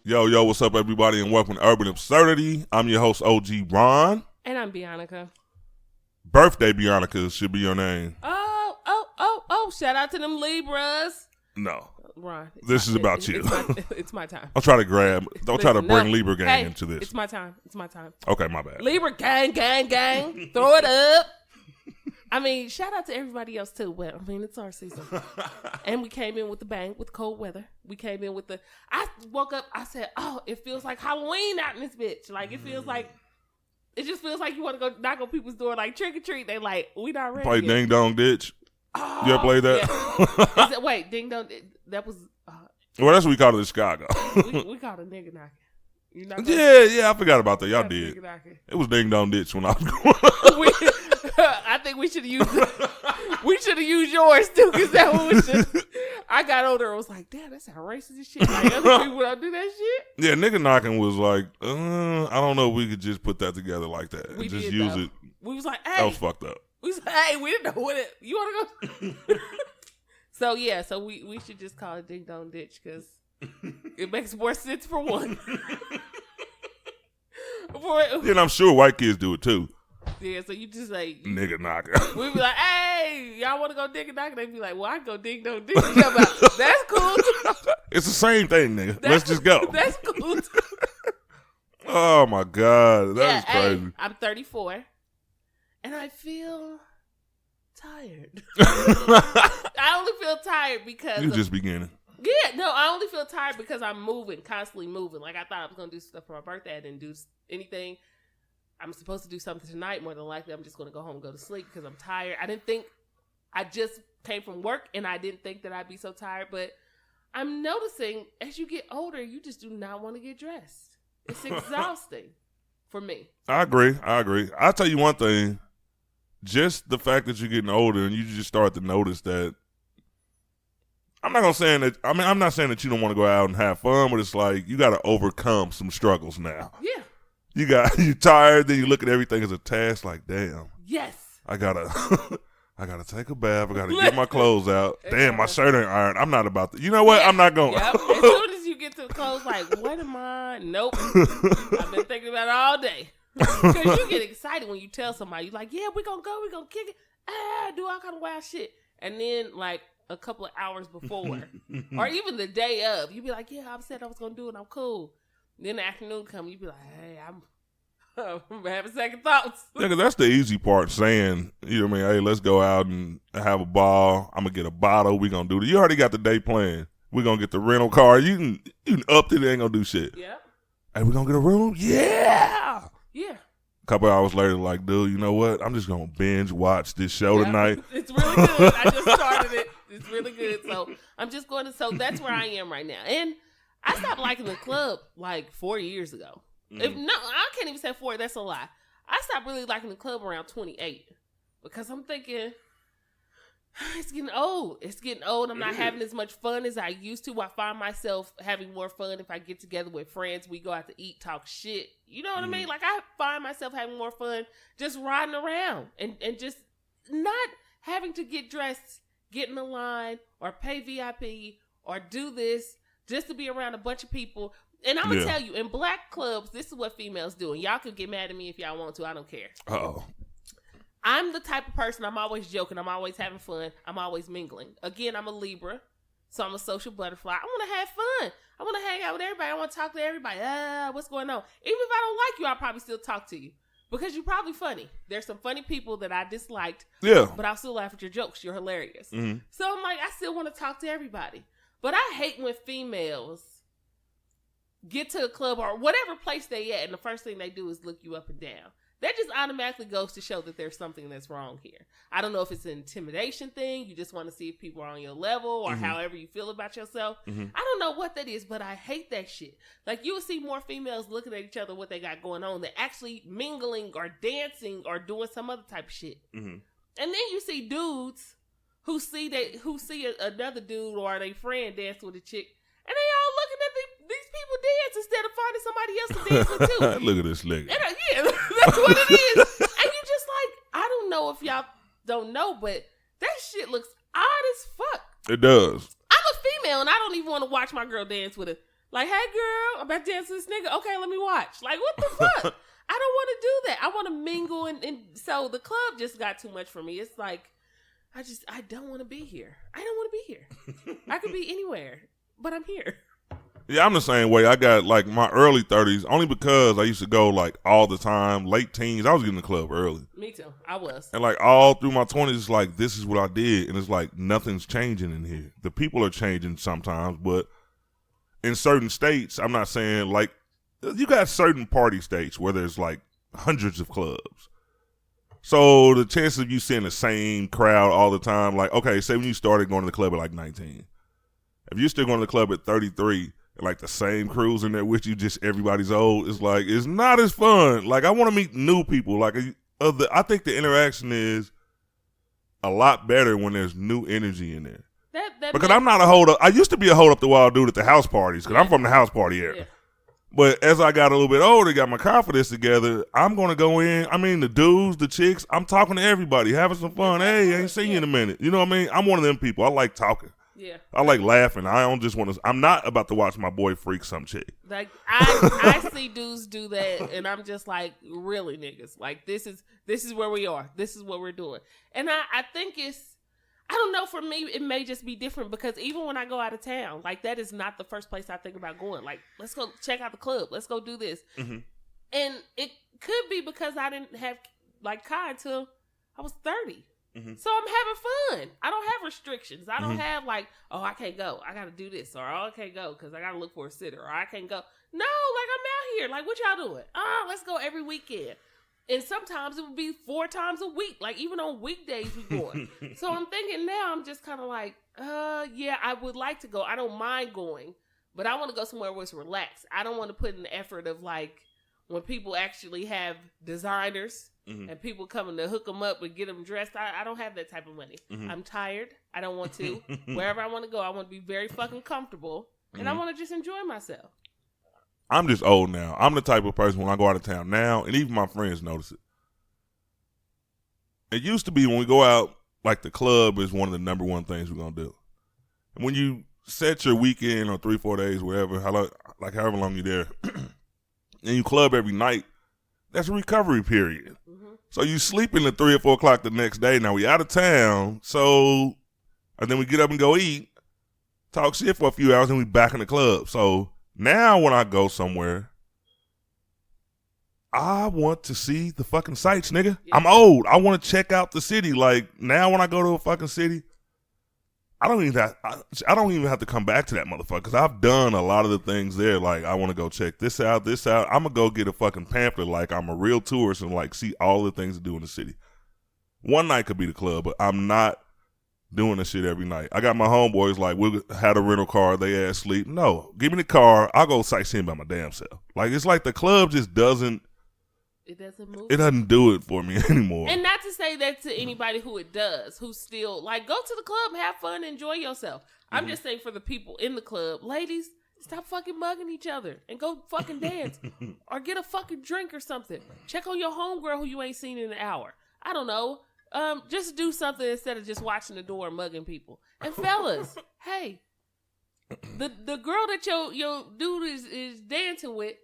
Yo, what's up, everybody, and welcome to Urban Absurdity. I'm your host, OG Ron. And I'm Bionica. Birthday Bionica should be your name. Oh, shout out to them Libras. No. Ron. This is about you. It's my time. Don't try to bring Libra gang into this. It's my time. Okay, my bad. Libra gang. Throw it up. I mean, shout out to everybody else too. Well, I mean, it's our season. And we came in with the bang, with cold weather. I woke up, I said, oh, it feels like Halloween out in this bitch. Like, it just feels like you want to go knock on people's door, like, trick or treat. They like, we not ready Play yet. Ding Dong Ditch. Oh, you ever played that? Yeah. Wait, Ding Dong, that was... well, that's what we call it in Chicago. we called it nigga knocking. Yeah, I forgot about that. Y'all did. It was Ding Dong Ditch when I was going. I think we should have used yours too, because that one was just, I got older, I was like, damn, that's how racist as shit. Like, other people don't do that shit. Yeah, nigga knocking was like, I don't know if we could just put that together like that. We just did, use though. it. We was like, hey. That was fucked up. We was like, hey, we didn't know what it, you want to go? So we should just call it Ding Dong Ditch, because it makes more sense for one. Then I'm sure white kids do it too. Yeah, so you just like... Nigga knocker. We be like, hey, y'all want to go nigga knocker? They be like, well, I go Ding Dong Ditch. That's cool too. It's the same thing, nigga. Let's just go. That's cool too. Oh my God. That is crazy. Hey, I'm 34 and I feel tired. I only feel tired because... You just beginning. Yeah, no, I only feel tired because I'm constantly moving. Like, I thought I was going to do stuff for my birthday. I didn't do anything. I'm supposed to do something tonight. More than likely, I'm just going to go home and go to sleep because I'm tired. I just came from work and I didn't think that I'd be so tired. But I'm noticing as you get older, you just do not want to get dressed. It's exhausting for me. I agree. I'll tell you one thing. Just the fact that you're getting older and you just start to notice that. I'm not saying that you don't want to go out and have fun, but it's like you got to overcome some struggles now. Yeah. You're tired, then you look at everything as a task. Like, damn. Yes. I gotta take a bath. I gotta get my clothes out. Damn, my shirt ain't ironed. I'm not about to. You know what? I'm not going. Yep. As soon as you get to the clothes, like, what am I? Nope. I've been thinking about it all day. Because you get excited when you tell somebody, you're like, yeah, we're gonna go, we're gonna kick it. Do all kind of wild shit. And then, like, a couple of hours before, or even the day of, you be like, yeah, I said I was gonna do it. I'm cool. Then the afternoon come, you be like, hey, I'm having second thoughts. Yeah, because that's the easy part, saying, you know what I mean, hey, let's go out and have a ball. I'm going to get a bottle. We going to do it. You already got the day planned. We're going to get the rental car. You can up to it, ain't going to do shit. Yeah. Hey, we going to get a room? Yeah. Yeah. A couple hours later, like, dude, you know what? I'm just going to binge watch this show tonight. It's really good. I just started it. It's really good. So I'm just going to, so that's where I am right now. And I stopped liking the club like 4 years ago. If no, I can't even say 4. That's a lie. I stopped really liking the club around 28 because I'm thinking it's getting old. I'm not having as much fun as I used to. I find myself having more fun if I get together with friends. We go out to eat, talk shit. You know what I mean? Like, I find myself having more fun just riding around and just not having to get dressed, get in a line, or pay VIP, or do this just to be around a bunch of people. And I'm going to tell you, in black clubs, this is what females do. And y'all can get mad at me if y'all want to. I don't care. Uh-oh. I'm the type of person, I'm always joking. I'm always having fun. I'm always mingling. Again, I'm a Libra, so I'm a social butterfly. I want to have fun. I want to hang out with everybody. I want to talk to everybody. What's going on? Even if I don't like you, I'll probably still talk to you. Because you're probably funny. There's some funny people that I disliked. Yeah. But I'll still laugh at your jokes. You're hilarious. Mm-hmm. So I'm like, I still want to talk to everybody. But I hate when females get to a club or whatever place they at, and the first thing they do is look you up and down. That just automatically goes to show that there's something that's wrong here. I don't know if it's an intimidation thing. You just want to see if people are on your level or however you feel about yourself. Mm-hmm. I don't know what that is, but I hate that shit. Like, you will see more females looking at each other, what they got going on, than actually mingling or dancing or doing some other type of shit. Mm-hmm. And then you see dudes who see another dude or their friend dance with a chick, and they all looking at these people dance instead of finding somebody else to dance with too. Look at this nigga. Yeah, that's what it is. And you just like, I don't know if y'all don't know, but that shit looks odd as fuck. It does. I'm a female and I don't even want to watch my girl dance with a Like, hey, girl, I'm about to dance with this nigga. Okay, let me watch. Like, what the fuck? I don't want to do that. I want to mingle. And so the club just got too much for me. It's like, I don't want to be here. I don't want to be here. I could be anywhere, but I'm here. Yeah, I'm the same way. I got like my early 30s only because I used to go like all the time. Late teens, I was getting in the club early. Me too. I was. And like all through my 20s, it's like this is what I did. And it's like nothing's changing in here. The people are changing sometimes, but in certain states, I'm not saying like you got certain party states where there's like hundreds of clubs. So the chances of you seeing the same crowd all the time, like, okay, say when you started going to the club at like 19. If you're still going to the club at 33, like the same crews in there with you, just everybody's old. It's like, it's not as fun. Like, I want to meet new people. Like, I think the interaction is a lot better when there's new energy in there. Because I'm not a hold up. I used to be a hold up the wild dude at the house parties because I'm from the house party era. Yeah. But as I got a little bit older, got my confidence together, I'm going to go in. I mean, the dudes, the chicks, I'm talking to everybody, having some fun. Hey, I ain't seen you in a minute. You know what I mean? I'm one of them people. I like talking. Yeah, I like laughing. I don't just want to. I'm not about to watch my boy freak some chick. Like I see dudes do that, and I'm just like, really, niggas. Like this is where we are. This is what we're doing. And I think I don't know. For me, it may just be different because even when I go out of town, like that is not the first place I think about going. Like, let's go check out the club. Let's go do this. Mm-hmm. And it could be because I didn't have like Kai until I was 30. Mm-hmm. So I'm having fun. I don't have restrictions. I don't have like, oh, I can't go. I got to do this. Or oh, I can't go because I got to look for a sitter. Or I can't go. No, like I'm out here. Like, what y'all doing? Oh, let's go every weekend. And sometimes it would be 4 times a week. Like, even on weekdays we going. So I'm thinking now, I'm just kind of like, yeah, I would like to go. I don't mind going. But I want to go somewhere where it's relaxed. I don't want to put in the effort of like, when people actually have designers and people coming to hook them up and get them dressed, I don't have that type of money. Mm-hmm. I'm tired. I don't want to. Wherever I want to go, I want to be very fucking comfortable. And I want to just enjoy myself. I'm just old now. I'm the type of person when I go out of town now, and even my friends notice it. It used to be when we go out, like the club is one of the number one things we're going to do. And when you set your weekend or 3-4 days, whatever, however long you're there, and you club every night, that's a recovery period. Mm-hmm. So you sleeping at 3 or 4 o'clock the next day. Now we out of town, and then we get up and go eat, talk shit for a few hours, and we back in the club. So now when I go somewhere, I want to see the fucking sights, nigga. Yeah. I'm old. I want to check out the city. Like now when I go to a fucking city, I don't even have to come back to that motherfucker because I've done a lot of the things there. Like, I want to go check this out. I'm going to go get a fucking pamphlet like I'm a real tourist and, like, see all the things to do in the city. One night could be the club, but I'm not doing this shit every night. I got my homeboys, like, we had a rental car. They ass sleep. No, give me the car. I'll go sightseeing by my damn self. Like, it's like the club just doesn't. It doesn't move. It doesn't do it for me anymore. And not to say that to anybody who it does, who still, like, go to the club, have fun, enjoy yourself. I'm just saying for the people in the club, ladies, stop fucking mugging each other and go fucking dance or get a fucking drink or something. Check on your homegirl who you ain't seen in an hour. I don't know. Just do something instead of just watching the door and mugging people. And fellas, hey, the girl that your dude is dancing with,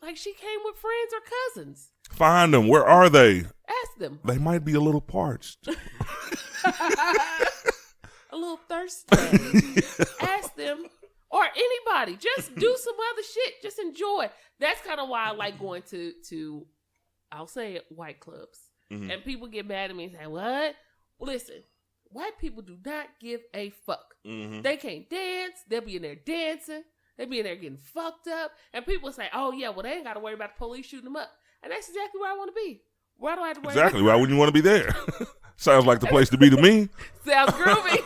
like, she came with friends or cousins. Find them. Where are they? Ask them. They might be a little parched. A little thirsty. Ask them. Or anybody. Just do some other shit. Just enjoy. That's kind of why I like going to I'll say it, white clubs. Mm-hmm. And people get mad at me and say, what? Listen, white people do not give a fuck. Mm-hmm. They can't dance. They'll be in there dancing. They be in there getting fucked up. And people say, oh, yeah, well, they ain't got to worry about the police shooting them up. And that's exactly where I want to be. Why do I have to worry Exactly. Why wouldn't you want to be there? Sounds like the place to be to me. Sounds groovy.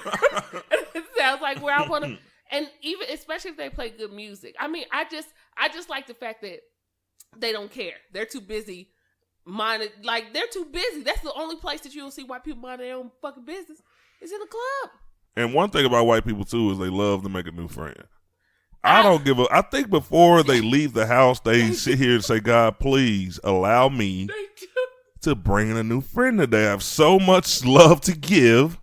It sounds like where I want to. And even, especially if they play good music. I mean, I just like the fact that they don't care. They're too busy minded. Like, they're too busy. That's the only place that you'll see white people mind their own fucking business is in the club. And one thing about white people, too, is they love to make a new friend. I don't give a. I think before they leave the house, they sit here and say, God, please allow me to bring in a new friend today. I have so much love to give.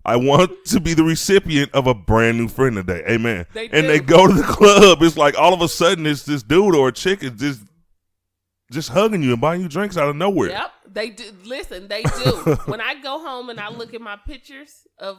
I want to be the recipient of a brand new friend today. Amen. They go to the club. It's like all of a sudden it's this dude or a chick is just hugging you and buying you drinks out of nowhere. Yep. They do. Listen, they do. When I go home and I look at my pictures of,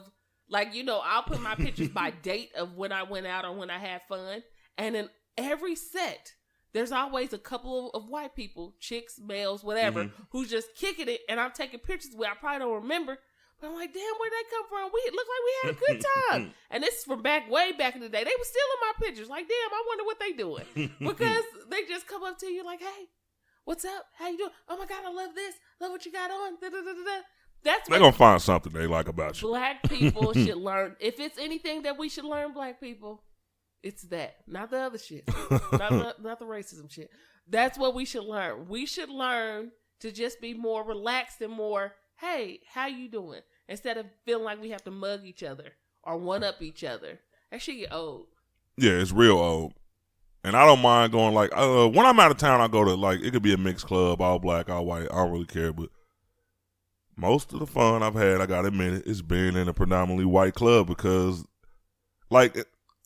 like, you know, I'll put my pictures by date of when I went out or when I had fun. And in every set, there's always a couple of white people, chicks, males, whatever, who's just kicking it. And I'm taking pictures where I probably don't remember. But I'm like, damn, where'd they come from? We look like we had a good time. And this is from way back in the day. They were still in my pictures. Like, damn, I wonder what they doing. Because they just come up to you like, hey, what's up? How you doing? Oh my God, I love this. Love what you got on. Da-da-da-da-da. That's they're going to find something they like about you. Black people should learn. If it's anything that we should learn, black people, it's that. Not the other shit. not the racism shit. That's what we should learn. We should learn to just be more relaxed and more, hey, how you doing? Instead of feeling like we have to mug each other or one-up each other. That shit get old. Yeah, it's real old. And I don't mind going like, when I'm out of town, I go to like, it could be a mixed club, all black, all white. I don't really care. But most of the fun I've had, I got to admit it, is being in a predominantly white club because like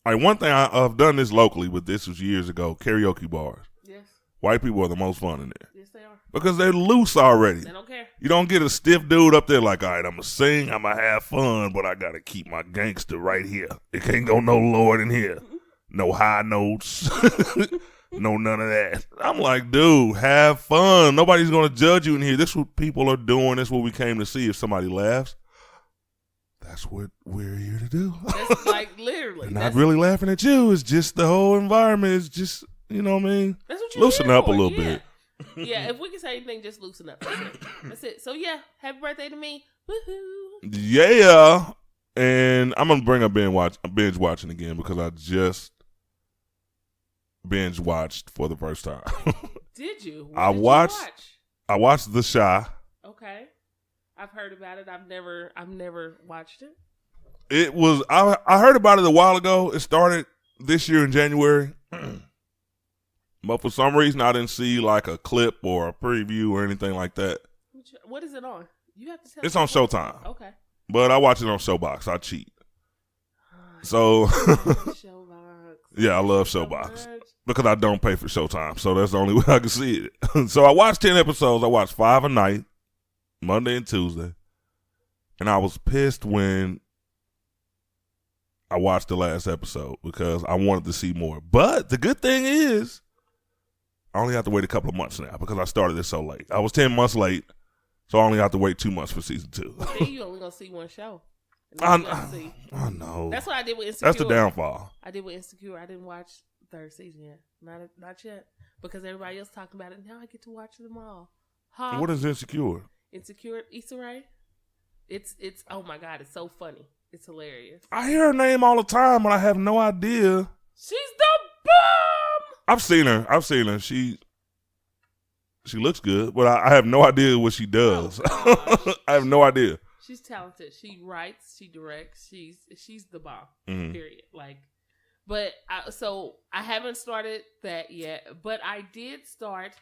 one thing I've done this locally, but this was years ago, karaoke bars. Yes. White people are the most fun in there. Yes, they are. Because they're loose already. They don't care. You don't get a stiff dude up there like, all right, I'm going to sing, I'm going to have fun, but I got to keep my gangster right here. It can't go no lower than here. No high notes. No none of that. I'm like, dude, have fun. Nobody's going to judge you in here. This is what people are doing. This is what we came to see. If somebody laughs, that's what we're here to do. That's like literally. Not really laughing at you. It's just the whole environment is just, you know what I mean? That's what you're loosen here up for. a little Yeah. bit. Yeah, if we can say anything, just loosen up. That's it. That's it. So yeah, happy birthday to me. Woohoo. Yeah. And I'm going to bring up binge watching again because I just binge watched for the first time. Did you? I Did you watched watch? I watched The Shy. Okay. I've heard about it. I've never watched it. It was I heard about it a while ago. It started this year in January. But for some reason I didn't see like a clip or a preview or anything like that. What is it on? You have to tell It's me. on Showtime. Okay. But I watch it on Showbox. I cheat. So Showbox. yeah, I love Showbox. Because I don't pay for Showtime. So that's the only way I can see it. So I watched 10 episodes. I watched 5 a night, Monday and Tuesday. And I was pissed when I watched the last episode because I wanted to see more. But the good thing is I only have to wait a couple of months now because I started this so late. I was 10 months late, so I only have to wait 2 months for season 2. Well, then you only going to see one show. I know. That's what I did with Insecure. That's the downfall. I did with Insecure. I didn't watch the 3rd season yet. Not yet. Because everybody else talking about it. Now I get to watch them all. Huh? What is Insecure? Insecure, Issa Rae. It's oh my God, it's so funny. It's hilarious. I hear her name all the time, but I have no idea. She's the bomb. I've seen her. She looks good, but I have no idea what she does. Oh, I have no idea. She's talented. She writes. She directs. She's the bomb. Mm-hmm. Period. Like, but I haven't started that yet. But I did start.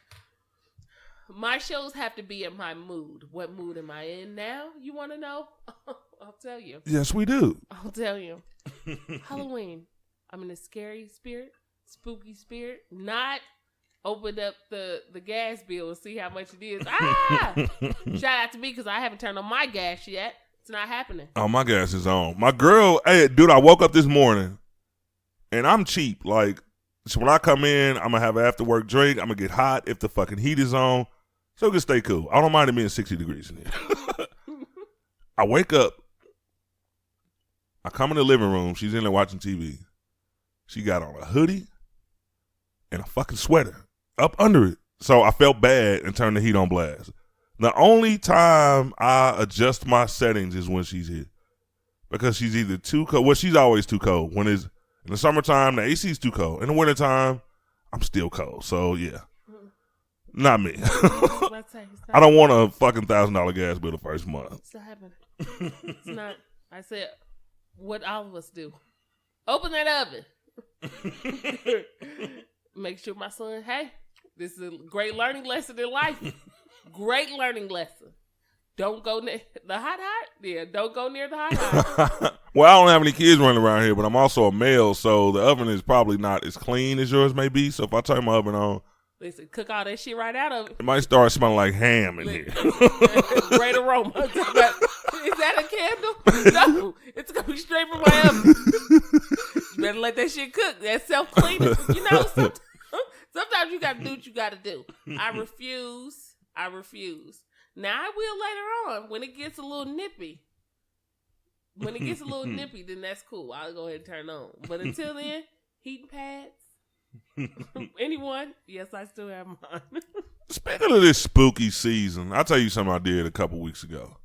My shows have to be in my mood. What mood am I in now? You want to know? I'll tell you. Yes, we do. I'll tell you. Halloween. I'm in a scary spirit, spooky spirit. Not open up the gas bill and see how much it is. Shout out to me because I haven't turned on my gas yet. It's not happening. Oh, my gas is on. My girl, hey, dude, I woke up this morning and I'm cheap. Like, so when I come in, I'm going to have an after work drink. I'm going to get hot if the fucking heat is on. So it can stay cool. I don't mind it being 60 degrees in here. I wake up. I come in the living room. She's in there watching TV. She got on a hoodie and a fucking sweater up under it. So I felt bad and turned the heat on blast. The only time I adjust my settings is when she's here. Because she's either too cold. Well, she's always too cold. When it's in the summertime, the AC's too cold. In the wintertime, I'm still cold. So, yeah. Not me. I don't want a fucking $1,000 gas bill the first month. It's not happening. It's not. I said what all of us do. Open that oven. Make sure my son, hey, this is a great learning lesson in life. Great learning lesson. Don't go near the hot. Yeah, don't go near the hot. Well, I don't have any kids running around here, but I'm also a male, so the oven is probably not as clean as yours may be. So if I turn my oven on, listen, cook all that shit right out of it. It might start smelling like ham in here. Great aroma. Is that a candle? No, it's gonna be straight from my oven. You better let that shit cook. That's self-cleaning. Sometimes you gotta do what you gotta do. I refuse. Now I will later on when it gets a little nippy. When it gets a little nippy, then that's cool. I'll go ahead and turn on. But until then, heating pads. Anyone? Yes, I still have mine. Speaking of this spooky season, I'll tell you something I did a couple weeks ago.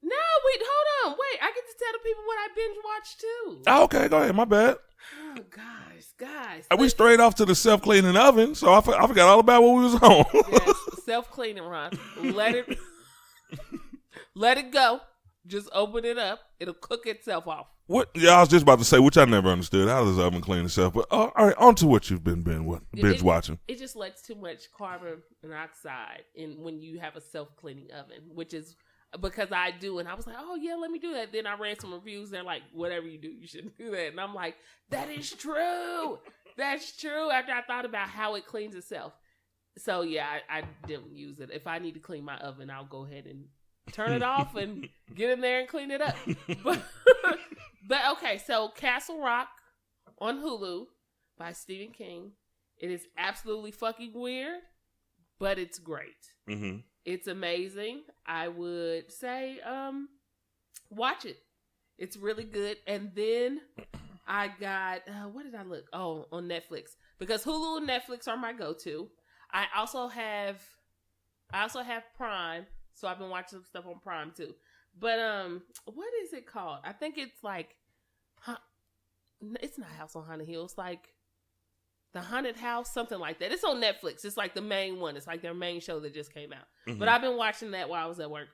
No, wait, hold on. Wait, I get to tell the people what I binge watched too. Oh, okay, go ahead. My bad. Oh, guys. We straight off to the self-cleaning oven, so I forgot all about what we was on. Yes, self-cleaning, Ron. Let it go. Just open it up. It'll cook itself off. What? Yeah, I was just about to say, which I never understood. How does the oven clean itself? But all right, on to what you've been binge watching. It just lets too much carbon monoxide in when you have a self-cleaning oven, which is because I do. And I was like, oh, yeah, let me do that. Then I read some reviews. They're like, whatever you do, you shouldn't do that. And I'm like, that is true. That's true. After I thought about how it cleans itself. So, yeah, I didn't use it. If I need to clean my oven, I'll go ahead and turn it off and get in there and clean it up. But okay, so Castle Rock on Hulu by Stephen King. It is absolutely fucking weird, but it's great. Mm-hmm. It's amazing. I would say watch it. It's really good. And then I got, what did I look? Oh, on Netflix. Because Hulu and Netflix are my go-to. I also have Prime. So I've been watching some stuff on Prime too. But what is it called? I think it's like, it's not House on Haunted Hill. It's like The Haunted House, something like that. It's on Netflix. It's like the main one. It's like their main show that just came out. Mm-hmm. But I've been watching that while I was at work,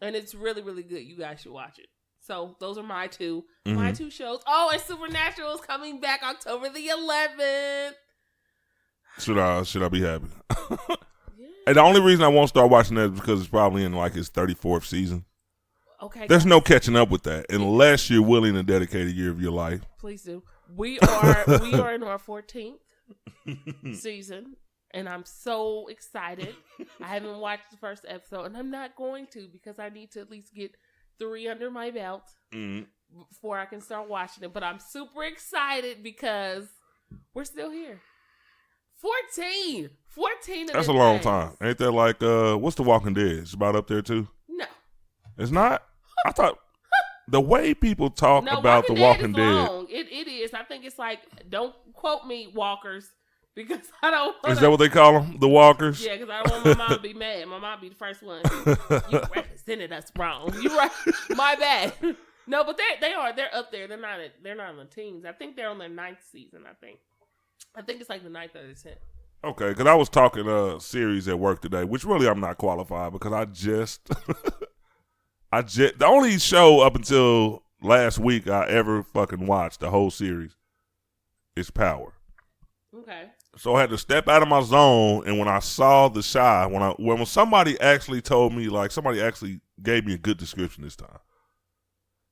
and it's really, really good. You guys should watch it. So those are my two shows. Oh, and Supernatural is coming back October the 11th. Should I be happy? And the only reason I won't start watching that is because it's probably in like its 34th season. Okay. There's no catching up with that unless you're willing to dedicate a year of your life. Please do. We are in our 14th season, and I'm so excited. I haven't watched the first episode, and I'm not going to because I need to at least get 3 under my belt before I can start watching it. But I'm super excited because we're still here. 14 That's a long time. Ain't that like what's The Walking Dead? It's about up there too? No. It's not? I thought the way people talk about The Walking Dead. Long. It is. I think it's like, don't quote me, walkers, because I don't want Is that what they call them? The walkers? Yeah, because I don't want my mom to be mad. My mom be the first one. You represented us wrong. You right. My bad. No, but they're up there. They're not on the teams. I think they're on their 9th season, I think it's like the 9th or the 10th. Okay, because I was talking series at work today, which really I'm not qualified because I just the only show up until last week I ever fucking watched the whole series is Power. Okay. So I had to step out of my zone, and when I saw The Chi, when somebody actually told me, like somebody actually gave me a good description this time,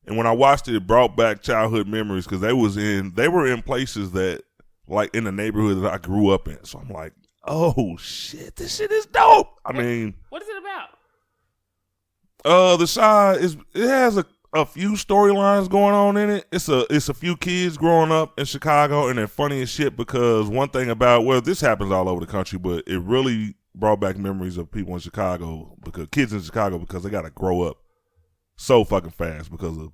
and when I watched it, it brought back childhood memories because they were in places that. Like in the neighborhood that I grew up in. So I'm like, oh shit, this shit is dope. I mean, what is it about? The Chi it has a few storylines going on in it. It's a few kids growing up in Chicago, and they're funny as shit because one thing about, well, this happens all over the country, but it really brought back memories of people in Chicago, because kids in Chicago, because they got to grow up so fucking fast because of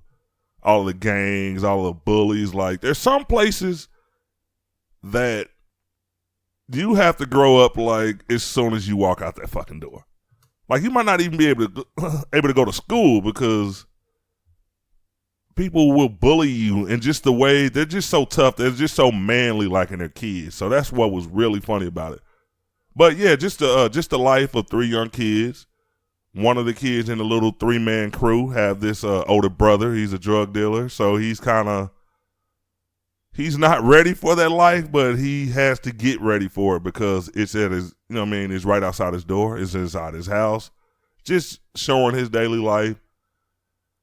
all the gangs, all the bullies. Like, there's some places that you have to grow up like as soon as you walk out that fucking door. Like, you might not even be able to go to school because people will bully you, and just the way they're just so tough, they're just so manly, like in their kids. So that's what was really funny about it. But yeah, just the life of 3 young kids. One of the kids in the little 3-man crew have this older brother. He's a drug dealer, so he's not ready for that life, but he has to get ready for it because it's at his, it's right outside his door. It's inside his house. just showing his daily life.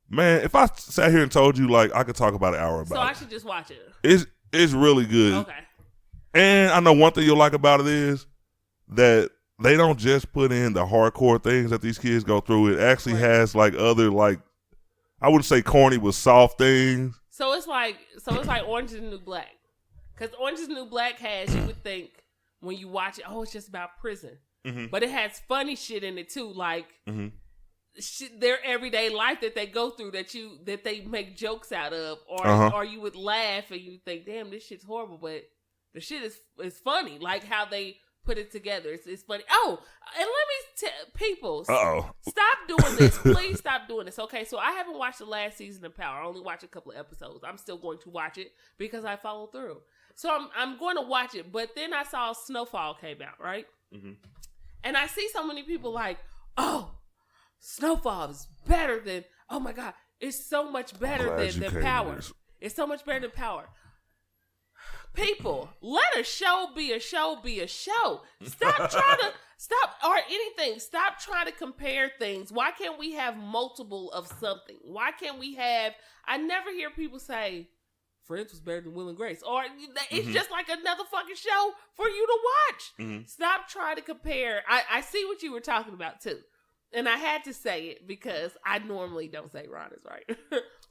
Man, if I sat here and told you, like, I could talk about an hour about it. So I should just watch it. It's really good. Okay. And I know one thing you'll like about it is that they don't just put in the hardcore things that these kids go through. It actually has like other, like, I wouldn't say corny, but soft things. So it's like Orange is the New Black. Because Orange is the New Black has, you would think when you watch it, oh, it's just about prison. Mm-hmm. But it has funny shit in it too, like their everyday life that they go through that they make jokes out of, or you would laugh and you think, damn, this shit's horrible, but the shit is funny, like how they put it together. It's funny. Oh, and let me people, stop doing this. Please stop doing this. Okay, so I haven't watched the last season of Power. I only watched a couple of episodes. I'm still going to watch it because I follow through. So I'm going to watch it. But then I saw Snowfall came out, right? Mm-hmm. And I see so many people like, oh, Snowfall is better than, oh my God, it's so much better than Power. It's so much better than Power. People, let a show be a show be a show. Stop trying to compare things. Why can't we have multiple of something? Why can't we have, I never hear people say, Friends was better than Will and Grace. Or it's just like another fucking show for you to watch. Mm-hmm. Stop trying to compare. I see what you were talking about too. And I had to say it because I normally don't say Ron is right.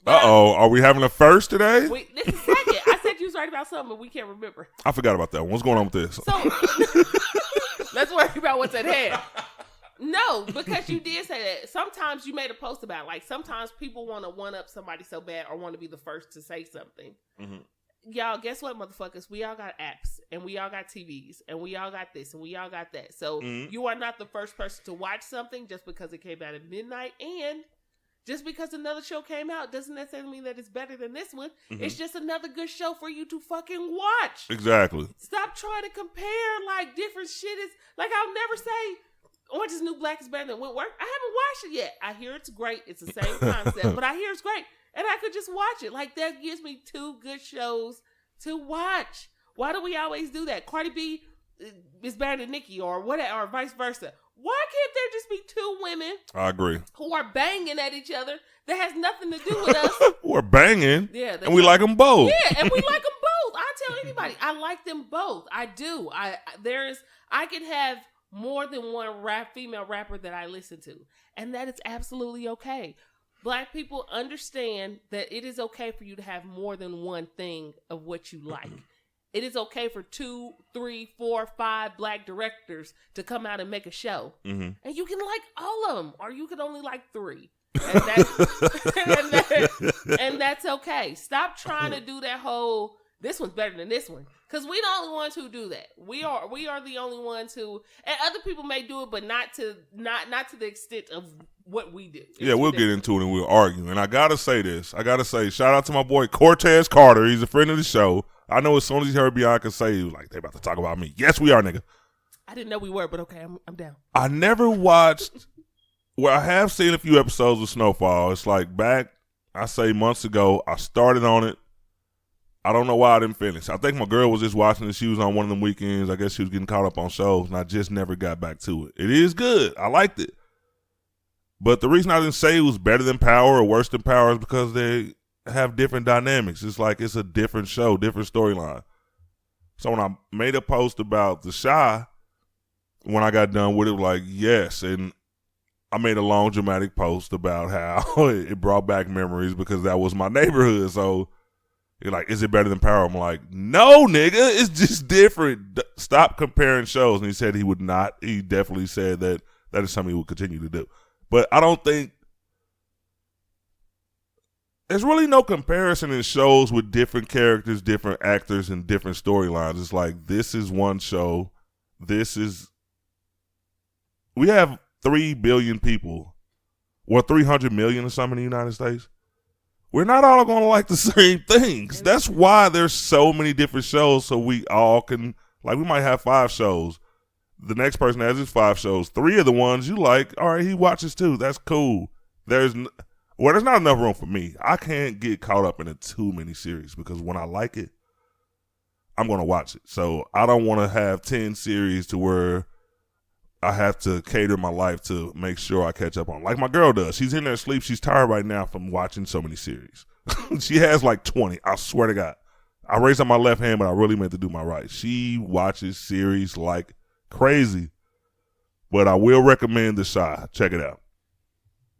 Are we having a first today? This is second. I said you was right about something, but we can't remember. I forgot about that one. What's going on with this? So let's worry about what's at hand. No, because you did say that. Sometimes you made a post about it. Like sometimes people want to one-up somebody so bad or want to be the first to say something. Mm-hmm. Y'all, guess what, motherfuckers? We all got apps and we all got TVs and we all got this and we all got that. So you are not the first person to watch something just because it came out at midnight, and just because another show came out doesn't necessarily mean that it's better than this one. Mm-hmm. It's just another good show for you to fucking watch. Exactly. Stop trying to compare like different shit. Is like, I'll never say Orange is the New Black is better than Wentworth. I haven't watched it yet. I hear it's great. It's the same concept, but I hear it's great. And I could just watch it. Like, that gives me two good shows to watch. Why do we always do that? Cardi B is better than Nicki or whatever, or vice versa. Why can't there just be two women? I agree. Who are banging at each other that has nothing to do with us? We're banging. Yeah. And we like them both. Yeah, and we like them both. I tell anybody, I like them both. I do. I can have more than one female rapper that I listen to. And that is absolutely okay. Black people understand that it is okay for you to have more than one thing of what you like. It is okay for 2, 3, 4, 5 black directors to come out and make a show. Mm-hmm. And you can like all of them, or you can only like 3. And that's okay. Stop trying to do that whole, this one's better than this one. Because we're the only ones who do that. We are the only ones who, and other people may do it, but not to the extent of what we do. We'll get into it and we'll argue. And I gotta say this. shout out to my boy Cortez Carter. He's a friend of the show. I know as soon as he heard Bianca say, he was like, they about to talk about me. Yes, we are, nigga. I didn't know we were, but okay, I'm down. I never watched, I have seen a few episodes of Snowfall. It's like back, I say months ago, I started on it. I don't know why I didn't finish. I think my girl was just watching it. She was on one of them weekends. I guess she was getting caught up on shows, and I just never got back to it. It is good. I liked it. But the reason I didn't say it was better than Power or worse than Power is because they have different dynamics. It's like it's a different show, different storyline. So when I made a post about The Chi, when I got done with it, like, yes. And I made a long dramatic post about how it brought back memories because that was my neighborhood. So you're like, is it better than Power? I'm like, no, nigga, it's just different. Stop comparing shows. And he said he would not. He definitely said that is something he would continue to do. But I don't think there's really no comparison in shows with different characters, different actors, and different storylines. It's like, this is one show. We have 3 billion people, or 300 million or something in the United States. We're not all going to like the same things. That's why there's so many different shows, so we all can, like, we might have 5 shows. The next person has his 5 shows. 3 of the ones you like, all right, he watches too. That's cool. There's not enough room for me. I can't get caught up in too many series because when I like it, I'm going to watch it. So I don't want to have 10 series to where I have to cater my life to make sure I catch up on. Like my girl does. She's in there asleep. She's tired right now from watching so many series. She has like 20. I swear to God. I raised up my left hand, but I really meant to do my right. She watches series like crazy. But I will recommend The Chi. Check it out.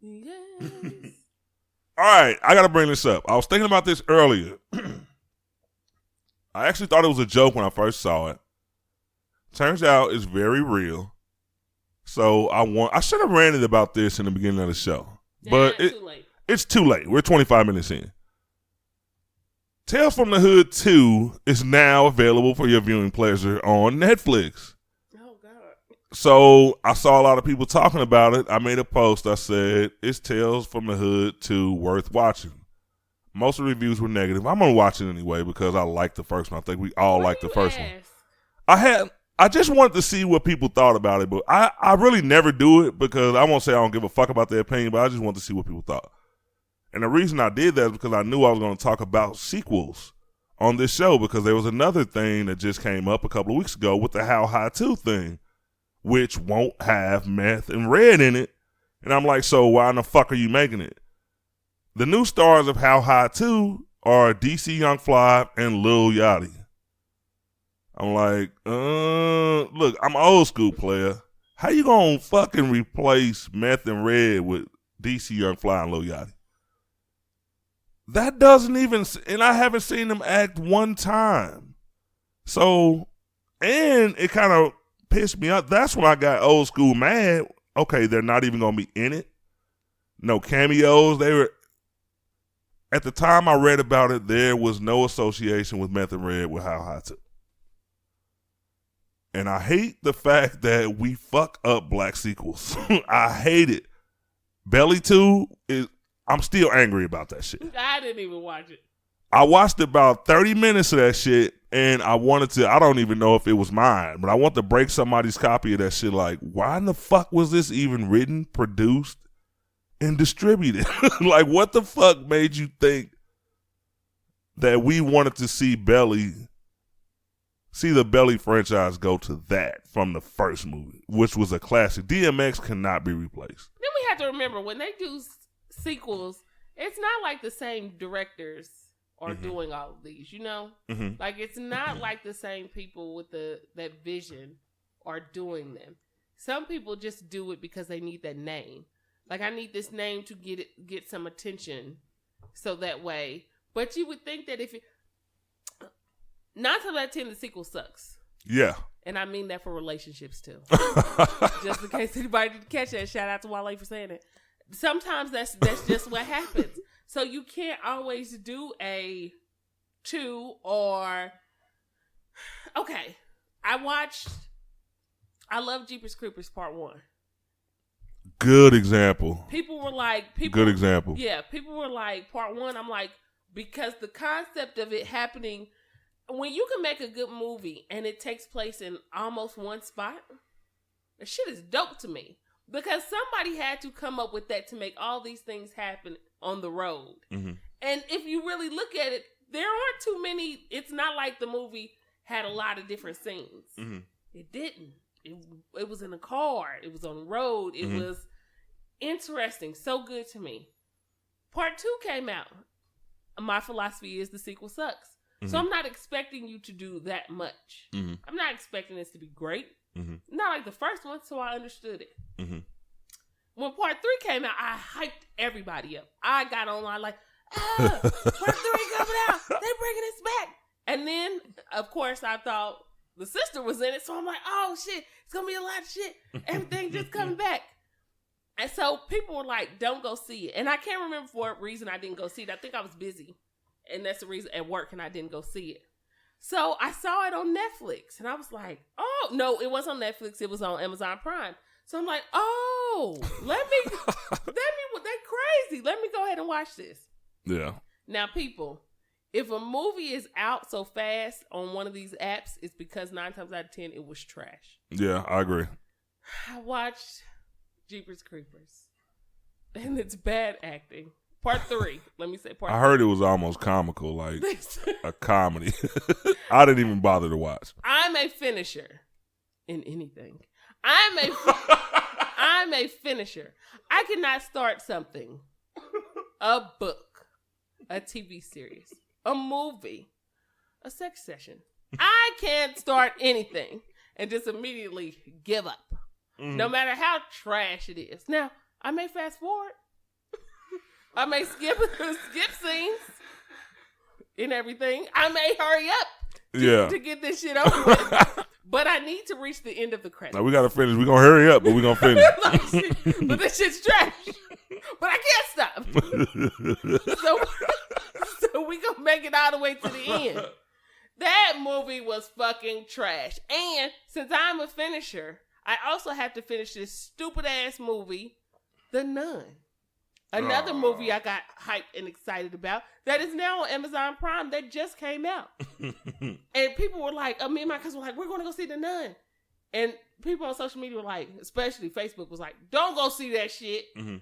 Yes. All right, I got to bring this up. I was thinking about this earlier. I actually thought it was a joke when I first saw it. Turns out it's very real. So I should have ranted about this in the beginning of the show. But it's too late. We're 25 minutes in. Tales from the Hood 2 is now available for your viewing pleasure on Netflix. Oh, God. So I saw a lot of people talking about it. I made a post. I said, is Tales from the Hood 2 worth watching? Most of the reviews were negative. I'm going to watch it anyway because I like the first one. I think we all like the first one. I just wanted to see what people thought about it, but I really never do it because I won't say I don't give a fuck about their opinion, but I just want to see what people thought. And the reason I did that is because I knew I was going to talk about sequels on this show because there was another thing that just came up a couple of weeks ago with the How High 2 thing, which won't have meth and red in it. And I'm like, so why in the fuck are you making it? The new stars of How High 2 are DC Young Fly and Lil Yachty. I'm like, look, I'm an old school player. How you gonna fucking replace meth and red with DC Young Fly and Lil Yachty? That doesn't even, and I haven't seen them act one time. So, and it kind of pissed me off. That's when I got old school mad. Okay, they're not even gonna be in it. No cameos. They were, at the time I read about it, there was no association with meth and red with How High 2. And I hate the fact that we fuck up black sequels. I hate it. Belly 2 is, I'm still angry about that shit. I didn't even watch it. I watched about 30 minutes of that shit and I wanted to, I don't even know if it was mine, but I want to break somebody's copy of that shit. Like, why in the fuck was this even written, produced, and distributed? Like, what the fuck made you think that we wanted to see the Belly franchise go to that from the first movie, which was a classic? DMX cannot be replaced. Then we have to remember, when they do sequels, it's not like the same directors are doing all of these, you know? Mm-hmm. Like, it's not like the same people with that vision are doing them. Some people just do it because they need that name. Like, I need this name to get some attention, so that way. But you would think that if it, 9 times out of 10, the sequel sucks. Yeah. And I mean that for relationships, too. Just in case anybody didn't catch that. Shout out to Wale for saying it. Sometimes that's just what happens. So you can't always do a 2 or... Okay. I love Jeepers Creepers Part 1. Good example. People were like... Good example. Yeah. People were like, Part 1, I'm like, because the concept of it happening... When you can make a good movie and it takes place in almost one spot, the shit is dope to me. Because somebody had to come up with that to make all these things happen on the road. Mm-hmm. And if you really look at it, there aren't too many. It's not like the movie had a lot of different scenes. Mm-hmm. It didn't. It was in a car. It was on the road. It was interesting. So good to me. Part 2 came out. My philosophy is the sequel sucks. Mm-hmm. So I'm not expecting you to do that much. Mm-hmm. I'm not expecting this to be great. Mm-hmm. Not like the first one, so I understood it. Mm-hmm. When Part 3 came out, I hyped everybody up. I got online like, Part 3 coming out. They bringing this back. And then, of course, I thought the sister was in it. So I'm like, oh, shit. It's going to be a lot of shit. Everything just coming back. And so people were like, don't go see it. And I can't remember for what reason I didn't go see it. I think I was busy. And that's the reason at work and I didn't go see it. So I saw it on Netflix and I was like, oh, no, it wasn't on Netflix. It was on Amazon Prime. So I'm like, oh, that's crazy. Let me go ahead and watch this. Yeah. Now, people, if a movie is out so fast on one of these apps, it's because 9 times out of 10, it was trash. Yeah, I agree. I watched Jeepers Creepers and it's bad acting. Part 3. Let me say part 3. I heard it was almost comical, like a comedy. I didn't even bother to watch. I'm a finisher in anything. I'm a finisher. I cannot start something, a book, a TV series, a movie, a sex session. I can't start anything and just immediately give up, no matter how trash it is. Now, I may fast forward. I may skip scenes and everything. I may hurry up to get this shit over with. But I need to reach the end of the credits. Now we gotta finish. We're gonna hurry up, but we're gonna finish. But this shit's trash. But I can't stop. So we gonna make it all the way to the end. That movie was fucking trash. And since I'm a finisher, I also have to finish this stupid ass movie, The Nun. Another movie I got hyped and excited about that is now on Amazon Prime that just came out. And people were like, me and my cousin were like, we're going to go see The Nun. And people on social media were like, especially Facebook was like, don't go see that shit. Mm-hmm.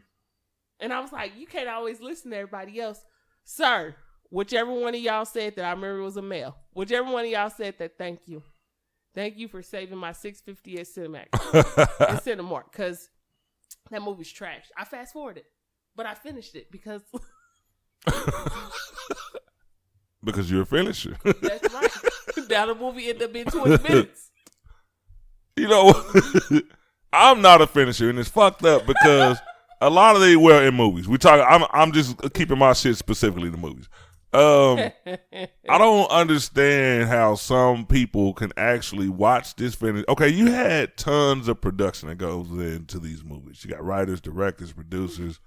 And I was like, you can't always listen to everybody else. Sir, whichever one of y'all said that, I remember it was a male. Whichever one of y'all said that, thank you. Thank you for saving my $6.50 at Cinemax and Cinemark, because that movie's trash. I fast forwarded. But I finished it because you're a finisher. That's right. Now the movie ended up being 20 minutes. You know, I'm not a finisher, and it's fucked up because a lot of they in movies. I'm just keeping my shit specifically to movies. I don't understand how some people can actually watch this finish. Okay, you had tons of production that goes into these movies. You got writers, directors, producers.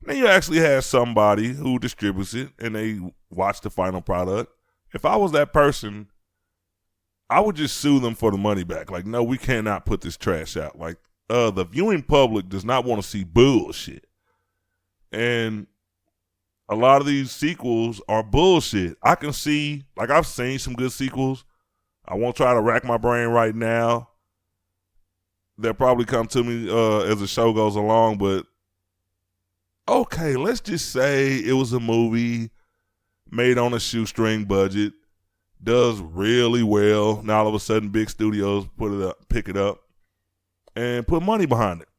Then you actually have somebody who distributes it and they watch the final product. If I was that person, I would just sue them for the money back. Like, no, we cannot put this trash out. Like, the viewing public does not want to see bullshit. And a lot of these sequels are bullshit. I can see, like, I've seen some good sequels. I won't try to rack my brain right now. They'll probably come to me as the show goes along, but okay, let's just say it was a movie made on a shoestring budget, does really well. Now all of a sudden, big studios pick it up, and put money behind it.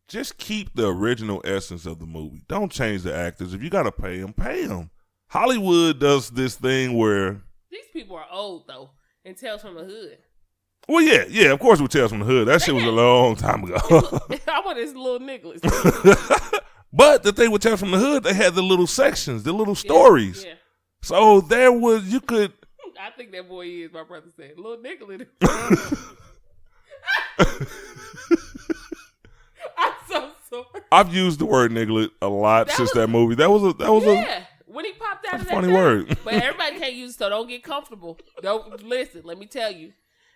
Just keep the original essence of the movie. Don't change the actors. If you gotta pay them, pay them. Hollywood does this thing where these people are old though, and Tales from the Hood. Well, yeah, of course it was Tales from the Hood. That shit was a long time ago. I want this little Nicholas. But the thing with Tales from the Hood, they had the little sections, the little stories. Yeah. So you could. I think that boy is, my brother said, little Nicholas. I'm so sorry. I've used the word niglet a lot since that movie. That was when he popped out of that funny word. But everybody can't use it, so don't get comfortable. Don't listen. Let me tell you.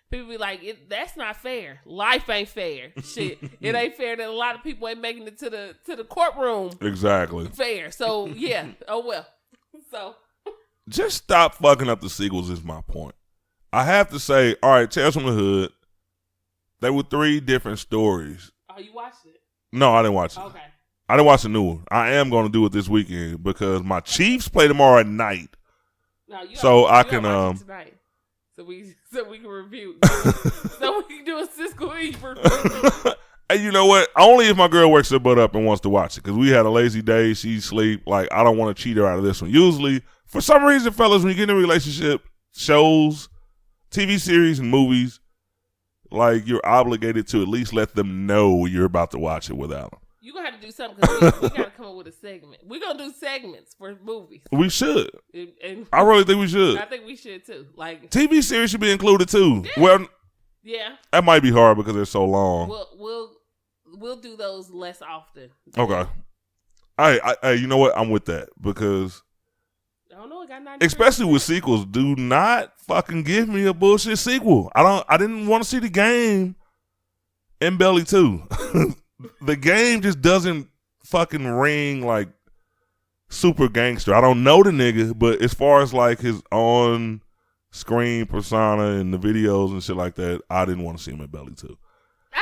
People be like, that's not fair. Life ain't fair. Shit. It ain't fair that a lot of people ain't making it to the courtroom. Exactly. Fair. So, yeah. Oh, well. So. Just stop fucking up the sequels is my point. I have to say, all right, Tales from the Hood, they were 3 different stories. Oh, you watched it? No, I didn't watch it. Okay. I didn't watch the new one. I am going to do it this weekend because my Chiefs play tomorrow at night. No, you so I can watch it tonight. So we can review. So we can do a Cisco Eve review. Hey, you know what? Only if my girl wakes her butt up and wants to watch it. Because we had a lazy day. She sleep. Like, I don't want to cheat her out of this one. Usually, for some reason, fellas, when you get in a relationship, shows, TV series, and movies, like, you're obligated to at least let them know you're about to watch it without them. You're going to have to do something because we got to come up with a segment. We're going to do segments for movies. We should. And I really think we should. I think we should, too. Like TV series should be included, too. Yeah. Well, yeah. That might be hard because they're so long. We'll do those less often. Okay. I you know what? I'm with that because I don't know. It got 90%. Especially with sequels, do not fucking give me a bullshit sequel. I didn't want to see The Game and Belly 2. The Game just doesn't fucking ring like super gangster. I don't know the nigga, but as far as like his on screen persona and the videos and shit like that, I didn't want to see him in Belly 2.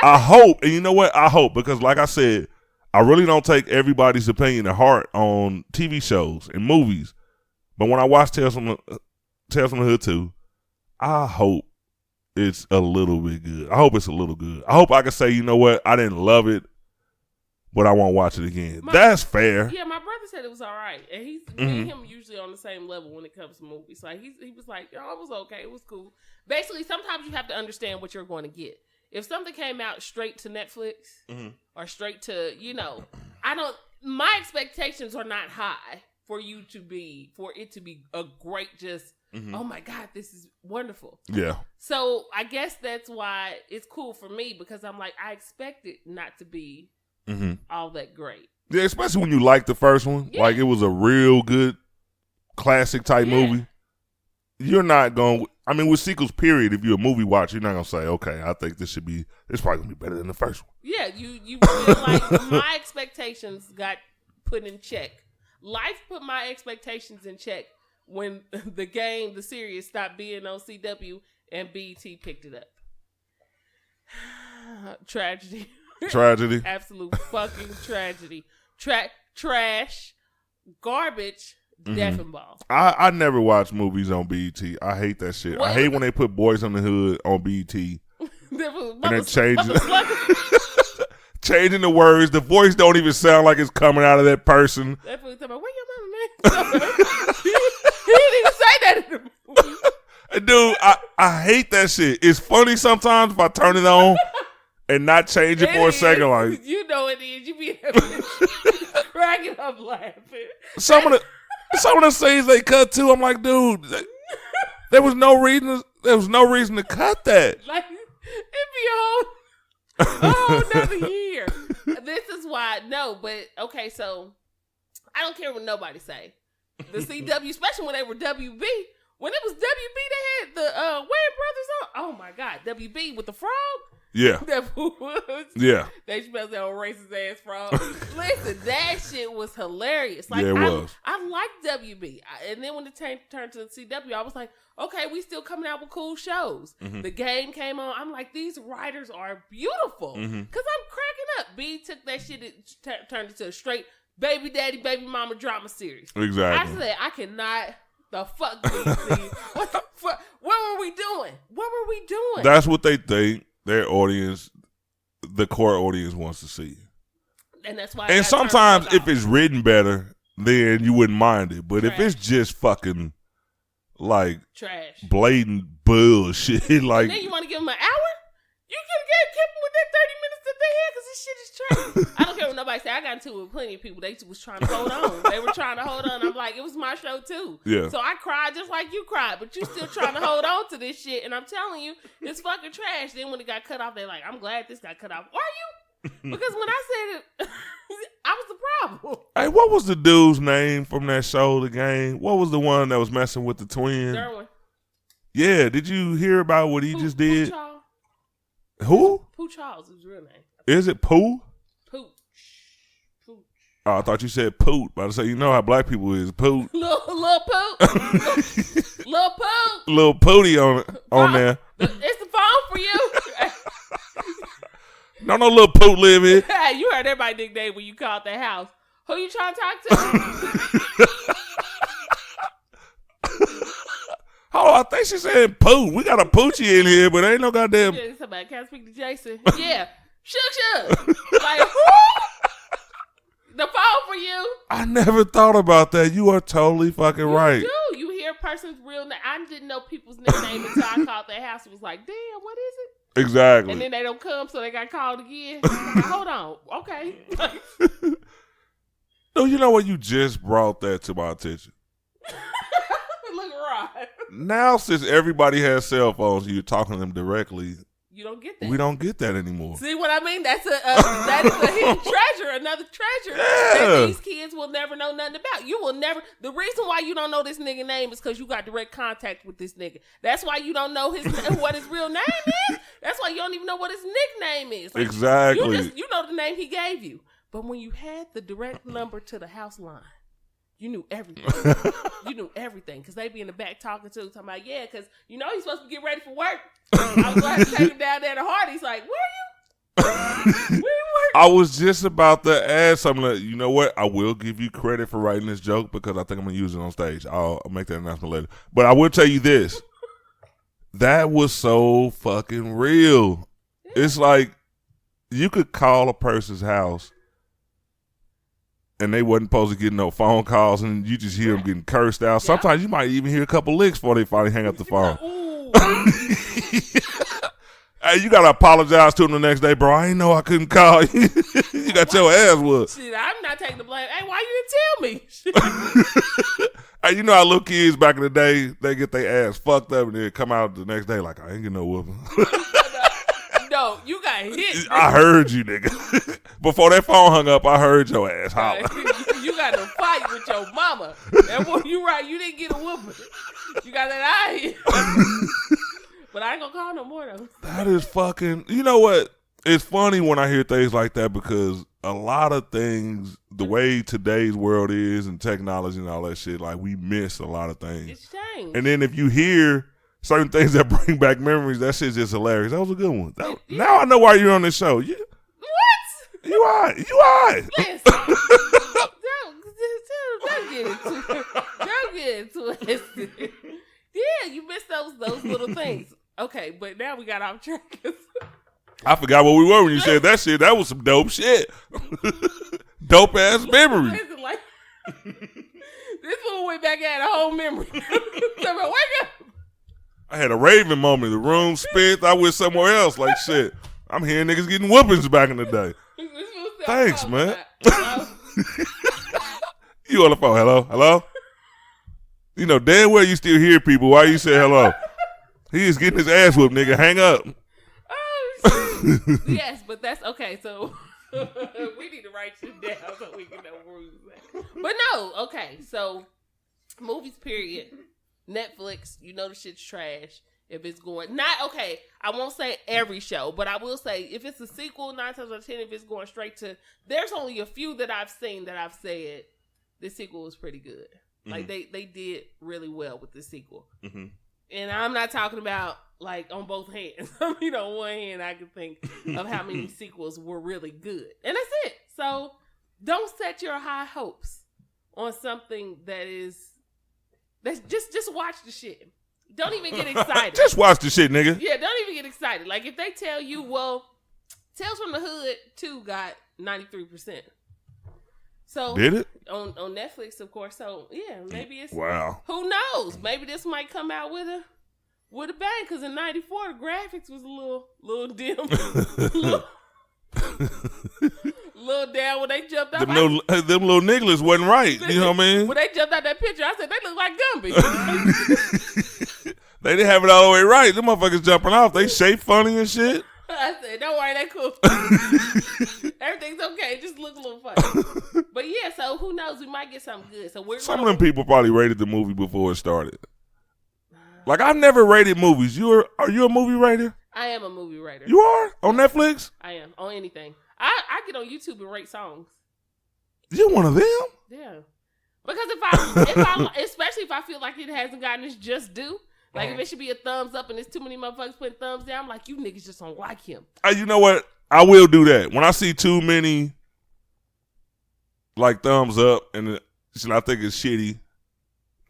I hope, and you know what? I hope, because like I said, I really don't take everybody's opinion to heart on TV shows and movies. But when I watch Tales from the Hood 2, I hope it's a little bit good. I hope it's a little good. I hope I can say, you know what, I didn't love it, but I won't watch it again. That's fair. Yeah, my brother said it was all right, and me and him usually on the same level when it comes to movies. Like he was like, "Yo, it was okay, it was cool." Basically, sometimes you have to understand what you're going to get. If something came out straight to Netflix or straight to, my expectations are not high for it to be a great oh my God, this is wonderful. Yeah. So I guess that's why it's cool for me, because I'm like, I expect it not to be all that great. Yeah, especially when you like the first one. Yeah. Like it was a real good classic type movie. You're not going, with sequels, period, if you're a movie watcher, you're not going to say, okay, I think it's probably going to be better than the first one. Yeah, you feel like my expectations got put in check. Life put my expectations in check when the series stopped being on CW and BET picked it up. Tragedy. Absolute fucking tragedy. Trash. Garbage. Death and ball. I never watch movies on BET. I hate that shit. I hate when they put Boys on the Hood on BET. And then changing the words. The voice don't even sound like it's coming out of that person. That's what he's talking about. Where your mama, man? He didn't even say that in the movie. Dude, I hate that shit. It's funny sometimes if I turn it on and not change it for a second. Like, you know it is. You be cracking up laughing. Some of the scenes they cut to, I'm like, dude, there was no reason to cut that. Like, it'd be a whole another year. This is why okay, so I don't care what nobody say. The CW, especially when they were WB. When it was WB, they had the Wayne Brothers on. Oh my God, WB with the frog. Yeah. Yeah. They smelled that old racist ass frog. Listen, that shit was hilarious. Like, yeah, it was. I liked WB. And then when it turned to the CW, I was like, okay, we still coming out with cool shows. The Game came on. I'm like, these writers are beautiful. Because I'm cracking up. B took that shit and turned it to a straight baby daddy, baby mama drama series. Exactly. I said, I cannot. The fuck, BT. What the fuck? What were we doing? That's what they think. Their audience, the core audience, wants to see. And that's why. And sometimes, if it's written better, then you wouldn't mind it. But if it's just fucking like trash, blatant bullshit, like, and then you want to give them an hour? You could have kept them with that 30 minutes that they had, because this shit is trash. I don't care what nobody say. I got into it with plenty of people. They was trying to hold on. They were trying to hold on. I'm like, it was my show too. Yeah. So I cried just like you cried, but you still trying to hold on to this shit. And I'm telling you, it's fucking trash. Then when it got cut off, they're like, I'm glad this got cut off. Are you? Because when I said it, I was the problem. Hey, what was the dude's name from that show, The Game? What was the one that was messing with the twin? Derwin. Yeah. Did you hear about what he just did? Who? Pooh Charles is his real name. Is it Pooh? Pooh. Oh, I thought you said Poot. But I say, you know how black people is. Poot. Little Poot. Little Poot. Little Pooty on there. It's the phone for you. No little Poot live here. Hey, you heard everybody nickname when you called that house. Who you trying to talk to? Oh, I think she said Pooh. We got a Poochie in here, but ain't no goddamn. Yeah, somebody can't speak to Jason. Yeah. Shook. Like, who? The phone for you. I never thought about that. You are totally fucking right. You do. You hear a person's real name. I didn't know people's nickname until I called their house. It was like, damn, what is it? Exactly. And then they don't come, so they got called again. Hold on. Okay. No, you know what? You just brought that to my attention. Look, right. Now, since everybody has cell phones, you're talking to them directly. You don't get that. We don't get that anymore. See what I mean? That is a hidden treasure, another treasure that these kids will never know nothing about. You will never. The reason why you don't know this nigga name is because you got direct contact with this nigga. That's why you don't know what his real name is. That's why you don't even know what his nickname is. Like, exactly. You know the name he gave you. But when you had the direct number to the house line, you knew everything. You knew everything. Because they be in the back talking about, yeah, because, you know, he's supposed to get ready for work. I was going to take him down there to Hardee's. Like, where are you? Where you work? I was just about to add something. Like, you know what? I will give you credit for writing this joke because I think I'm going to use it on stage. I'll make that announcement later. But I will tell you this. That was so fucking real. Yeah. It's like you could call a person's house and they wasn't supposed to get no phone calls, and you just hear them getting cursed out. Yeah. Sometimes you might even hear a couple licks before they finally hang up the phone. Hey, you gotta apologize to them the next day, bro. I ain't know I couldn't call you. You got your ass whooped. Shit, I'm not taking the blame. Hey, why you didn't tell me? Hey, you know how little kids back in the day, they get their ass fucked up and then come out the next day like, I ain't getting no whooping. No, you got hit. I heard you, nigga. Before that phone hung up, I heard your ass holler. You got to fight with your mama. And when you right, you didn't get a whooping. You got that eye here. But I ain't gonna call no more though. That is fucking. You know what? It's funny when I hear things like that because a lot of things, the way today's world is and technology and all that shit, like we miss a lot of things. It's changed. And then if you hear certain things that bring back memories, that shit's just hilarious. That was a good one. Now I know why you're on this show. What? You are. Listen. Don't get into it. Don't get into it. Yeah, you missed those little things. Okay, but now we got off track. I forgot what we were when you said that shit. That was some dope shit. Dope ass memory. Like, this one went back and had a whole memory. So, wake up. I had a raving moment. The room spent. I went somewhere else. Like shit. I'm hearing niggas getting whoopings back in the day. Thanks, man. You on the phone? Hello. You know damn well you still hear people. Why you say hello? He is getting his ass whooped, nigga. Hang up. Oh, yes, but that's okay. So we need to write shit down so we can know where we was at. But no, okay. So movies, period. Netflix, you know the shit's trash. If it's going I won't say every show, but I will say if it's a sequel, 9 times out of 10, if it's going straight to, there's only a few that I've seen that I've said this sequel was pretty good. Mm-hmm. Like they did really well with the sequel. Mm-hmm. And I'm not talking about like on both hands. I mean, on one hand, I can think of how many sequels were really good, and that's it. So don't set your high hopes on something that's just watch the shit. Don't even get excited. Just watch the shit, nigga. Yeah, don't even get excited. Like if they tell you, well, Tales from the Hood 2 got 93%. So did it on Netflix, of course? So yeah, maybe it's wow. Who knows? Maybe this might come out with a bang because in '94 the graphics was a little dim, little down when they jumped out. Them little niggas wasn't right. You know what I mean? When they jumped out that picture, I said they look like Gumby. They didn't have it all the way right. Them motherfuckers jumping off. They shape funny and shit. I said, don't worry, they cool. Everything's okay. Just look a little funny. But yeah, so who knows? We might get something good. So some of them people probably rated the movie before it started. Like I've never rated movies. Are you a movie rater? I am a movie rater. You are? On Netflix? I am. On anything. I get on YouTube and rate songs. You're one of them? Yeah. Because if I especially if I feel like it hasn't gotten its just due. Like, if it should be a thumbs up and there's too many motherfuckers putting thumbs down, I'm like, you niggas just don't like him. You know what? I will do that. When I see too many, like, thumbs up and I think it's shitty,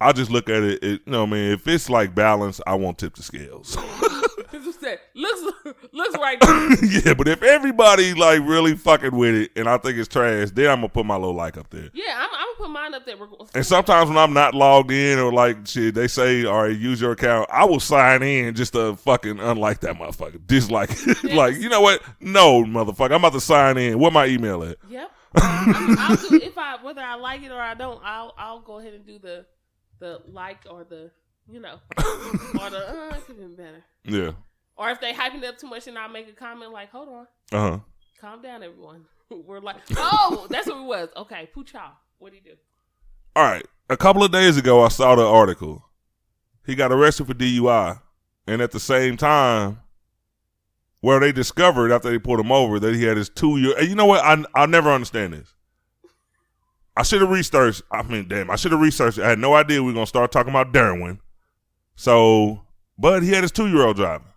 I'll just look at it. You know what I mean? If it's, like, balanced, I won't tip the scales. Looks right there. Yeah, but if everybody, like, really fucking with it and I think it's trash, then I'm going to put my little like up there. Yeah, I'm going to put mine up there. And sometimes when I'm not logged in or, like, shit, they say, all right, use your account, I will sign in just to fucking unlike that motherfucker. Dislike it. Yes. Like, you know what? No, motherfucker. I'm about to sign in. Where my email at? Yep. I'll do whether I like it or I don't, I'll go ahead and do the like or the, you know, or the, it could have been better. Yeah. Or if they hyping it up too much and I'll make a comment like, hold on. Uh-huh. Calm down, everyone. We're like, oh, that's what it was. Okay, Poochow. What do you do? All right. A couple of days ago, I saw the article. He got arrested for DUI. And at the same time, where they discovered after they pulled him over that he had his 2-year. And you know what? I'll never understand this. I should have researched. I should have researched. I had no idea we were going to start talking about Darwin. So, but he had his 2-year-old driving.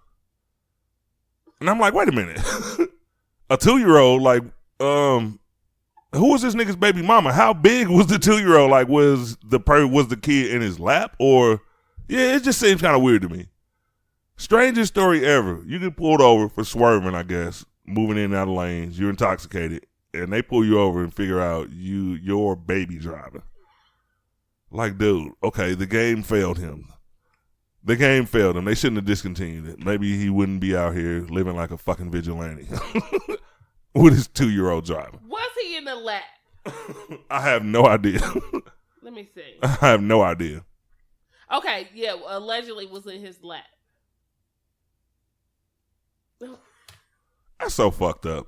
And I'm like, wait a minute. A 2-year-old, like, who was this nigga's baby mama? How big was the 2-year-old? Like, was the kid in his lap? Or, yeah, it just seems kind of weird to me. Strangest story ever. You get pulled over for swerving, I guess, moving in and out of lanes. You're intoxicated, and they pull you over and figure out you're baby driving. Like, dude, okay, the game failed him. The game failed him. They shouldn't have discontinued it. Maybe he wouldn't be out here living like a fucking vigilante with his 2-year-old driving. Was he in the lap? I have no idea. Let me see. I have no idea. Okay, yeah, allegedly was in his lap. That's so fucked up.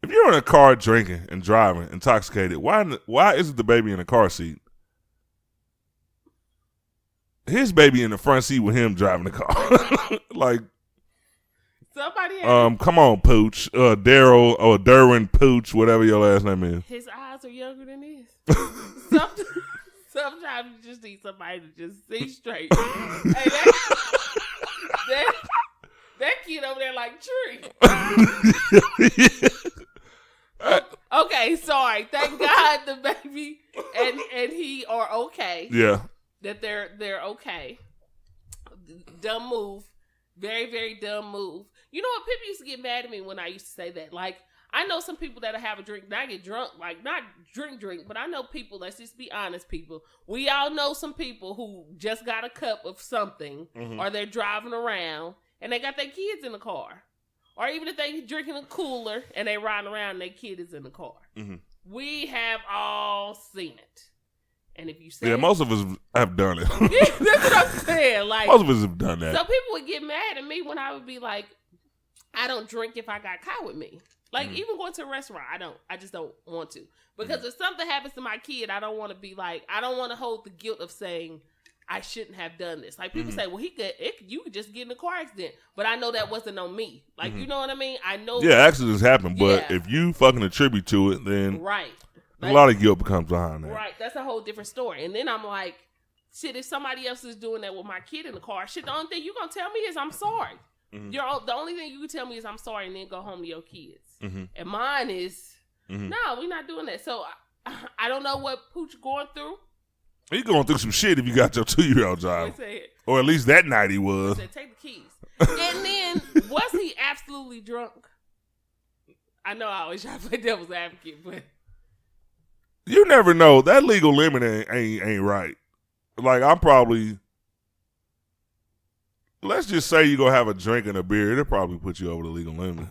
If you're in a car drinking and driving, intoxicated, why isn't the baby in the car seat? His baby in the front seat with him driving the car. Like, somebody had come on, Pooch. Daryl or Derwin Pooch, whatever your last name is. his eyes are younger than his. Sometimes you just need somebody to just see straight. Hey, that kid over there like tree. Okay, sorry. Thank God the baby and he are okay. Yeah. That they're okay. Dumb move. Very, very dumb move. You know what? People used to get mad at me when I used to say that. Like, I know some people that'll have a drink, not get drunk, like not drink, but I know people, let's just be honest, people. We all know some people who just got a cup of something, or they're driving around and they got their kids in the car. Or even if they drinking a cooler and they riding around and their kid is in the car. Mm-hmm. We have all seen it. And if you say, yeah, most of us have done it. Yeah, that's what I'm saying. Like, most of us have done that. So people would get mad at me when I would be like, I don't drink if I got caught with me. Like, even going to a restaurant, I just don't want to. Because if something happens to my kid, I don't want to be like, I don't want to hold the guilt of saying I shouldn't have done this. Like, people say, well, you could just get in a car accident. But I know that wasn't on me. Like, you know what I mean? I know. Yeah, accidents happen. But if you fucking attribute to it, then right. Like, a lot of guilt becomes behind that. Right. That's a whole different story. And then I'm like, shit, if somebody else is doing that with my kid in the car, shit, the only thing you gonna tell me is I'm sorry. The only thing you can tell me is I'm sorry, and then go home to your kids. And mine is, no, we're not doing that. So I don't know what Pooch going through. He's going through some shit if you got your 2-year-old job. Or at least that night he was. Said, take the keys. And then, was he absolutely drunk? I know I always try to play devil's advocate, but you never know. That legal limit ain't right. Like, I'm probably, let's just say you go have a drink and a beer, it'll probably put you over the legal limit.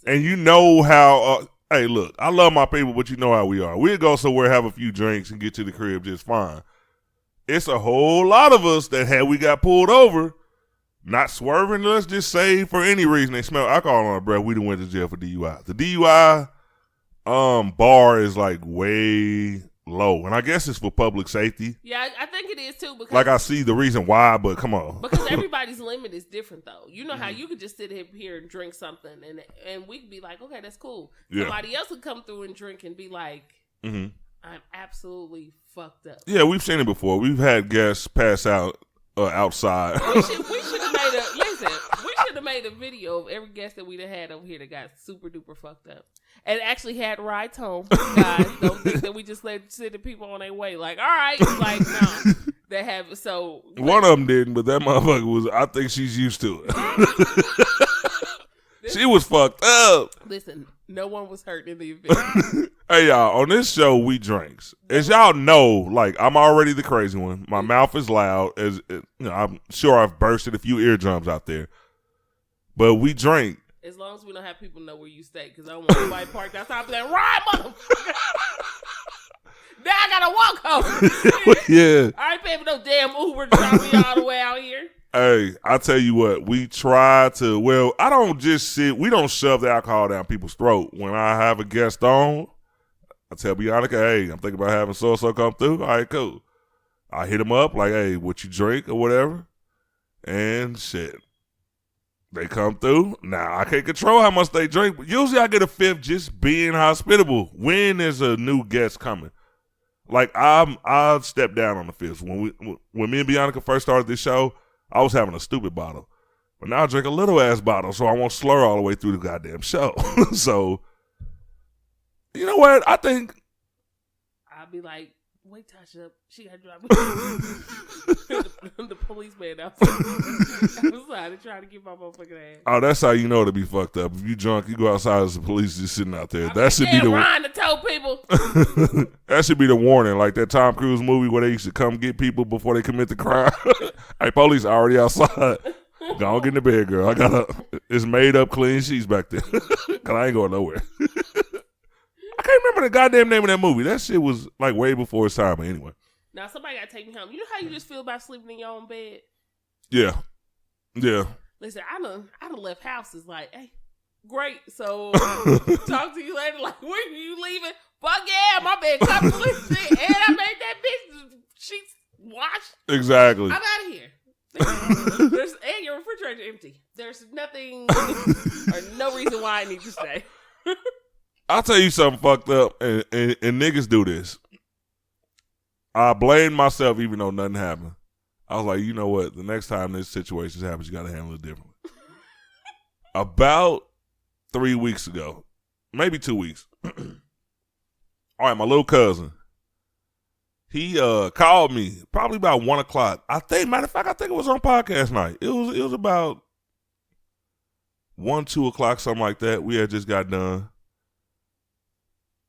And you know how, hey, look, I love my people, but you know how we are. We'll go somewhere, have a few drinks, and get to the crib just fine. It's a whole lot of us that had we got pulled over, not swerving, let's just say for any reason they smell alcohol on our breath, we done went to jail for DUI. The DUI bar is like way low, and I guess it's for public safety. Yeah, I think it is too. Because like, I see the reason why, but come on. Because everybody's limit is different, though. You know how you could just sit here and drink something, and we could be like, okay, that's cool. Yeah. Somebody else would come through and drink and be like, I'm absolutely fucked up. Yeah, we've seen it before. We've had guests pass out outside. We should have made a video of every guest that we'd have had over here that got super duper fucked up. And actually had rides home. Guys, don't think that we just let the people on their way. Like, all right. Like, no. They have, so. One of them didn't, but that motherfucker was, I think she's used to it. She was fucked up. Listen, no one was hurt in the event. Hey, y'all, on this show, we drinks. As y'all know, like, I'm already the crazy one. My mouth is loud. I'm sure I've bursted a few eardrums out there. But we drink. As long as we don't have people know where you stay, because I don't want anybody parked outside and like, ride, motherfucker. Now I gotta walk home. Yeah. I ain't paying for no damn Uber to drive me all the way out here. Hey, I tell you what, we try to, well, I don't just we don't shove the alcohol down people's throat. When I have a guest on, I tell Bianca, hey, I'm thinking about having so-so come through. All right, cool. I hit them up like, hey, what you drink or whatever. And shit. They come through. Now, I can't control how much they drink, but usually I get a fifth just being hospitable when there's a new guest coming. Like, I'll step down on the fifth. When me and Bianca first started this show, I was having a stupid bottle. But now I drink a little-ass bottle, so I won't slur all the way through the goddamn show. So, you know what? I think I'll be like, wait, Tasha, she got to drive me. The policeman outside and trying to get my motherfucking ass. Oh, that's how you know to be fucked up. If you drunk, you go outside as the police just sitting out there. That should be the Ryan to tell people. That should be the warning, like that Tom Cruise movie where they used to come get people before they commit the crime. Hey, police already outside. Go on, get in the bed, girl. It's made up clean sheets back there. Cause I ain't going nowhere. I can't remember the goddamn name of that movie. That shit was like way before its time. But anyway. Now somebody gotta take me home. You know how you just feel about sleeping in your own bed? Yeah. Yeah. Listen, I done left houses like, hey, great. So talk to you later. Like, when are you leaving? Fuck yeah, my bed covered with shit, and I made that bitch sheets washed. Exactly. I'm out of here. And your refrigerator empty. There's nothing or no reason why I need to stay. I'll tell you something fucked up, and niggas do this. I blamed myself even though nothing happened. I was like, you know what? The next time this situation happens, you got to handle it differently. About 3 weeks ago, maybe 2 weeks. All right, my little cousin, he called me probably about 1 o'clock. Matter of fact, I think it was on podcast night. It was about 1, 2 o'clock, something like that. We had just got done.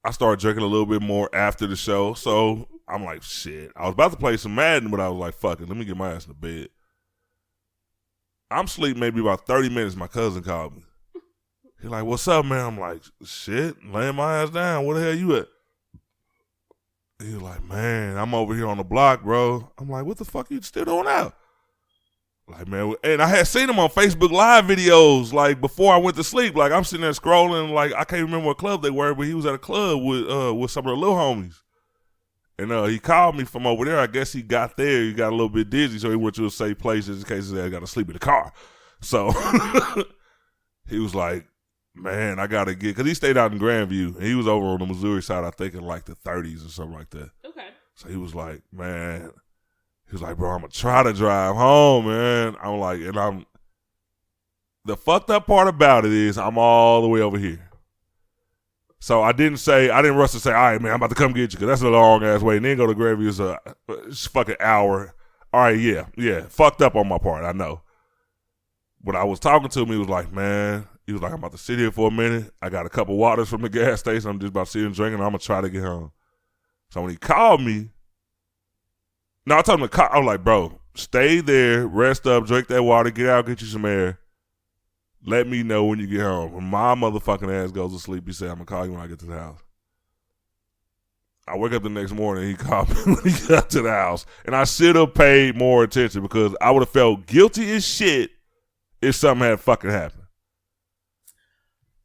I started drinking a little bit more after the show, so I'm like, shit. I was about to play some Madden, but I was like, fuck it, let me get my ass in the bed. I'm asleep maybe about 30 minutes. My cousin called me. He's like, what's up, man? I'm like, shit, laying my ass down. Where the hell you at? He was like, man, I'm over here on the block, bro. I'm like, what the fuck you still doing out? Like, man, and I had seen him on Facebook Live videos, like, before I went to sleep. Like, I'm sitting there scrolling, like, I can't remember what club they were, but he was at a club with some of the little homies. And he called me from over there. I guess he got there. He got a little bit dizzy, so he went to a safe place just in case he got to sleep in the car. So he was like, man, I got to get, because he stayed out in Grandview, and he was over on the Missouri side, I think, in like the 30s or something like that. Okay. So he was like, man, he was like, bro, I'm going to try to drive home, man. I'm like, the fucked up part about it is I'm all the way over here. So I didn't rush to say, all right, man, I'm about to come get you, because that's a long-ass way. And then go to Grandview is a fucking hour. All right, yeah, fucked up on my part, I know. But I was talking to him, he was like, man, I'm about to sit here for a minute. I got a couple waters from the gas station. I'm just about to sit and drink, and I'm going to try to get home. So when he called me, I told him to call. I was like, bro, stay there, rest up, drink that water, get out, get you some air. Let me know when you get home. When my motherfucking ass goes to sleep, he said, I'm going to call you when I get to the house. I wake up the next morning, he called me when he got to the house. And I should have paid more attention because I would have felt guilty as shit if something had fucking happened.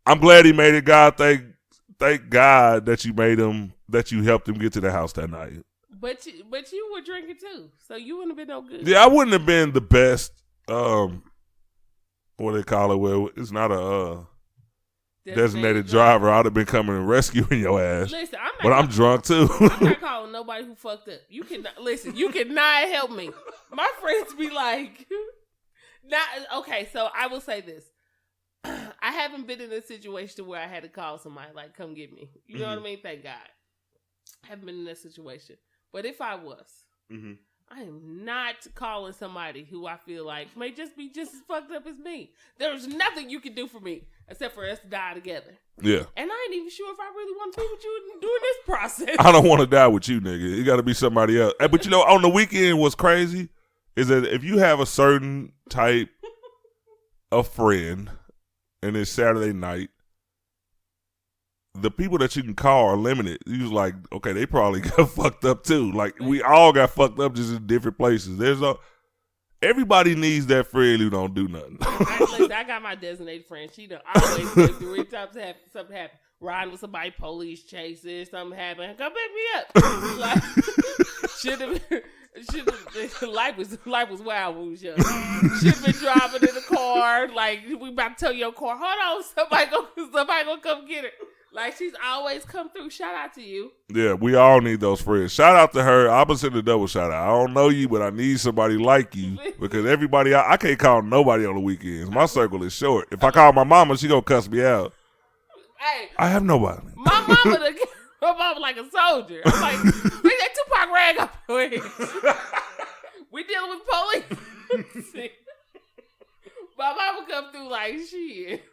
I'm glad he made it, God. Thank God that you helped him get to the house that night. But you were drinking too, so you wouldn't have been no good. Yeah, I wouldn't have been the best. What they call it? Well, it's not a designated driver. I'd have been coming and rescuing your ass. Listen, I'm drunk too. I'm not calling nobody who fucked up. You cannot listen. You cannot help me. My friends be like, not okay. So I will say this. I haven't been in a situation where I had to call somebody like, come get me. You know what I mean? Thank God. I haven't been in that situation. But if I was, I am not calling somebody who I feel like may just be just as fucked up as me. There's nothing you can do for me except for us to die together. Yeah. And I ain't even sure if I really want to be with you during this process. I don't want to die with you, nigga. It got to be somebody else. But on the weekend, what's crazy is that if you have a certain type of friend and it's Saturday night, the people that you can call are limited. You're like, okay, they probably got fucked up too. Like, we all got fucked up just in different places. Everybody needs that friend who don't do nothing. I got my designated friend. She done always been through it. Something happened. Riding with somebody, police chasing, something happened. Come pick me up. Like, should have. Life was wild when we was young. Should have been driving in the car. Like, we about to tell your car, hold on, somebody gonna come get her. Like, she's always come through. Shout out to you. Yeah, we all need those friends. Shout out to her. I'm going to send a double shout out. I don't know you, but I need somebody like you because everybody, I can't call nobody on the weekends. My circle is short. If I call my mama, she going to cuss me out. Hey, I have nobody. My mama like a soldier. I'm like, bring that Tupac rag up. We dealing with police. My mama come through like shit.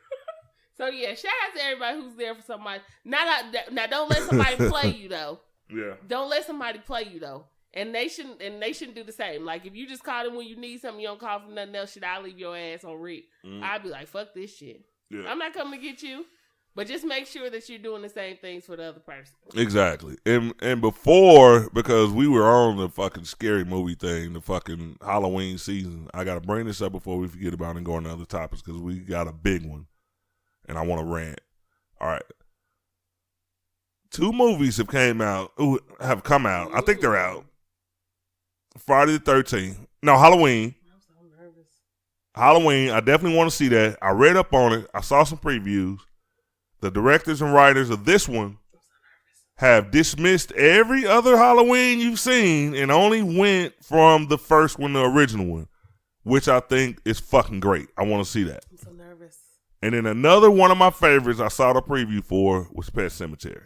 So yeah, shout out to everybody who's there for somebody. Now don't let somebody play you though. Yeah. Don't let somebody play you though. And they shouldn't do the same. Like if you just call them when you need something, you don't call for nothing else, shit, I'll leave your ass on read. I'd be like, fuck this shit. Yeah. I'm not coming to get you. But just make sure that you're doing the same things for the other person. Exactly. And before, because we were on the fucking scary movie thing, the fucking Halloween season, I got to bring this up before we forget about it and go on to other topics because we got a big one. And I want to rant. All right. 2 movies have come out. I think they're out. Friday the 13th. No, Halloween. I'm so nervous. Halloween. I definitely want to see that. I read up on it. I saw some previews. The directors and writers of this one have dismissed every other Halloween you've seen and only went from the first one, the original one, which I think is fucking great. I want to see that. I'm so nervous. And then another one of my favorites I saw the preview for was Pet Sematary.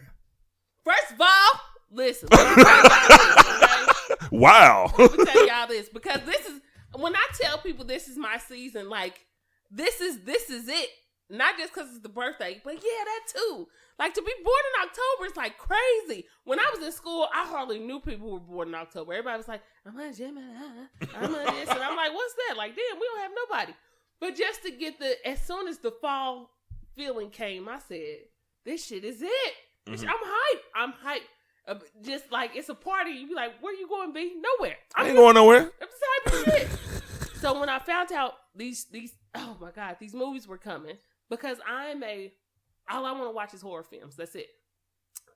First of all, listen. Let me tell y'all this, okay? Wow. Let me tell y'all this because this is when I tell people this is my season. Like this is it. Not just because it's the birthday, but yeah, that too. Like, to be born in October is like crazy. When I was in school, I hardly knew people who were born in October. Everybody was like, I'm a Gemini, I'm a this. And I'm like, what's that? Like, damn, we don't have nobody. But just to get as soon as the fall feeling came, I said, this shit is it. Mm-hmm. I'm hyped. Just like, it's a party. You be like, where you going, B? Nowhere. I ain't going nowhere. I'm just hyped as shit. So when I found out these, oh my God, these movies were coming. Because all I want to watch is horror films. That's it.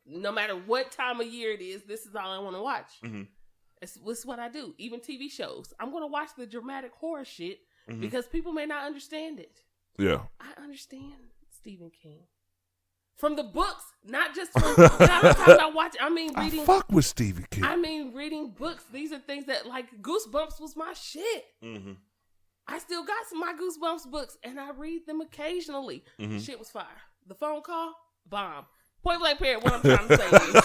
No matter what time of year it is, this is all I want to watch. Mm-hmm. It's what I do. Even TV shows. I'm going to watch the dramatic horror shit because people may not understand it. Yeah. I understand Stephen King. From the books, not just from, I'm talking about watching. I mean, reading. I fuck with Stephen King. I mean, reading books. These are things that, like, Goosebumps was my shit. Mm-hmm. I still got some of my Goosebumps books, and I read them occasionally. Mm-hmm. Shit was fire. The phone call, bomb. Point blank period, what I'm trying to say is,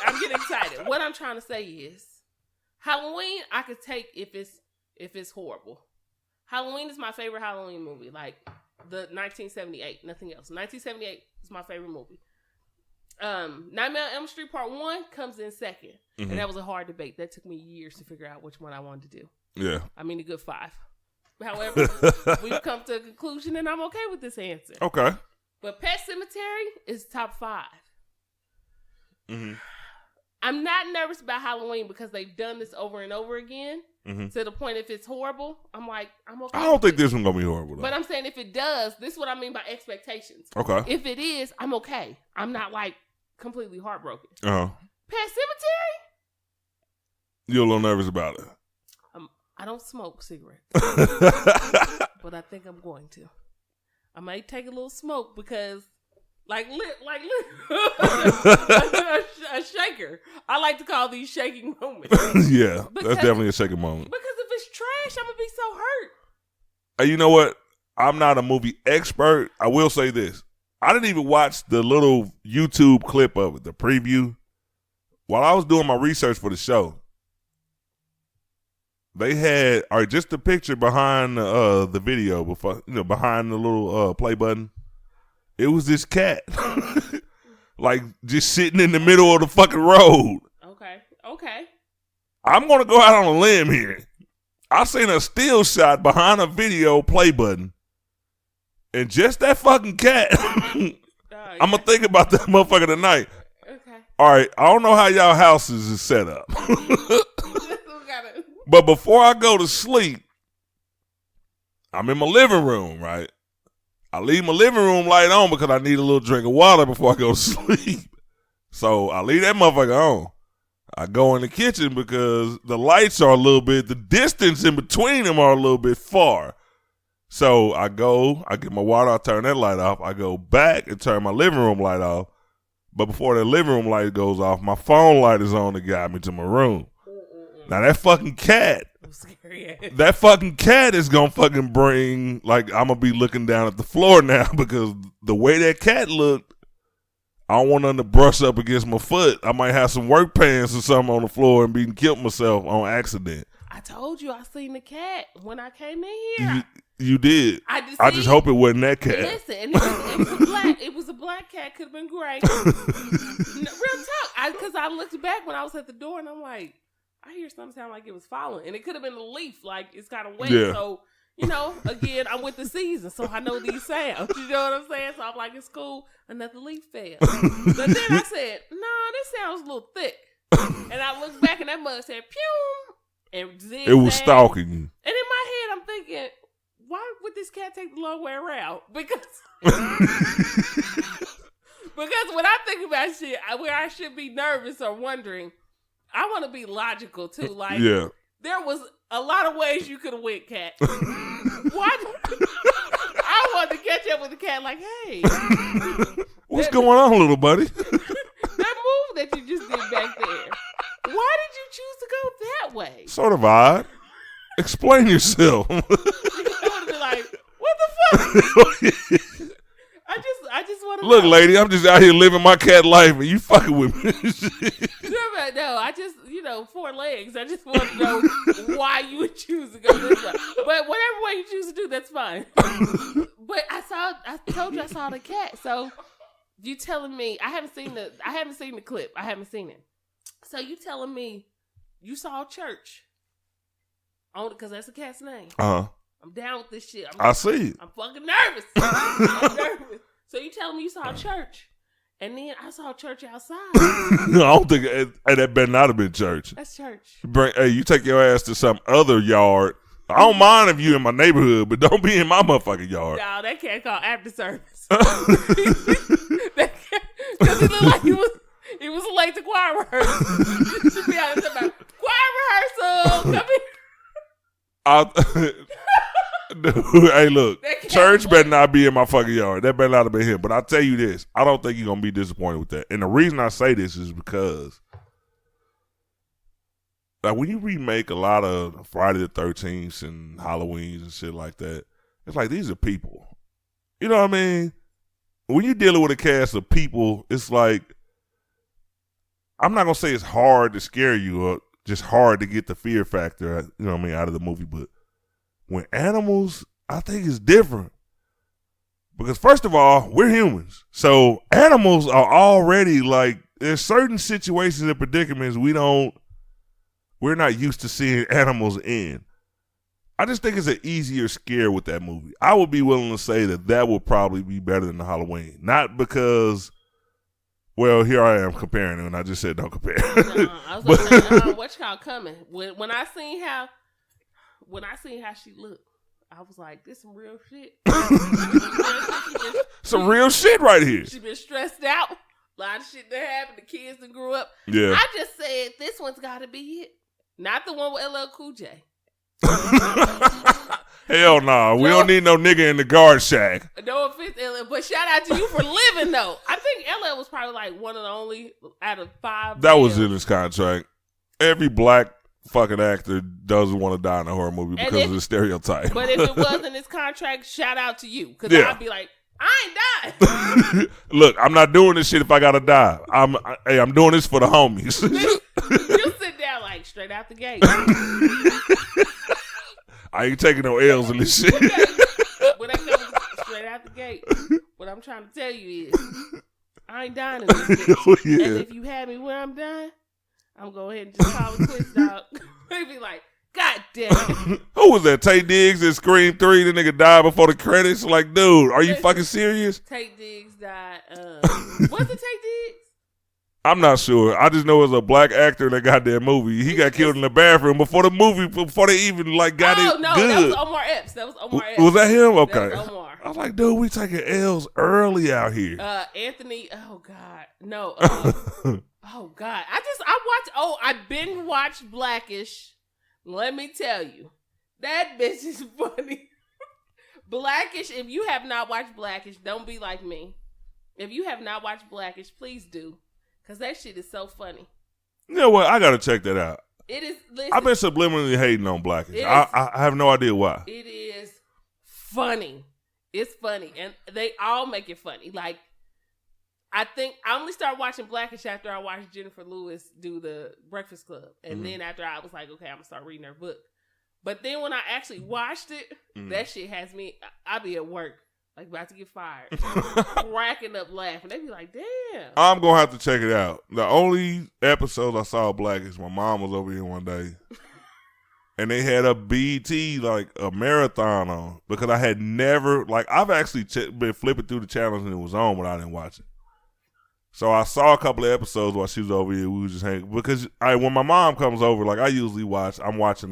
I'm getting excited. What I'm trying to say is, Halloween, I could take if it's horrible. Halloween is my favorite Halloween movie, like the 1978, nothing else. 1978 is my favorite movie. Nightmare on Elm Street Part 1 comes in second, and that was a hard debate. That took me years to figure out which one I wanted to do. Yeah. I mean, a good 5. However, we've come to a conclusion, and I'm okay with this answer. Okay. But Pet Sematary is top 5. Mm-hmm. I'm not nervous about Halloween because they've done this over and over again. Mm-hmm. To the point, if it's horrible, I'm like, I'm okay. I don't think this one's going to be horrible, though. But I'm saying if it does, this is what I mean by expectations. Okay. If it is, I'm okay. I'm not, like, completely heartbroken. Uh-huh. Pet Sematary? You're a little nervous about it. I don't smoke cigarettes, but I think I'm going to. I might take a little smoke because, a shaker. I like to call these shaking moments. Yeah, that's definitely a shaking moment. Because if it's trash, I'm gonna be so hurt. You know what? I'm not a movie expert. I will say this: I didn't even watch the little YouTube clip of it, the preview, while I was doing my research for the show. They had just the picture behind the video before, behind the little play button. It was this cat, like just sitting in the middle of the fucking road. Okay. I'm gonna go out on a limb here. I seen a still shot behind a video play button, and just that fucking cat. I'm gonna think about that motherfucker tonight. Okay. All right. I don't know how y'all houses is set up. But before I go to sleep, I'm in my living room, right? I leave my living room light on because I need a little drink of water before I go to sleep. So I leave that motherfucker on. I go in the kitchen because the lights are the distance in between them are a little bit far. So I get my water, I turn that light off. I go back and turn my living room light off. But before that living room light goes off, my phone light is on to guide me to my room. Now that fucking cat, that fucking cat is gonna fucking bring, I'm gonna be looking down at the floor now because the way that cat looked, I don't want nothing to brush up against my foot. I might have some work pants or something on the floor and be killed myself on accident. I told you I seen the cat when I came in here. You did. I just hope it wasn't that cat. Listen, and it was a black. It was a black cat. Could have been gray. Real talk. Because I looked back when I was at the door, and I'm like, I hear something sound like it was falling, and it could have been a leaf. Like it's kind of wet. Yeah. So again, I'm with the season, so I know these sounds. You know what I'm saying? So I'm like, it's cool. Another leaf fell. But then I said, no, this sounds a little thick. And I looked back, and that mug said, pew. And it was stalking you. And in my head, I'm thinking, why would this cat take the long way around? Because when I think about shit, where I should be nervous or wondering, I want to be logical too. Like, there was a lot of ways you could have went, cat. Why? I wanted to catch up with the cat. Like, hey, what's going on, little buddy? That move that you just did back there. Why did you choose to go that way? Sort of odd. Explain yourself. I would have been like, what the fuck? I just want to look, lady, I'm just out here living my cat life and you fucking with me. No, I just, 4 legs. I just want to know why you would choose to go this way. But whatever way you choose to do, that's fine. But I told you I saw the cat. So you telling me, I haven't seen the clip. I haven't seen it. So you telling me you saw church? Because that's the cat's name. Uh-huh. I'm down with this shit. I see it. I'm fucking nervous. I'm nervous. So you telling me you saw church? And then I saw church outside. I don't think that better not have been church. That's church. You take your ass to some other yard. I don't mind if you in my neighborhood, but don't be in my motherfucking yard. No, that cat called after service. Because he looked like he was late to choir rehearsal. You should be out there about choir rehearsal. Come here. Dude, hey, look. Church better not be in my fucking yard. That better not have been him. But I'll tell you this. I don't think you're going to be disappointed with that. And the reason I say this is because like when you remake a lot of Friday the 13th and Halloweens and shit like that, it's like these are people. You know what I mean? When you're dealing with a cast of people, it's like, I'm not going to say it's hard to scare you or just hard to get the fear factor, you know what I mean, out of the movie. But when animals, I think it's different. Because first of all, we're humans. So animals are already like, there's certain situations and predicaments we're not used to seeing animals in. I just think it's an easier scare with that movie. I would be willing to say that would probably be better than the Halloween. Not because, well, here I am comparing it, and I just said don't compare. I was like, what y'all coming? When I seen how she looked, I was like, this some real shit. Some real shit right here. She been stressed out. A lot of shit that happened. The kids that grew up. Yeah. I just said this one's got to be it. Not the one with LL Cool J. Hell nah. We don't need no nigga in the guard shack. No offense, LL, but shout out to you for living though. I think LL was probably like one of the only out of 5. That was in his contract. Every black fucking actor doesn't want to die in a horror movie because of the stereotype. But if it was in his contract, shout out to you. Because I'd be like, I ain't dying. Look, I'm not doing this shit if I gotta die. I'm doing this for the homies. You sit down like straight out the gate. I ain't taking no L's in this shit. When that comes straight out the gate, what I'm trying to tell you is, I ain't dying in this bitch. Yeah. And if you had me where I'm dying, I'm going to go ahead and just call it quits, dog. They be like, God damn it. Who was that? Tay Diggs in Scream 3? The nigga died before the credits? Like, dude, are you fucking serious? Tay Diggs died. Was it Tay Diggs? I'm not sure. I just know it was a black actor in that goddamn movie. He got killed in the bathroom before they even like got it no, good. That was Omar Epps. Was that him? Okay. That was Omar. I was like, dude, we taking L's early out here. Anthony, oh God. No. Oh God. I binge watched Blackish. Let me tell you. That bitch is funny. Blackish, if you have not watched Blackish, don't be like me. If you have not watched Blackish, please do. Because that shit is so funny. You know what? I got to check that out. It is. Listen, I've been subliminally hating on Blackish. I have no idea why. It is funny. It's funny. And they all make it funny. Like, I think I only started watching Blackish after I watched Jennifer Lewis do the Breakfast Club. And then after I was like, okay, I'm going to start reading her book. But then when I actually watched it, that shit has me, I'll be at work, like about to get fired, cracking up laughing. They be like, damn. I'm going to have to check it out. The only episode I saw Blackish, my mom was over here one day. And they had a BT, like a marathon on. Because I had never, like I've actually been flipping through the channels and it was on, but I didn't watch it. So I saw a couple of episodes while she was over here. We was just hanging. Because when my mom comes over, like I usually I'm watching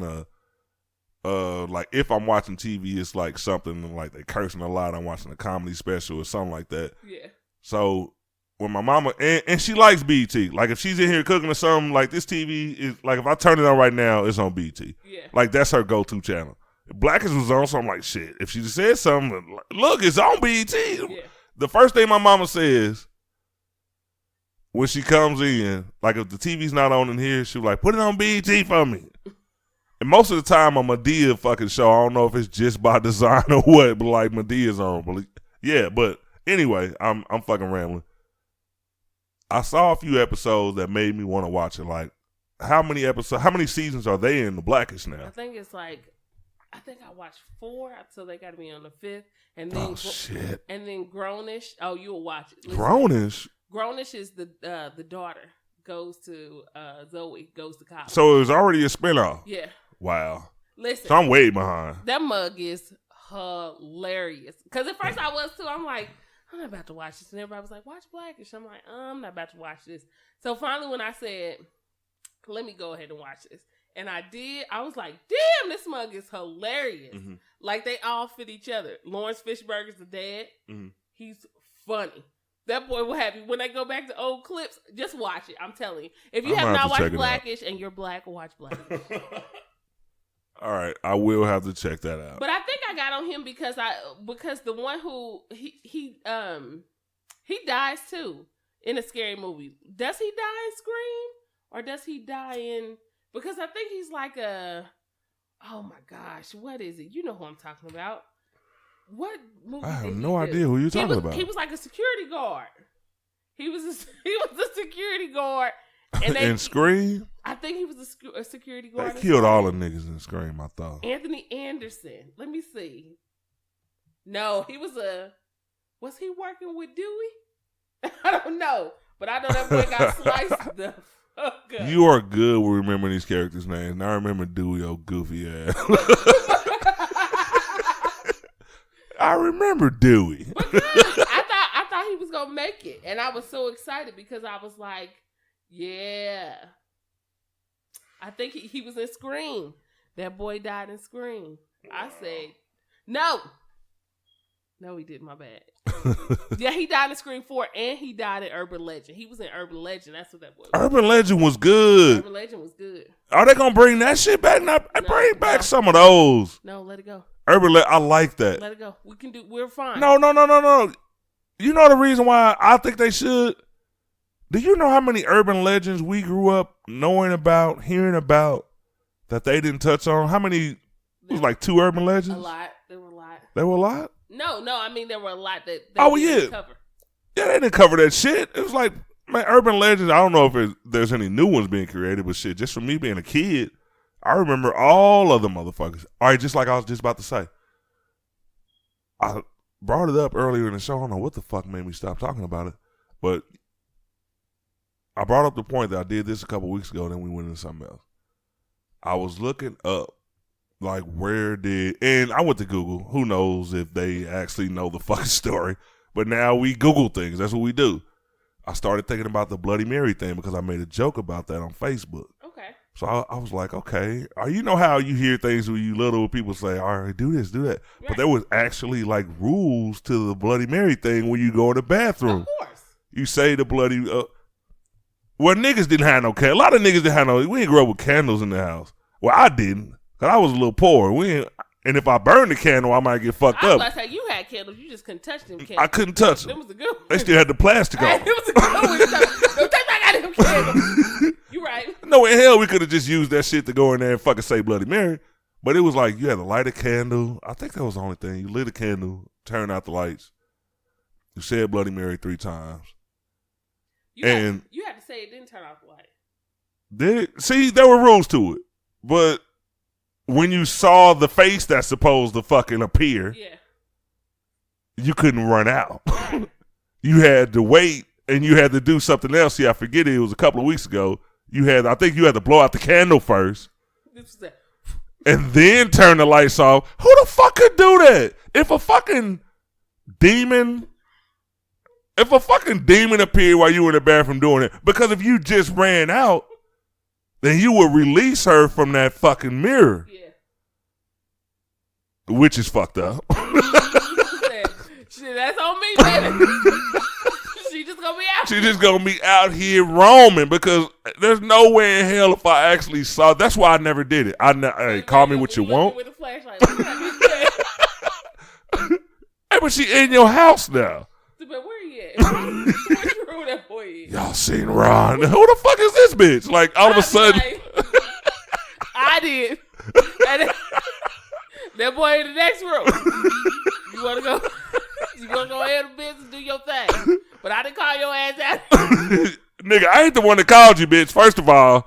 like if I'm watching TV, it's like something like they cursing a lot. I'm watching a comedy special or something like that. Yeah. So when my mama and she likes BT. Like if she's in here cooking or something, like this TV is like if I turn it on right now, it's on BT. Yeah. Like that's her go-to channel. If Blackish was on, so I'm like shit. If she just said something, look, it's on BT. Yeah. The first thing my mama says when she comes in, like if the TV's not on in here, she'll like put it on BT for me. And most of the time, a Madea fucking show. I don't know if it's just by design or what, but like Medea's on. But yeah, but anyway, I'm fucking rambling. I saw a few episodes that made me want to watch it. Like, how many seasons are they in the Blackish now? I think I watched 4, so they got to be on the 5th. And then shit. And then Grownish. Oh, you'll watch it. Listen, Grownish? Grownish is the daughter goes to Zoe goes to college. So it was already a spinoff. Yeah. Wow. Listen. So I'm way behind. That mug is hilarious. Because at first I was too. I'm like, I'm not about to watch this. And everybody was like, watch Blackish. I'm like, I'm not about to watch this. So finally when I said, let me go ahead and watch this. And I did. I was like, damn, this mug is hilarious. Mm-hmm. Like they all fit each other. Lawrence Fishburne's the dad. Mm-hmm. He's funny. That boy will have you. When they go back to old clips, just watch it. I'm telling you. If you have not watched Blackish and you're black, watch Blackish. All right, I will have to check that out. But I think I got on him because the one who he dies too in a scary movie. Does he die in Scream or does he die in? Because I think he's like oh my gosh, what is it? You know who I'm talking about. What movie? I have no idea who you're talking about. He was like a security guard. He was a security guard. And in Scream? I think he was a security guard. They killed all the niggas in Scream, I thought. Anthony Anderson. Let me see. No, was he working with Dewey? I don't know. But I know that boy got sliced the fuck up. You are good with remembering these characters' names. And I remember Dewey, old goofy ass. I remember Dewey. But good. I thought he was going to make it. And I was so excited because I was like, yeah. I think he was in Scream. That boy died in Scream. I said, no. No, he didn't. My bad. Yeah, he died in Scream 4 and he died in Urban Legend. He was in Urban Legend. That's what that boy was. Urban Legend was good. Urban Legend was good. Are they going to bring that shit back? Bring back some of those. No, let it go. I like that. Let it go. We're fine. No. You know the reason why I think they should? Do you know how many urban legends we grew up knowing about, hearing about, that they didn't touch on? How many? It was like 2 urban legends? A lot. There were a lot. There were a lot? No. I mean, there were a lot that didn't cover. Yeah, they didn't cover that shit. It was like, man, urban legends, I don't know if there's any new ones being created, but shit, just for me being a kid, I remember all of the motherfuckers. All right, just like I was just about to say. I brought it up earlier in the show. I don't know what the fuck made me stop talking about it, but I brought up the point that I did this a couple weeks ago, then we went into something else. I was looking up, like, and I went to Google. Who knows if they actually know the fucking story, but now we Google things. That's what we do. I started thinking about the Bloody Mary thing because I made a joke about that on Facebook. Okay. So I was like, okay. You know how you hear things when you little, people say, all right, do this, do that. Right. But there was actually, like, rules to the Bloody Mary thing when you go in the bathroom. Of course. You say the bloody... well, niggas didn't have no candles. A lot of niggas didn't have no... We didn't grow up with candles in the house. Well, I didn't. Because I was a little poor. And if I burned the candle, I might get fucked up. I was about to say, you had candles. You just couldn't touch them candles. I couldn't touch them. Them was a good one. They still had the plastic on. It was a good one. Don't take back out them candles. You right. No, in hell, we could have just used that shit to go in there and fucking say Bloody Mary. But it was like, you had to light a candle. I think that was the only thing. You lit a candle, turn out the lights. You said Bloody Mary 3 times. You had to say it didn't turn off the light. See, there were rules to it. But when you saw the face that's supposed to fucking appear, you couldn't run out. You had to wait, and you had to do something else. See, I forget it. It was a couple of weeks ago. I think you had to blow out the candle first. And then turn the lights off. Who the fuck could do that? If a fucking demon appeared while you were in the bathroom doing it, because if you just ran out, then you would release her from that fucking mirror. Yeah. Which is fucked up. Shit, that's on me, baby. She just gonna be out. She just gonna be out here roaming because there's no way in hell if I actually saw. That's why I never did it. Hey, call me what you want. With a flashlight. Hey, but she in your house now. But where you at? Which room that boy is? Y'all seen Ron? Who the fuck is this bitch? Like all of a sudden, I did. That boy in the next room. You wanna go? You gonna go ahead and business, do your thing. But I didn't call your ass out. Nigga, I ain't the one that called you, bitch. First of all.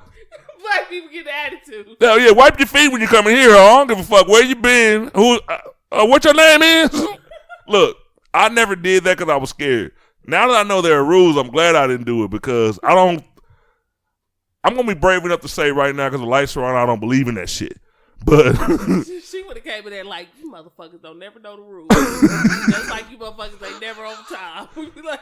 Black people get the attitude. Hell yeah, wipe your feet when you come in here. I don't give a fuck where you been. What your name is? Look, I never did that because I was scared. Now that I know there are rules, I'm glad I didn't do it because I'm going to be brave enough to say right now because the lights are on, I don't believe in that shit. But she would have came in there like, you motherfuckers don't never know the rules. Just like you motherfuckers ain't never on time. We be like,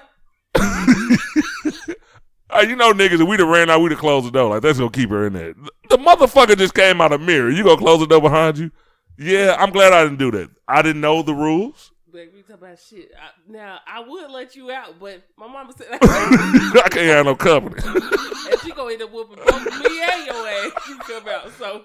you know niggas, if we'd have ran out, we'd have closed the door. Like, that's going to keep her in there. The motherfucker just came out of the mirror. You going to close the door behind you? Yeah, I'm glad I didn't do that. I didn't know the rules. But we talk about shit. Now, I would let you out, but my mama said I can't have no company. And she going to end up whooping both me and your ass. You come out, so.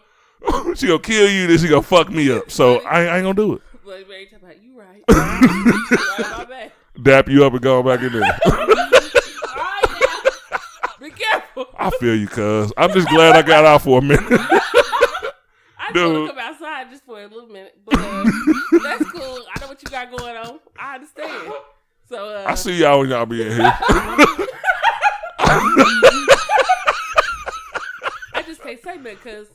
She gonna kill you, then she gonna fuck me up. So I ain't gonna do it. But every time about you right. Right, my bad. Dap you up and go back in there. All right now. Be careful. I feel you, cuz. I'm just glad I got out for a minute. I just want to come outside just for a little minute. But that's cool. I know what you got going on. I understand. So I see y'all when y'all be in here. I just can't say that because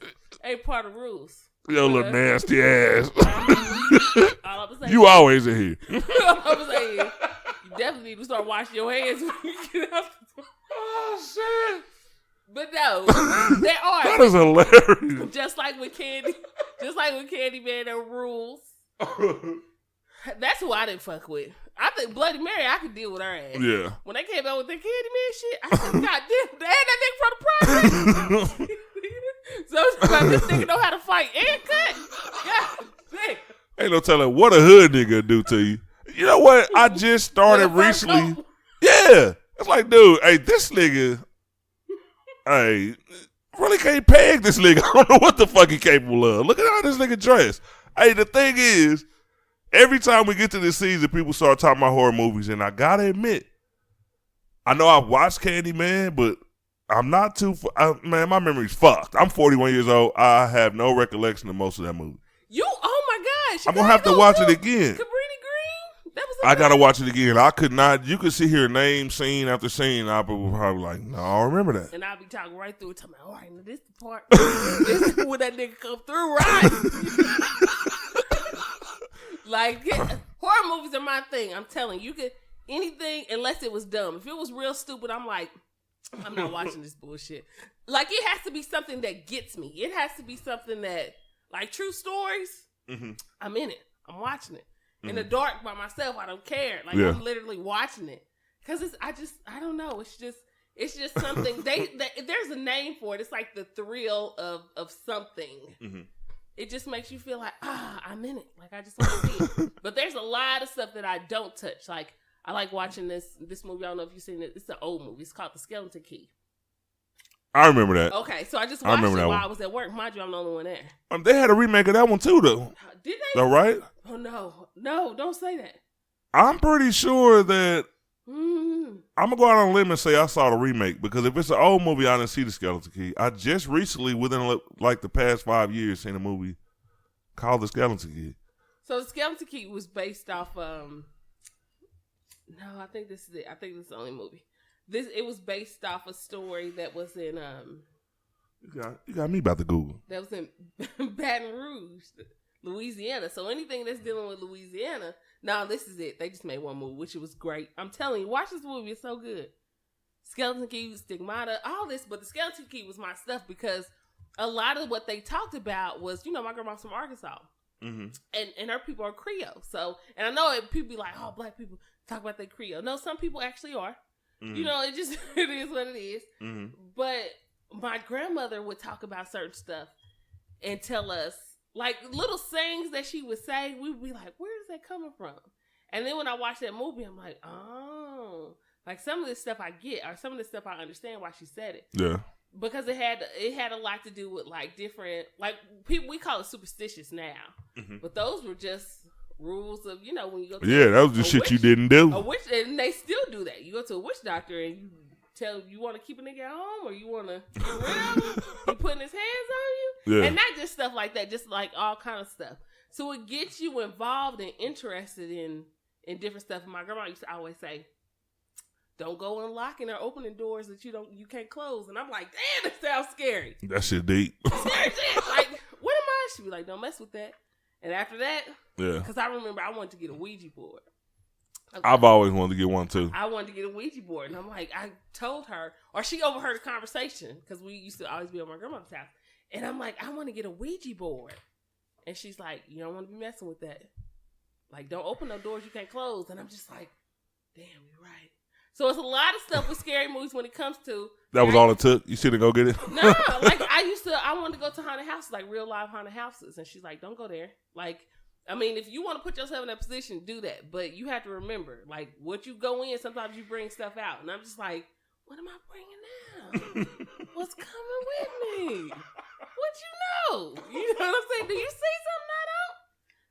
ain't part of rules. Yo, little nasty ass. All I'm saying, you always in here. All I'm saying, you definitely need to start washing your hands when you get out the door. Oh, shit. But no, there are. That is hilarious. Just like with Candyman, there are rules. That's who I didn't fuck with. I think Bloody Mary, I could deal with her ass. Yeah. When they came out with the Candyman shit, I said, God damn, they had that nigga from the project. So this nigga know how to fight and cut. God damn. Ain't no telling what a hood nigga do to you. You know what? I just started recently. Yeah. It's like, dude, hey, this nigga, hey, really can't peg this nigga. I don't know what the fuck he capable of. Look at how this nigga dressed. Hey, the thing is, every time we get to this season, people start talking about horror movies, and I gotta admit, I know I've watched Candyman, but I'm not too. Man, my memory's fucked. I'm 41 years old. I have no recollection of most of that movie. Oh my gosh! I'm gonna have to watch it again. Cabrini Green. That was. I gotta watch it again. I could not. You could sit here name scene after scene. I would probably like, no, I don't remember that. And I'll be talking right through it. Talking about, all right, now this is the part. This is when that nigga come through, right? Like, horror movies are my thing. I'm telling you, could anything unless it was dumb. If it was real stupid, I'm like, I'm not watching this bullshit. Like, it has to be something that gets me. It has to be something that, like, true stories. Mm-hmm. I'm in it. I'm watching it. Mm-hmm. In the dark by myself, I don't care. Like, I'm literally watching it. Because I don't know. It's just something. There's a name for it. It's like the thrill of something. Mm-hmm. It just makes you feel like, I'm in it. Like, I just want to see it. But there's a lot of stuff that I don't touch. Like, I like watching this movie. I don't know if you've seen it. It's an old movie. It's called The Skeleton Key. I remember that. Okay, so I just watched it while I was at work. Mind you, I'm the only one there. They had a remake of that one, too, though. Did they? All right? Oh, no, don't say that. I'm pretty sure that I'm going to go out on a limb and say I saw the remake, because if it's an old movie, I didn't see The Skeleton Key. I just recently, within like the past 5 years, seen a movie called The Skeleton Key. So The Skeleton Key was based off, no, I think this is it. I think this is the only movie. It was based off a story that was in You got me about to Google. That was in Baton Rouge, Louisiana. So anything that's dealing with Louisiana, now this is it. They just made one movie, which was great. I'm telling you, watch this movie. It's so good. Skeleton Key, Stigmata, all this. But the Skeleton Key was my stuff because a lot of what they talked about was, my grandma's from Arkansas. Mm-hmm. And her people are Creole. So, and I know people be like, oh, black people talk about their Creole. No, some people actually are. Mm-hmm. It is what it is. Mm-hmm. But my grandmother would talk about certain stuff and tell us, like, little sayings that she would say. We would be like, where is that coming from? And then when I watch that movie, I'm like, oh. Like, some of this stuff I get, or some of this stuff I understand why she said it. Yeah. Because it had a lot to do with, like, different, like, people, we call it superstitious now. Mm-hmm. But those were just rules of, when you go to that was just shit you didn't do. A witch, and they still do that. You go to a witch doctor and you tell you want to keep a nigga at home, or you want to get rid of him. He putting his hands on you. Yeah. And not just stuff like that, just like all kind of stuff. So it gets you involved and interested in different stuff. And my grandma used to always say, don't go unlocking or opening doors that you can't close. And I'm like, damn, that sounds scary. That shit deep. Scary shit. Like, what am I? She'd be like, don't mess with that. And after that, because I remember I wanted to get a Ouija board. I've always wanted to get one too. I wanted to get a Ouija board. And I'm like, I told her, or she overheard a conversation, because we used to always be at my grandmother's house. And I'm like, I want to get a Ouija board. And she's like, you don't want to be messing with that. Like, don't open no doors you can't close. And I'm just like, damn, you're right. So it's a lot of stuff with scary movies when it comes to. That was all it took? You should have go get it? No, like I wanted to go to haunted houses, like real live haunted houses. And she's like, don't go there. Like, I mean, if you want to put yourself in that position, do that. But you have to remember, like, what you go in, sometimes you bring stuff out. And I'm just like, what am I bringing out? What's coming with me? What you know? You know what I'm saying? Do you see something I don't?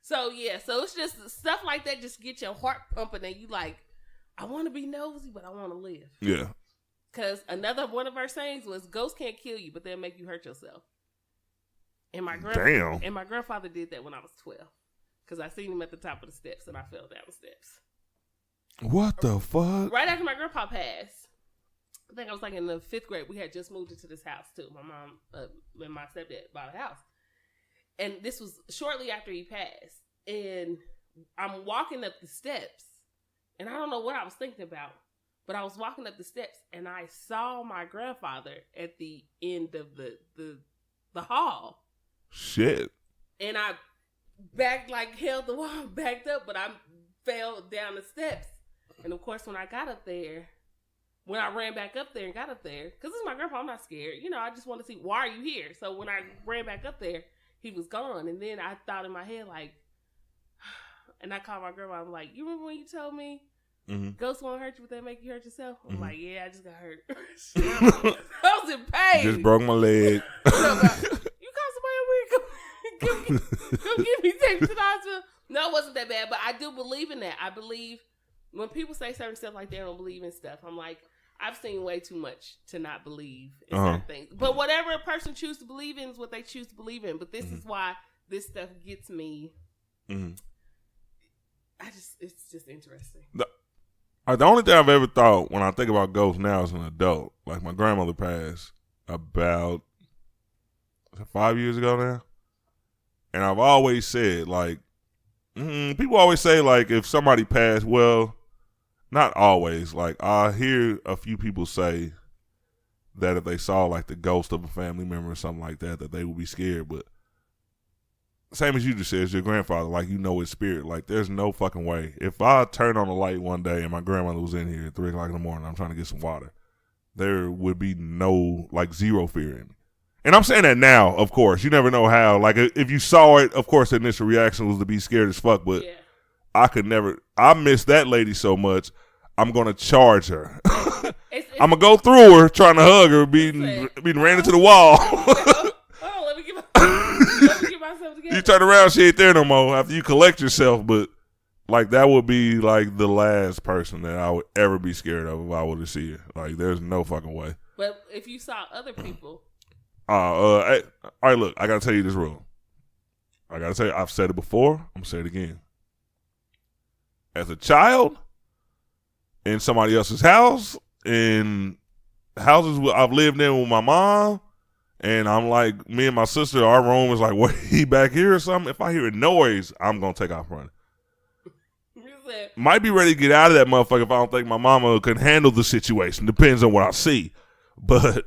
So, yeah. So, it's just stuff like that just get your heart pumping and you like, I want to be nosy, but I want to live. Yeah. Because another one of our sayings was, ghosts can't kill you, but they'll make you hurt yourself. And my grandfather did that when I was 12. Because I seen him at the top of the steps and I fell down the steps. What the fuck? Right after my grandpa passed. I think I was like in the 5th grade. We had just moved into this house too. My mom and my stepdad bought a house. And this was shortly after he passed. And I'm walking up the steps. And I don't know what I was thinking about. But I was walking up the steps and I saw my grandfather at the end of the hall. Shit. And I held the wall, backed up, but I fell down the steps. And of course, when I got up there, when I ran back up there and got up there, because this is my grandpa, I'm not scared. I just want to see, why are you here? So when I ran back up there, he was gone. And then I thought in my head, like, and I called my grandma, I'm like, you remember when you told me ghosts won't hurt you, but they make you hurt yourself? I'm like, yeah, I just got hurt. I was in pain. Just broke my leg. You call somebody over here, come get me taken to the hospital. No, it wasn't that bad, but I do believe in that. I believe when people say certain stuff like they don't believe in stuff, I'm like, I've seen way too much to not believe in certain things. But whatever a person chooses to believe in is what they choose to believe in. But this is why this stuff gets me. It's just interesting. The only thing I've ever thought when I think about ghosts now as an adult, like my grandmother passed about 5 years ago now. And I've always said, like, people always say, like, if somebody passed, well, not always. Like, I hear a few people say that if they saw, like, the ghost of a family member or something like that, that they would be scared. But same as you just said, it's your grandfather, like, his spirit. Like, there's no fucking way. If I turned on the light one day and my grandmother was in here at 3 o'clock in the morning, I'm trying to get some water, there would be no, like, zero fear in me. And I'm saying that now, of course. You never know how. Like, if you saw it, of course, the initial reaction was to be scared as fuck. But I could never. I miss that lady so much, I'm going to charge her. I'm going to go through her, trying to hug her, being ran into the wall. Let me get myself together. You turn around, she ain't there no more after you collect yourself. But, like, that would be, like, the last person that I would ever be scared of if I were to see her. Like, there's no fucking way. But if you saw other people... all right, look, I got to tell you this rule. I got to tell you, I've said it before. I'm going to say it again. As a child in somebody else's house, in houses I've lived in with my mom, and I'm like, me and my sister, our room is like way back here or something. If I hear a noise, I'm gonna take off running. Might be ready to get out of that motherfucker if I don't think my mama can handle the situation. Depends on what I see. But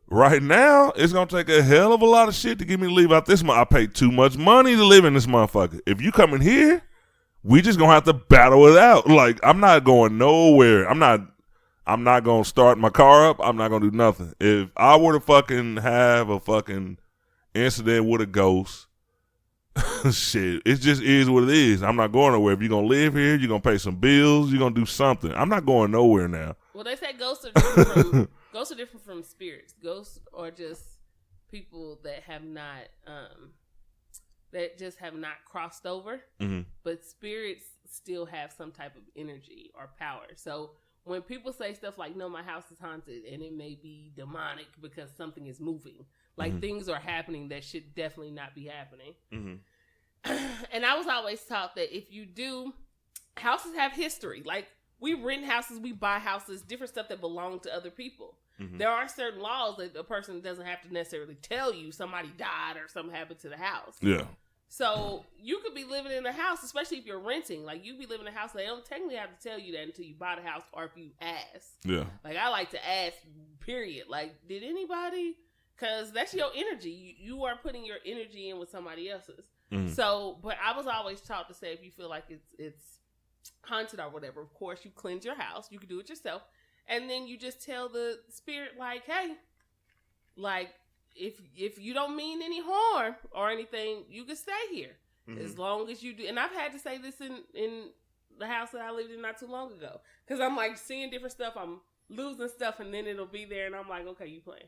right now, it's going to take a hell of a lot of shit to get me to leave out this. I paid too much money to live in this motherfucker. If you come in here, we just going to have to battle it out. Like, I'm not going nowhere. I'm not going to start my car up. I'm not going to do nothing. If I were to fucking have a fucking incident with a ghost, shit, it just is what it is. I'm not going nowhere. If you're going to live here, you're going to pay some bills, you're going to do something. I'm not going nowhere now. Well, they say ghosts are different from spirits. Ghosts are just people that have not crossed over. Mm-hmm. But spirits still have some type of energy or power. So when people say stuff like, no, my house is haunted, and it may be demonic because something is moving, like, mm-hmm. things are happening that should definitely not be happening. Mm-hmm. And I was always taught that if you do, houses have history. Like, we rent houses, we buy houses, different stuff that belong to other people. Mm-hmm. There are certain laws that a person doesn't have to necessarily tell you somebody died or something happened to the house. Yeah. So you could be living in a house, especially if you're renting. Like, you be living in a house, they don't technically have to tell you that until you buy the house or if you ask. Yeah. Like, I like to ask, period. Like, did anybody... Because that's your energy. You are putting your energy in with somebody else's. Mm-hmm. So, but I was always taught to say if you feel like it's haunted or whatever, of course, you cleanse your house. You can do it yourself. And then you just tell the spirit, like, hey, like, if you don't mean any harm or anything, you can stay here. Mm-hmm. As long as you do. And I've had to say this in the house that I lived in not too long ago. Because I'm, like, seeing different stuff. I'm losing stuff, and then it'll be there. And I'm like, okay, you playing.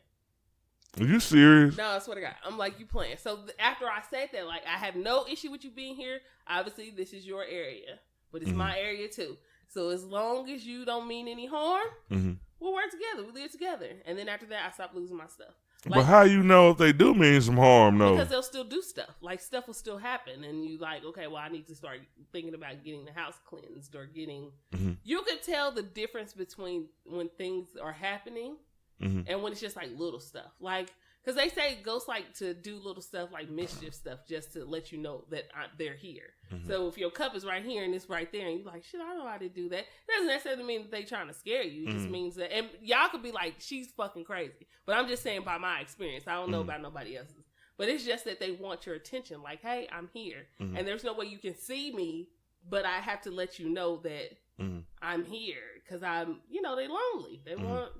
Are you serious? No, I swear to God. I'm like, you playing. So after I said that, like, I have no issue with you being here. Obviously, this is your area. But it's mm-hmm. my area, too. So as long as you don't mean any harm, mm-hmm. we'll work together. We live together. And then after that, I stop losing my stuff. Like, but how you know if they do mean some harm, though? Because they'll still do stuff. Like, stuff will still happen. And you like, okay, well, I need to start thinking about getting the house cleansed or getting... Mm-hmm. You can tell the difference between when things are happening mm-hmm. and when it's just, like, little stuff. Like, because they say ghosts like to do little stuff, like mischief stuff, just to let you know that they're here. Mm-hmm. So if your cup is right here and it's right there, and you're like, shit, I know how to do that. It doesn't necessarily mean that they trying to scare you. It mm-hmm. just means that, and y'all could be like, she's fucking crazy. But I'm just saying by my experience. I don't know mm-hmm. about nobody else's. But it's just that they want your attention. Like, hey, I'm here. Mm-hmm. And there's no way you can see me, but I have to let you know that mm-hmm. I'm here. Because I'm, they lonely. They mm-hmm. want...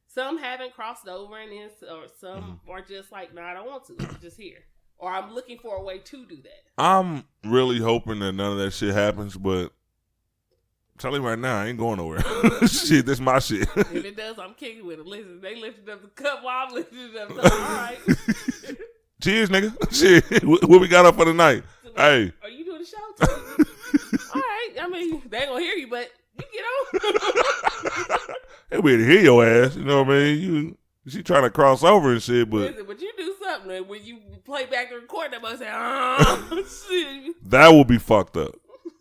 Some haven't crossed over, and or some mm-hmm. are just like, no, I don't want to. I'm just here. Or I'm looking for a way to do that. I'm really hoping that none of that shit happens, but tell you right now, I ain't going nowhere. Shit, that's my shit. If it does, I'm kicking with it. Listen, they lifted up the cup while I'm lifting it up. So, all right. Cheers, nigga. Shit, what we got up for the night? So, hey. Are you doing the show too? All right. I mean, they ain't going to hear you, but you get on. They be able to hear your ass, you know what I mean? She trying to cross over and shit, but... Listen, but you do something. When you play back the record, that must say, oh, shit. That would be fucked up.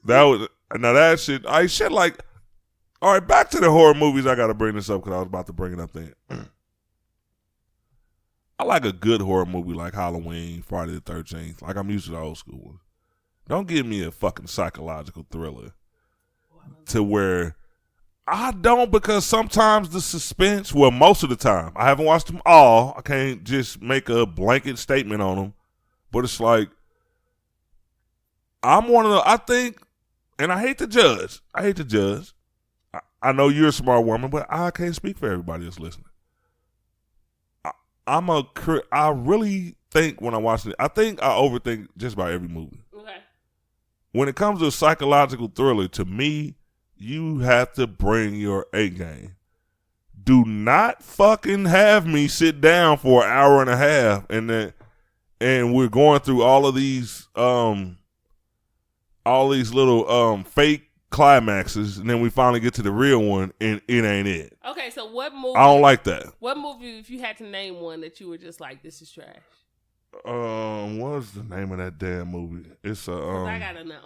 Now that shit... shit like... All right, back to the horror movies. I got to bring this up because I was about to bring it up then. I like a good horror movie like Halloween, Friday the 13th. Like, I'm used to the old school ones. Don't give me a fucking psychological thriller to where... I don't, because sometimes the suspense, well, most of the time, I haven't watched them all. I can't just make a blanket statement on them. But it's like, I'm one of the, I think, and I hate to judge. I know you're a smart woman, but I can't speak for everybody that's listening. I really think when I watch it, I think I overthink just about every movie. Okay. When it comes to a psychological thriller, to me, you have to bring your A game. Do not fucking have me sit down for an hour and a half and we're going through all of these little fake climaxes, and then we finally get to the real one and it ain't it. Okay, so what movie? I don't like that. What movie, if you had to name one that you were just like, this is trash? What's the name of that damn movie? It's I gotta know.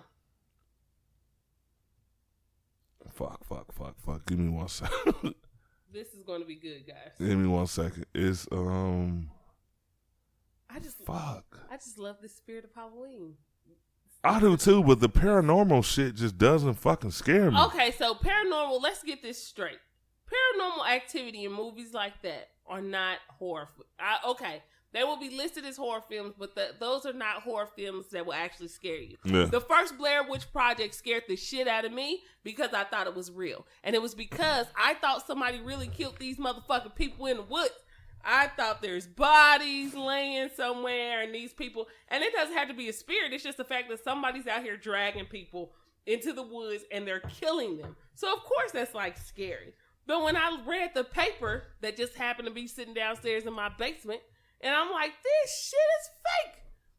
Fuck. Give me 1 second. This is going to be good, guys. Give me 1 second. It's I just love the spirit of Halloween. I do too, but the paranormal shit just doesn't fucking scare me. Okay, so paranormal. Let's get this straight. Paranormal activity in movies like that are not horror. Okay, they will be listed as horror films, but those are not horror films that will actually scare you. Yeah. The first Blair Witch Project scared the shit out of me because I thought it was real. And it was because I thought somebody really killed these motherfucking people in the woods. I thought there's bodies laying somewhere and these people, and it doesn't have to be a spirit. It's just the fact that somebody's out here dragging people into the woods and they're killing them. So of course that's like scary. But when I read the paper that just happened to be sitting downstairs in my basement, and I'm like, this shit is fake.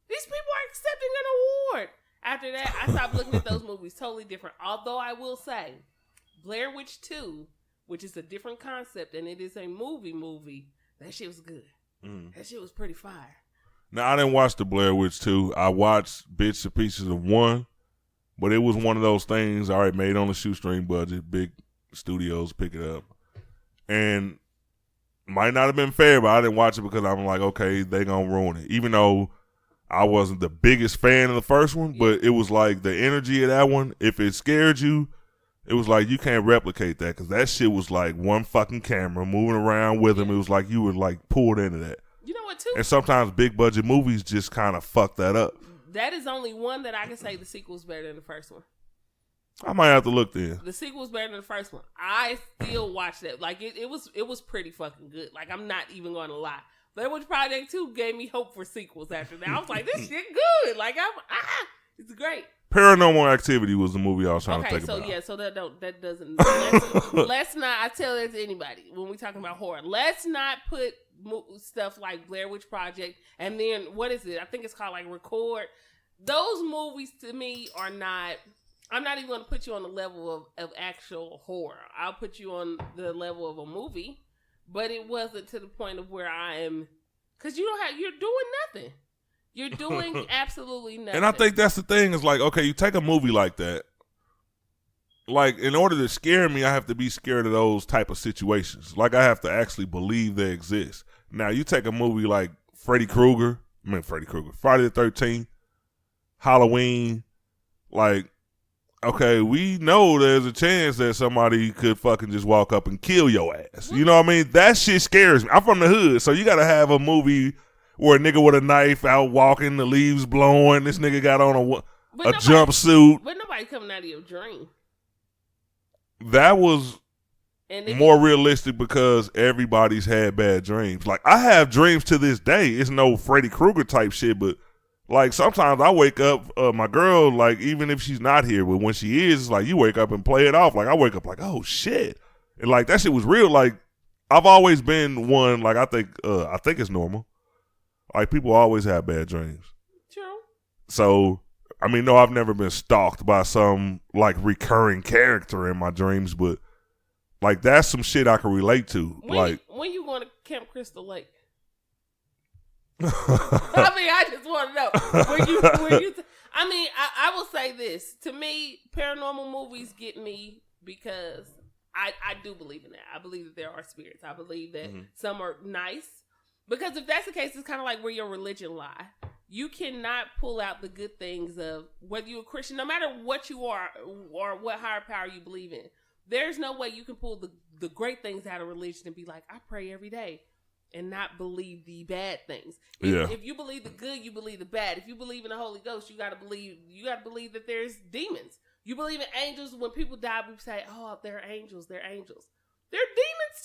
These people are accepting an award. After that, I stopped looking at those movies totally different. Although I will say, Blair Witch 2, which is a different concept, and it is a movie, that shit was good. That shit was pretty fire. Now, I didn't watch the Blair Witch 2. I watched bits and pieces of 1, but it was one of those things, all right, made on a shoestring budget, big studios pick it up. And might not have been fair, but I didn't watch it because I'm like, okay, they gonna ruin it. Even though I wasn't the biggest fan of the first one, but it was like the energy of that one, if it scared you, it was like you can't replicate that because that shit was like one fucking camera moving around with him. It was like you were like pulled into that. You know what, too? And sometimes big budget movies just kind of fuck that up. That is only one that I can say the sequel's better than the first one. I might have to look then. The sequel's better than the first one. I still watch that. Like it was pretty fucking good. Like I'm not even going to lie. Blair Witch Project 2 gave me hope for sequels after that. I was like, this shit good. Like it's great. Paranormal Activity was the movie I was trying to think about. Okay, so that doesn't. Let's not. I tell that to anybody when we talking about horror. Let's not put stuff like Blair Witch Project and then what is it? I think it's called like Record. Those movies to me are not. I'm not even going to put you on the level of actual horror. I'll put you on the level of a movie, but it wasn't to the point of where I am, because you're doing nothing. You're doing absolutely nothing. And I think that's the thing is like, okay, you take a movie like that, like in order to scare me, I have to be scared of those type of situations. Like I have to actually believe they exist. Now you take a movie like Friday the 13th, Halloween, like, okay, we know there's a chance that somebody could fucking just walk up and kill your ass. You know what I mean? That shit scares me. I'm from the hood, so you got to have a movie where a nigga with a knife out walking, the leaves blowing, this nigga got on a jumpsuit. But nobody coming out of your dream. That was more realistic because everybody's had bad dreams. Like, I have dreams to this day. It's no Freddy Krueger type shit, but like sometimes I wake up, my girl, like even if she's not here, but when she is, it's like you wake up and play it off. Like I wake up like, oh shit. And like that shit was real. Like I've always been one, like I think it's normal. Like people always have bad dreams. True. So, I mean, no, I've never been stalked by some like recurring character in my dreams, but like that's some shit I can relate to. When you going to Camp Crystal Lake? I mean, I just want to know. I will say this. To me, paranormal movies get me because I do believe in that. I believe that there are spirits. I believe that some are nice. Because if that's the case, it's kind of like where your religion lie. You cannot pull out the good things of whether you're a Christian, no matter what you are or what higher power you believe in. There's no way you can pull the great things out of religion and be like, I pray every day. And not believe the bad things. If you believe the good, you believe the bad. If you believe in the Holy Ghost, you gotta believe that there's demons. You believe in angels. When people die, we say, "Oh, they're angels. They're angels. They're demons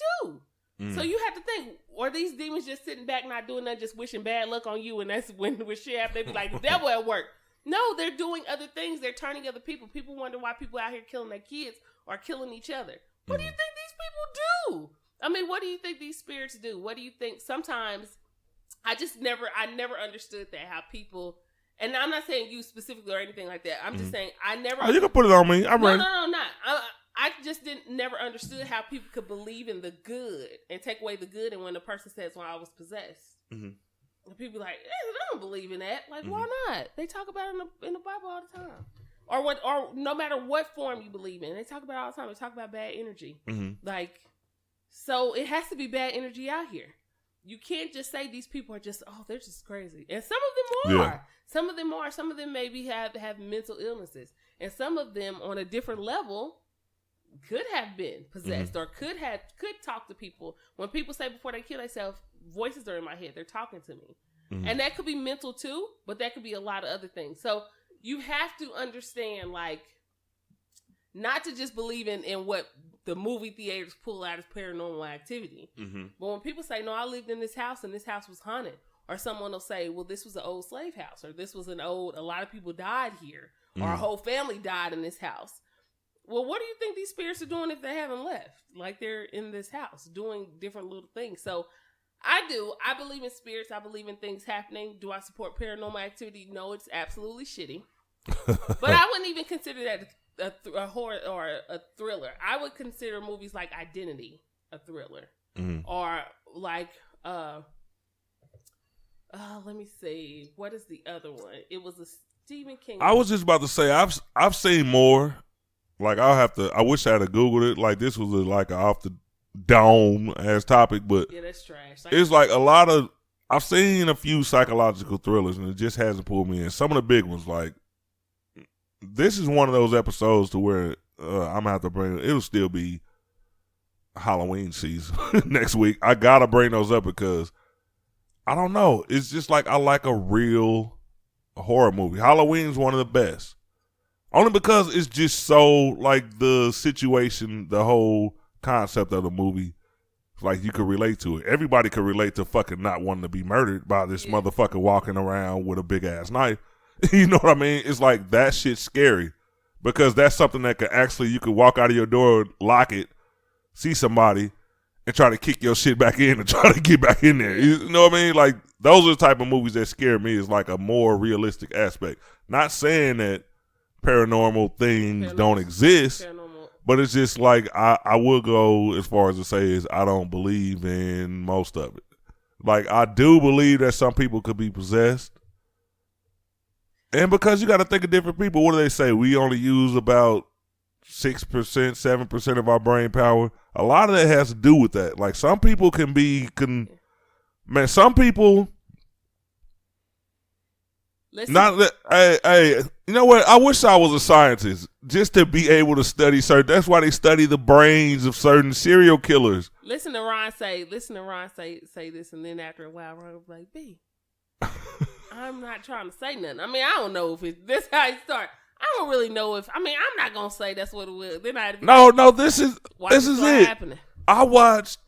too." So you have to think: are these demons just sitting back, not doing nothing, just wishing bad luck on you? And that's when shit happens, they be like, "The devil at work." No, they're doing other things. They're turning other people. People wonder why people out here killing their kids or killing each other. What do you think these people do? I mean, what do you think these spirits do? What do you think? Sometimes I never understood that, how people, and I'm not saying you specifically or anything like that. I'm just saying I never. Oh, you can put it on me. I'm ready. No, not. I just never understood how people could believe in the good and take away the good. And when the person says, "Well, I was possessed," and people be like, "I don't believe in that." Like, why not? They talk about it in the Bible all the time. Or no matter what form you believe in, they talk about it all the time. They talk about bad energy, like. So it has to be bad energy out here. You can't just say these people are just, they're just crazy. And some of them are. Yeah. Some of them are. Some of them maybe have mental illnesses. And some of them on a different level could have been possessed or could talk to people. When people say before they kill themselves, voices are in my head. They're talking to me. Mm-hmm. And that could be mental too, but that could be a lot of other things. So you have to understand, like, not to just believe in what the movie theaters pull out as paranormal activity. Mm-hmm. But when people say, no, I lived in this house and this house was haunted, or someone will say, well, this was an old slave house, or this was a lot of people died here, or a whole family died in this house. Well, what do you think these spirits are doing if they haven't left? Like, they're in this house doing different little things. So I believe in spirits. I believe in things happening. Do I support paranormal activity? No, it's absolutely shitty. But I wouldn't even consider that a horror or a thriller. I would consider movies like Identity a thriller, or like let me see, what is the other one? It was a Stephen King. I was just about to say I've seen more. Like I wish I had Googled it. Like this was like an off the dome ass topic, but yeah, that's trash. It's like a lot of. I've seen a few psychological thrillers, and it just hasn't pulled me in. Some of the big ones, like. This is one of those episodes to where I'm gonna have to bring. It'll still be Halloween season next week. I gotta bring those up because I don't know. It's just like I like a real horror movie. Halloween's one of the best, only because it's just so like the situation, the whole concept of the movie. Like you could relate to it. Everybody could relate to fucking not wanting to be murdered by this motherfucker walking around with a big ass knife. You know what I mean? It's like that shit's scary because that's something that could actually, you could walk out of your door, lock it, see somebody, and try to kick your shit back in and try to get back in there. You know what I mean? Like those are the type of movies that scare me. Is like a more realistic aspect. Not saying that paranormal things don't exist, but it's just like I will go as far as to say is I don't believe in most of it. Like I do believe that some people could be possessed. And because you got to think of different people, what do they say? We only use about 6%, 7% of our brain power. A lot of that has to do with that. Like some people some people. Hey, you know what? I wish I was a scientist just to be able to study certain. That's why they study the brains of certain serial killers. Listen to Ron say this, and then after a while, Ron will be like, B. I'm not trying to say nothing. I mean, I don't know if this how it start. I don't really know if. I mean, I'm not gonna say that's what it was. Then I no. This is it. Happening. I watched.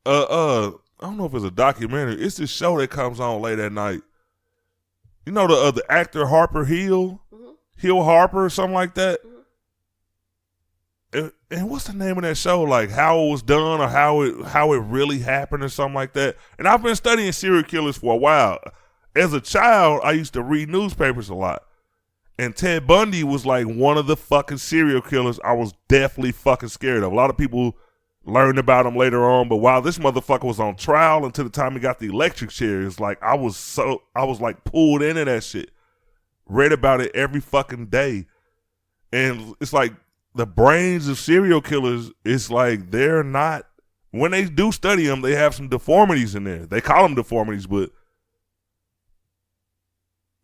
I don't know if it's a documentary. It's this show that comes on late at night. You know the actor Harper Hill, Hill Harper, or something like that. And what's the name of that show? Like how it was done, or how it really happened, or something like that. And I've been studying serial killers for a while. As a child, I used to read newspapers a lot. And Ted Bundy was like one of the fucking serial killers I was definitely fucking scared of. A lot of people learned about him later on, but while this motherfucker was on trial until the time he got the electric chair, it's like I was like pulled into that shit. Read about it every fucking day. And it's like the brains of serial killers, it's like they're not, when they do study them, they have some deformities in there. They call them deformities, but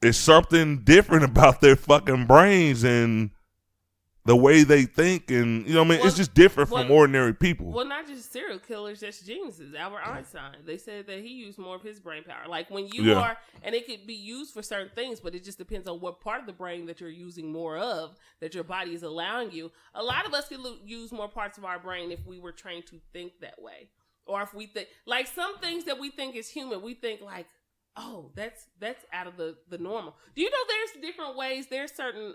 it's something different about their fucking brains and the way they think, and you know what I mean? It's just different from ordinary people. Well, not just serial killers, just geniuses. Albert Einstein, they said that he used more of his brain power. Like when you are, and it could be used for certain things, but it just depends on what part of the brain that you're using more of, that your body is allowing you. A lot of us could use more parts of our brain if we were trained to think that way. Or if we think, like some things that we think is human, we think like, oh, that's out of the normal. Do you know there's different ways? There's certain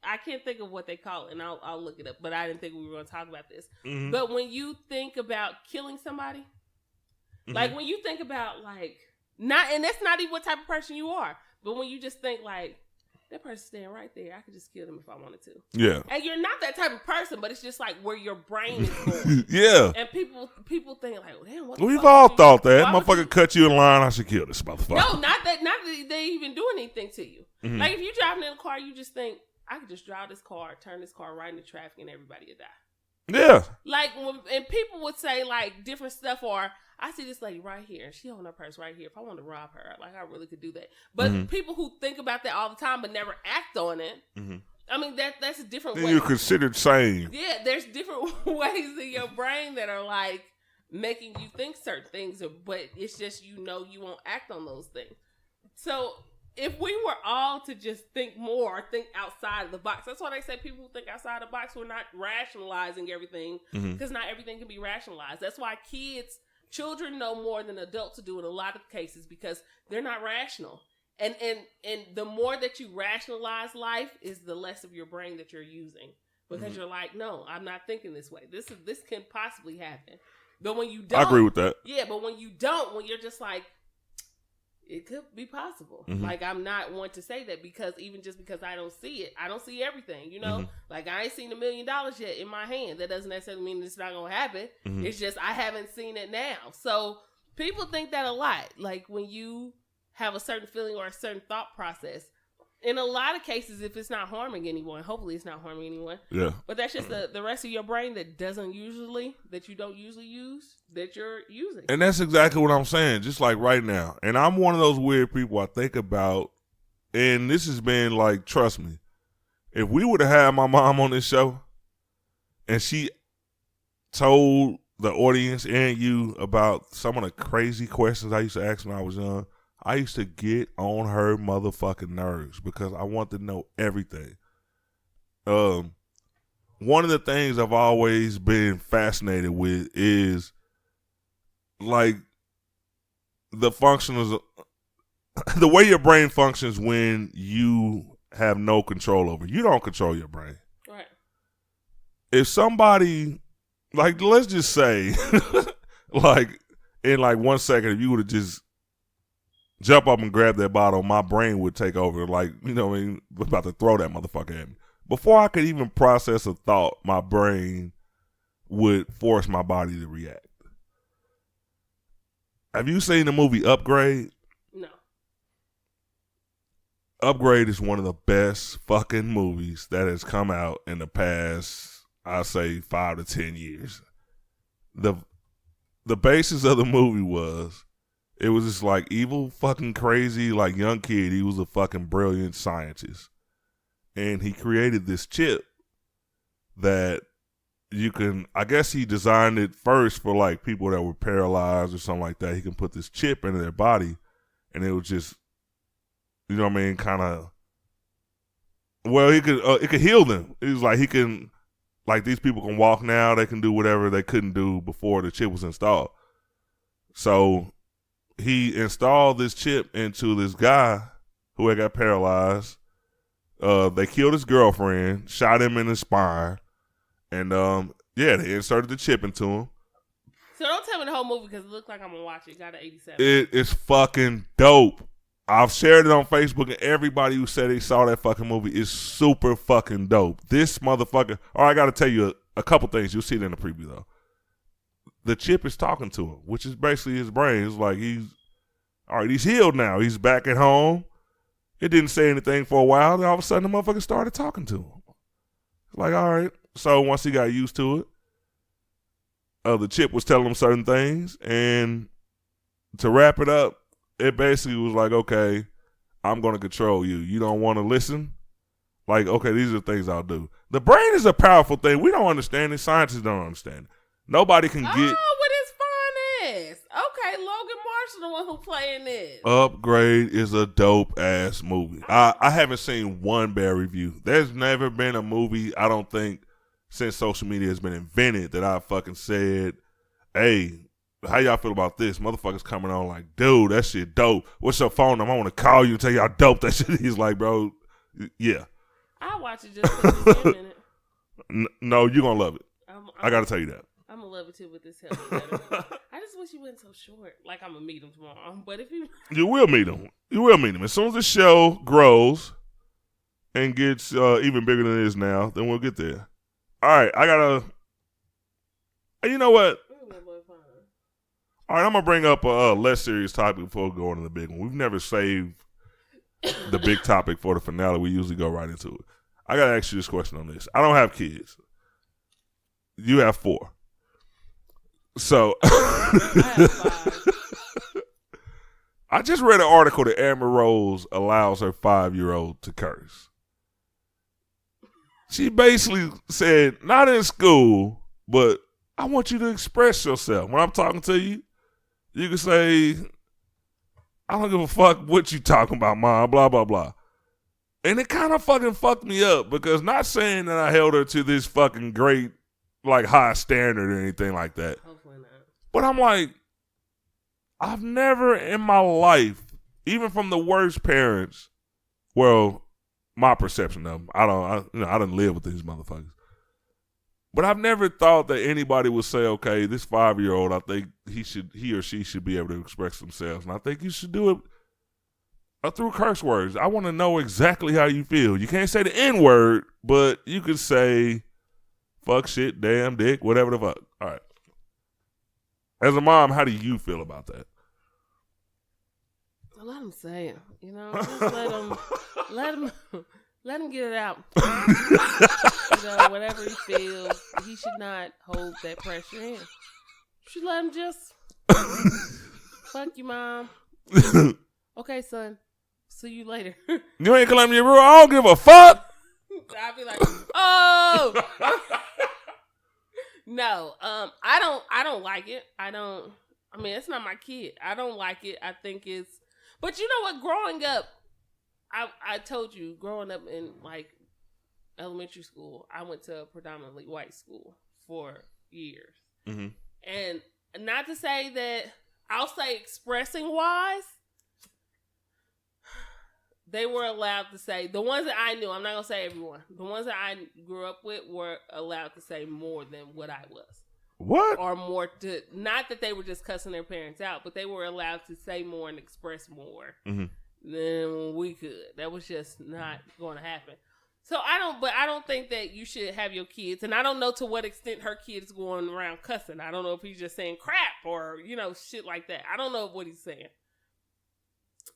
I can't think of what they call it, and I'll look it up. But I didn't think we were going to talk about this. Mm-hmm. But when you think about killing somebody, like when you think about like not, and that's not even what type of person you are. But when you just think like that person's standing right there, I could just kill them if I wanted to. Yeah. And you're not that type of person, but it's just like where your brain is going. Yeah. And people think like, well, damn, what? We've all thought that. Motherfucker cut you in line, I should kill this motherfucker. No, not that they even do anything to you. Mm-hmm. Like if you're driving in a car, you just think, I could just drive this car, turn this car right into traffic, and everybody would die. Yeah. Like, and people would say, like, different stuff, or I see this lady right here, and she holding her purse right here. If I wanted to rob her, like, I really could do that. But people who think about that all the time but never act on it, I mean, that's a different way. You're considered sane. Yeah, there's different ways in your brain that are, like, making you think certain things, but it's just, you won't act on those things. So if we were all to just think more, think outside of the box, that's why they say people who think outside the box, we're not rationalizing everything, because not everything can be rationalized. That's why children know more than adults do in a lot of cases, because they're not rational. And the more that you rationalize life is the less of your brain that you're using, because you're like, no, I'm not thinking this way. This can possibly happen. But when you don't, I agree with that. Yeah, but when you don't, when you're just like, it could be possible. Like, I'm not one to say that, because even just because I don't see it, I don't see everything, Like, I ain't seen $1 million yet in my hand. That doesn't necessarily mean it's not going to happen. It's just I haven't seen it now. So people think that a lot. Like, when you have a certain feeling or a certain thought process, in a lot of cases, if it's not harming anyone, hopefully it's not harming anyone. Yeah. But that's just the rest of your brain that you don't usually use, that you're using. And that's exactly what I'm saying, just like right now. And I'm one of those weird people I think about, and this has been like, trust me, if we would have had my mom on this show and she told the audience and you about some of the crazy questions I used to ask when I was young, I used to get on her motherfucking nerves because I want to know everything. One of the things I've always been fascinated with is, like, the way your brain functions when you have no control over it. You don't control your brain. Right. If somebody, like, let's just say, like, in like 1 second, if you would have just jump up and grab that bottle, my brain would take over. Like, about to throw that motherfucker at me. Before I could even process a thought, my brain would force my body to react. Have you seen the movie Upgrade? No. Upgrade is one of the best fucking movies that has come out in the past, I'd say, 5 to 10 years. The basis of the movie was, it was this, like, evil, fucking crazy, like, young kid. He was a fucking brilliant scientist. And he created this chip that you can, I guess he designed it first for, like, people that were paralyzed or something like that. He can put this chip into their body, and it would just, kind of, well, it could heal them. It was like, he can, like, these people can walk now. They can do whatever they couldn't do before the chip was installed. So he installed this chip into this guy who had got paralyzed. They killed his girlfriend, shot him in the spine, and they inserted the chip into him. So don't tell me the whole movie, because it looks like I'm gonna watch it. Got an 87. It is fucking dope. I've shared it on Facebook, and everybody who said they saw that fucking movie is super fucking dope. This motherfucker. All right, I got to tell you a couple things. You'll see it in the preview though. The chip is talking to him, which is basically his brain. It's like he's healed now. He's back at home. It didn't say anything for a while. Then all of a sudden, the motherfucker started talking to him. Like, all right. So once he got used to it, the chip was telling him certain things. And to wrap it up, it basically was like, okay, I'm going to control you. You don't want to listen? Like, okay, these are the things I'll do. The brain is a powerful thing. We don't understand it. Scientists don't understand it. Nobody can get. Oh, with his fun ass. Okay, Logan Marshall, the one who playing this. Upgrade is a dope ass movie. I haven't seen one bad review. There's never been a movie, I don't think, since social media has been invented that I fucking said, hey, how y'all feel about this? Motherfuckers coming on like, dude, that shit dope. What's your phone number? I want to call you and tell you how dope that shit is. Like, bro, yeah. I'll watch it just for this minute. No, you're going to love it. I got to tell you that. I'm gonna love it too with this help. I just wish you wasn't so short. Like, I'm gonna meet him tomorrow. But if you will meet him. You will meet him. As soon as the show grows and gets even bigger than it is now, then we'll get there. All right, I gotta. You know what? All right, I'm gonna bring up a less serious topic before we go on to the big one. We've never saved the big topic for the finale. We usually go right into it. I gotta ask you this question on this. I don't have kids. You have 4. So I have 5. I just read an article that Amber Rose allows her 5-year-old to curse. She basically said, not in school, but I want you to express yourself. When I'm talking to you, you can say, I don't give a fuck what you talking about, Mom, blah, blah, blah. And it kind of fucking fucked me up because not saying that I held her to this fucking great, like, high standard or anything like that. Hopefully not. But I'm like, I've never in my life, even from the worst parents, well, my perception of them, I didn't live with these motherfuckers. But I've never thought that anybody would say, okay, this 5-year-old, I think he or she should be able to express themselves. And I think you should do it through curse words. I want to know exactly how you feel. You can't say the N-word, but you could say fuck, shit, damn, dick, whatever the fuck. All right. As a mom, how do you feel about that? Let him say it. You know, just let him get it out. Whatever he feels, he should not hold that pressure in. You should let him just fuck you, Mom. Okay, son. See you later. You ain't claiming your rule. I don't give a fuck. I'll be like, oh. No, I don't like it. I mean, it's not my kid. I don't like it. I think it's, but you know what? Growing up, I told you, growing up in like elementary school, I went to a predominantly white school for years. Mm-hmm. And not to say that, I'll say expressing wise, they were allowed to say, the ones that I knew, I'm not going to say everyone, the ones that I grew up with were allowed to say more than what I was. What? Or more to, not that they were just cussing their parents out, but they were allowed to say more and express more than we could. That was just not going to happen. So I don't think that you should have your kids, and I don't know to what extent her kid is going around cussing. I don't know if he's just saying crap or, shit like that. I don't know what he's saying.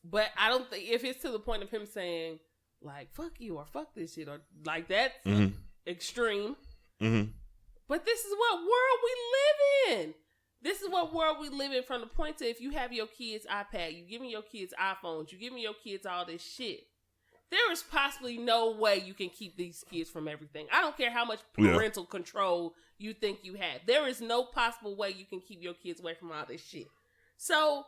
But I don't think, if it's to the point of him saying, like, fuck you or fuck this shit or like that's extreme. Mm-hmm. But this is what world we live in. This is what world we live in, from the point to, if you have your kids' iPad, you giving your kids iPhones, you giving your kids all this shit, there is possibly no way you can keep these kids from everything. I don't care how much parental control you think you have. There is no possible way you can keep your kids away from all this shit. So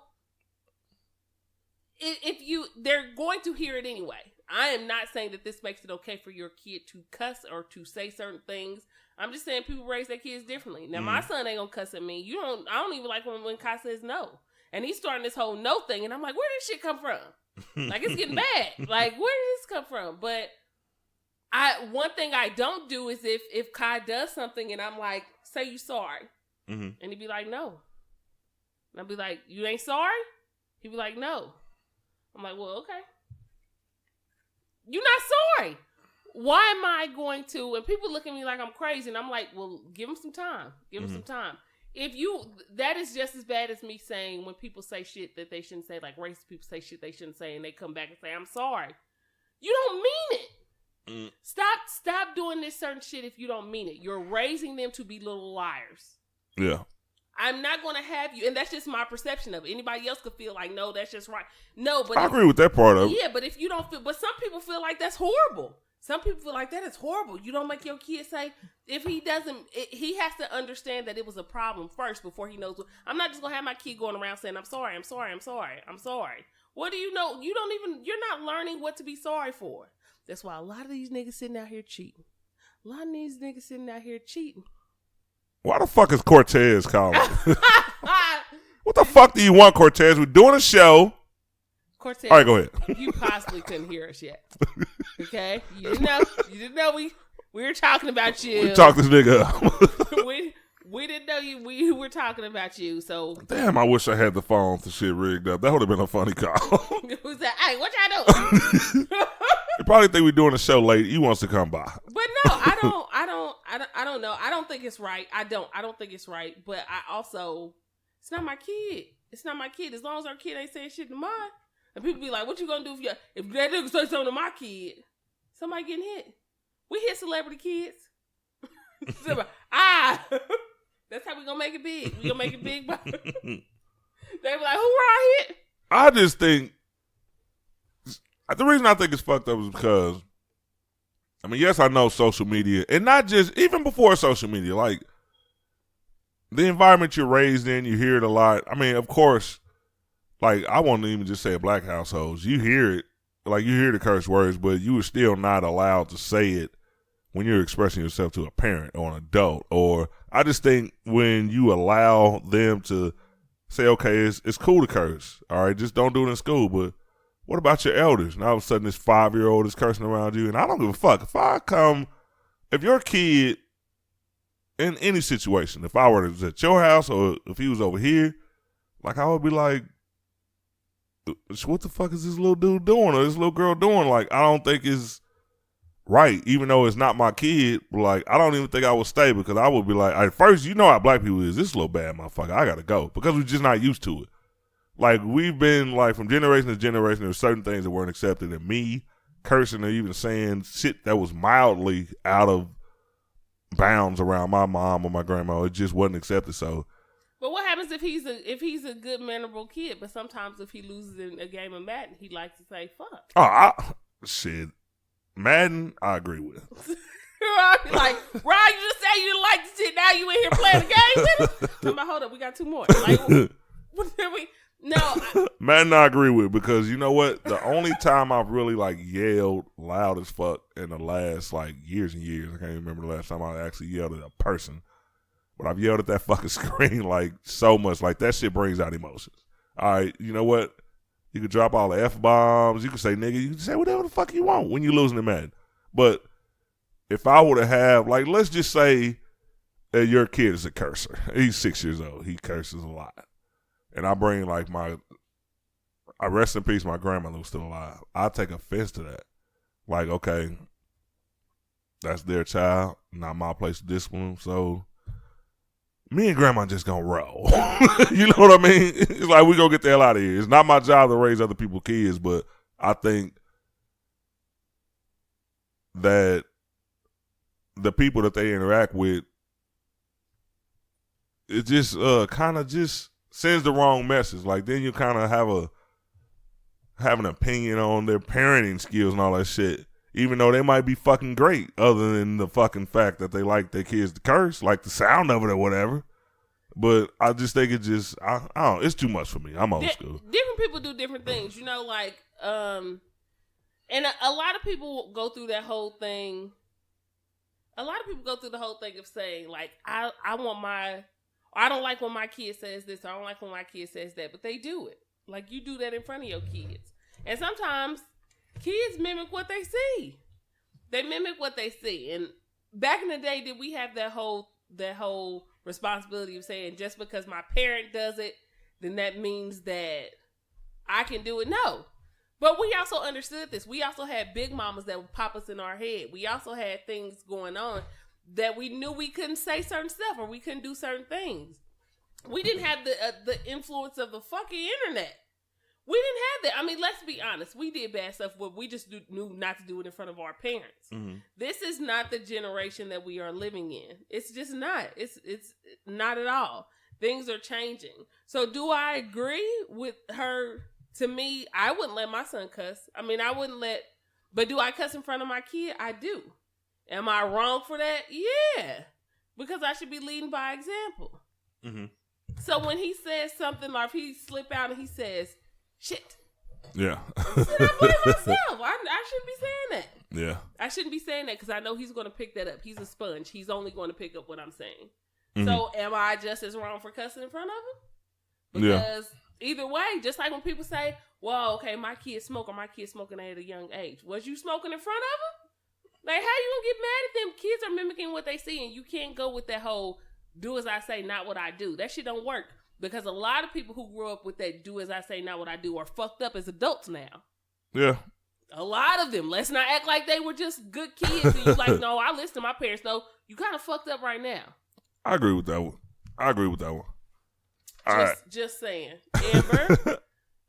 they're going to hear it anyway. I am not saying that this makes it okay for your kid to cuss or to say certain things. I'm just saying people raise their kids differently. Now, my son ain't gonna cuss at me. I don't even like when Kai says no. And he's starting this whole no thing, and I'm like, where did this shit come from? Like, it's getting bad. Like, where did this come from? But one thing I don't do is if Kai does something and I'm like, say you sorry. And he'd be like, no. And I'd be like, you ain't sorry? He'd be like, no. I'm like, well, okay. You're not sorry. Why am I going to, and people look at me like I'm crazy, and I'm like, well, give them some time. Give them some time. That is just as bad as me saying when people say shit that they shouldn't say, like racist people say shit they shouldn't say, and they come back and say, I'm sorry. You don't mean it. Stop doing this certain shit if you don't mean it. You're raising them to be little liars. Yeah. I'm not going to have you, and that's just my perception of it. Anybody else could feel like, no, that's just right. No, but I agree with that part of it. Yeah, but if you don't feel, but some people feel like that's horrible. Some people feel like that is horrible. You don't make your kid say, if he doesn't, he has to understand that it was a problem first before he knows. I'm not just going to have my kid going around saying, I'm sorry, I'm sorry, I'm sorry, I'm sorry. What do you know? You're not learning what to be sorry for. That's why a lot of these niggas sitting out here cheating. Why the fuck is Cortez calling? What the fuck do you want, Cortez? We're doing a show. Cortez, all right, go ahead. You possibly couldn't hear us yet. Okay? You didn't know we were talking about you. We talked this nigga up. we didn't know you. We were talking about you. So damn, I wish I had the phone to shit rigged up. That would have been a funny call. Who's that? Hey, what y'all doing? They probably think we're doing a show late. He wants to come by. But no, I don't know. I don't think it's right. I don't think it's right. But I also, it's not my kid. It's not my kid. As long as our kid ain't saying shit to mine. And people be like, what you gonna do if that nigga say something to my kid? Somebody getting hit. We hit celebrity kids. That's how we gonna make it big. We gonna make it big. They be like, who right here? I just think the reason I think it's fucked up is because, I mean, yes, I know social media, and not just even before social media, like the environment you're raised in, you hear it a lot. I mean, of course, like I won't even just say black households. You hear it, like you hear the curse words, but you were still not allowed to say it when you're expressing yourself to a parent or an adult. Or I just think when you allow them to say, okay, it's cool to curse, all right, just don't do it in school, but what about your elders? And all of a sudden this 5-year-old is cursing around you, and I don't give a fuck. If your kid, in any situation, if I were at your house or if he was over here, like I would be like, what the fuck is this little dude doing or this little girl doing? Like, I don't think it's right, even though it's not my kid. Like, I don't even think I would stay because I would be like, at first, you know how black people is. This is a little bad motherfucker. I gotta go because we're just not used to it. Like, we've been, like, from generation to generation, there's certain things that weren't accepted. And me cursing or even saying shit that was mildly out of bounds around my mom or my grandma, it just wasn't accepted. So, but what happens if he's a good, mannerable kid, but sometimes if he loses in a game of Madden, he likes to say fuck. Shit. Madden, I agree with. I'd be like, Rod, you just say you didn't like the shit, now you in here playing the game with us? I'm like, hold up, we got 2 more. Like, what did we... No. Madden, I agree with, because you know what? The only time I've really, like, yelled loud as fuck in the last, like, years and years, I can't even remember the last time I actually yelled at a person, but I've yelled at that fucking screen, like, so much. Like, that shit brings out emotions. All right, you know what? You can drop all the F-bombs. You can say nigga. You can say whatever the fuck you want when you're losing the Madden. But if I were to have, like, let's just say that your kid is a cursor. He's 6 years old. He curses a lot. And I bring, like, I rest in peace, my grandmother was still alive. I take offense to that. Like, okay, that's their child, not my place to discipline them. So me and grandma just gonna roll. You know what I mean? It's like, we gonna get the hell out of here. It's not my job to raise other people's kids, but I think that the people that they interact with, it just kind of just sends the wrong message. Like, then you kind of have an opinion on their parenting skills and all that shit, even though they might be fucking great, other than the fucking fact that they like their kids to curse, like the sound of it or whatever. But I just think it just, I don't, it's too much for me. I'm old school. Different people do different things, you know, like, and a lot of people go through that whole thing. A lot of people go through the whole thing of saying, like, I don't like when my kid says this, or I don't like when my kid says that, but they do it. Like, you do that in front of your kids. And sometimes kids mimic what they see. They mimic what they see. And back in the day, did we have that whole responsibility of saying, just because my parent does it, then that means that I can do it? No. But we also understood this. We also had big mamas that would pop us in our head. We also had things going on that we knew we couldn't say certain stuff, or we couldn't do certain things. We didn't have the influence of the fucking internet. We didn't have that. I mean, let's be honest. We did bad stuff, but we just knew not to do it in front of our parents. Mm-hmm. This is not the generation that we are living in. It's just not. It's not at all. Things are changing. So do I agree with her? To me, I wouldn't let my son cuss. I mean, but do I cuss in front of my kid? I do. Am I wrong for that? Yeah. Because I should be leading by example. Mm-hmm. So when he says something, or if he slip out and he says, shit. Yeah. I blame myself. I shouldn't be saying that. Yeah. I shouldn't be saying that because I know he's going to pick that up. He's a sponge. He's only going to pick up what I'm saying. Mm-hmm. So am I just as wrong for cussing in front of him? Because either way, just like when people say, well, okay, my kid smoke, or my kid's smoking at a young age. Was you smoking in front of him? Like, how you gonna get mad at them? Kids are mimicking what they see, and you can't go with that whole do as I say, not what I do. That shit don't work, because a lot of people who grew up with that do as I say, not what I do are fucked up as adults now. Yeah. A lot of them. Let's not act like they were just good kids and you like, no, I listen to my parents. No, you kind of fucked up right now. I agree with that one. Just saying. Amber,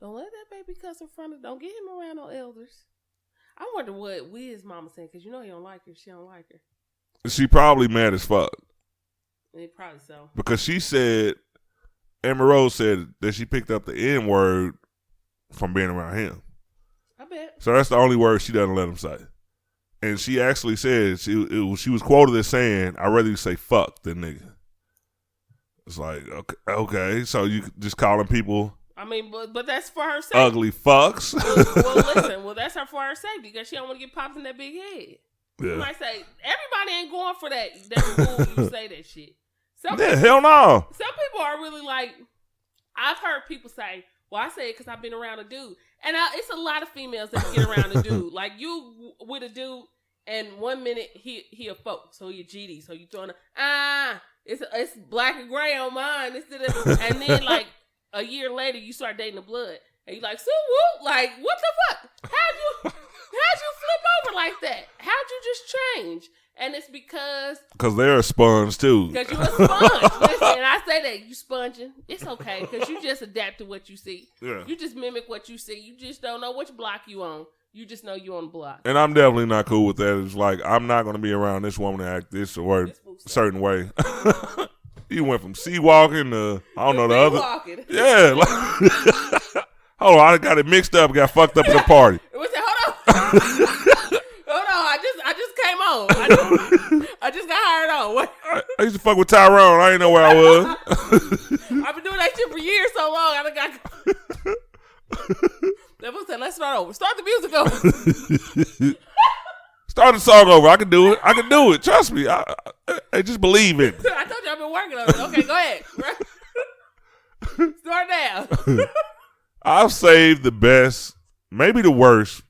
don't let that baby cuss in front of, don't get him around no elders. I wonder what Wiz mama saying, because you know he don't like her. She don't like her. She probably mad as fuck. Probably so. Because she said, Amber Rose said that she picked up the N-word from being around him. I bet. So that's the only word she doesn't let him say. And she actually said, she was quoted as saying, I'd rather you say fuck than nigga. It's like, okay, so you just calling people... I mean, but that's for her safety. Ugly fucks. well, listen. Well, that's her for her safety because she don't want to get popped in that big head. Yeah. You might say everybody ain't going for that. That's cool. You say that shit. Hell no. Some people are really like. I've heard people say, "Well, I say it because I've been around a dude," and it's a lot of females that get around a dude. Like you with a dude, and 1 minute he a folk, so he a GD, so you throwing it's black and gray on mine, and then like. A year later, you start dating the blood, and you like, so whoop, like, what the fuck? How'd you flip over like that? How'd you just change? And it's because they're a sponge too. Because you a sponge. Listen, and I say that you sponging. It's okay because you just adapt to what you see. Yeah. You just mimic what you see. You just don't know which block you on. You just know you on the block. And I'm definitely not cool with that. It's like I'm not going to be around this woman to act this or certain way. You went from sea walking to, I don't know, the other. Walking. Yeah. Like, hold on, I got it mixed up, got fucked up at the party. Hold on. Hold on, I just came on. I just got hired on. What? I used to fuck with Tyrone. I didn't know where I was. I've been doing that shit for years so long. I got. That said, let's start over. Start the music over. Start the song over. I can do it. Trust me. I just believe it. I told you I've been working on it. Okay, go ahead. Start now. I'll save the best, maybe the worst,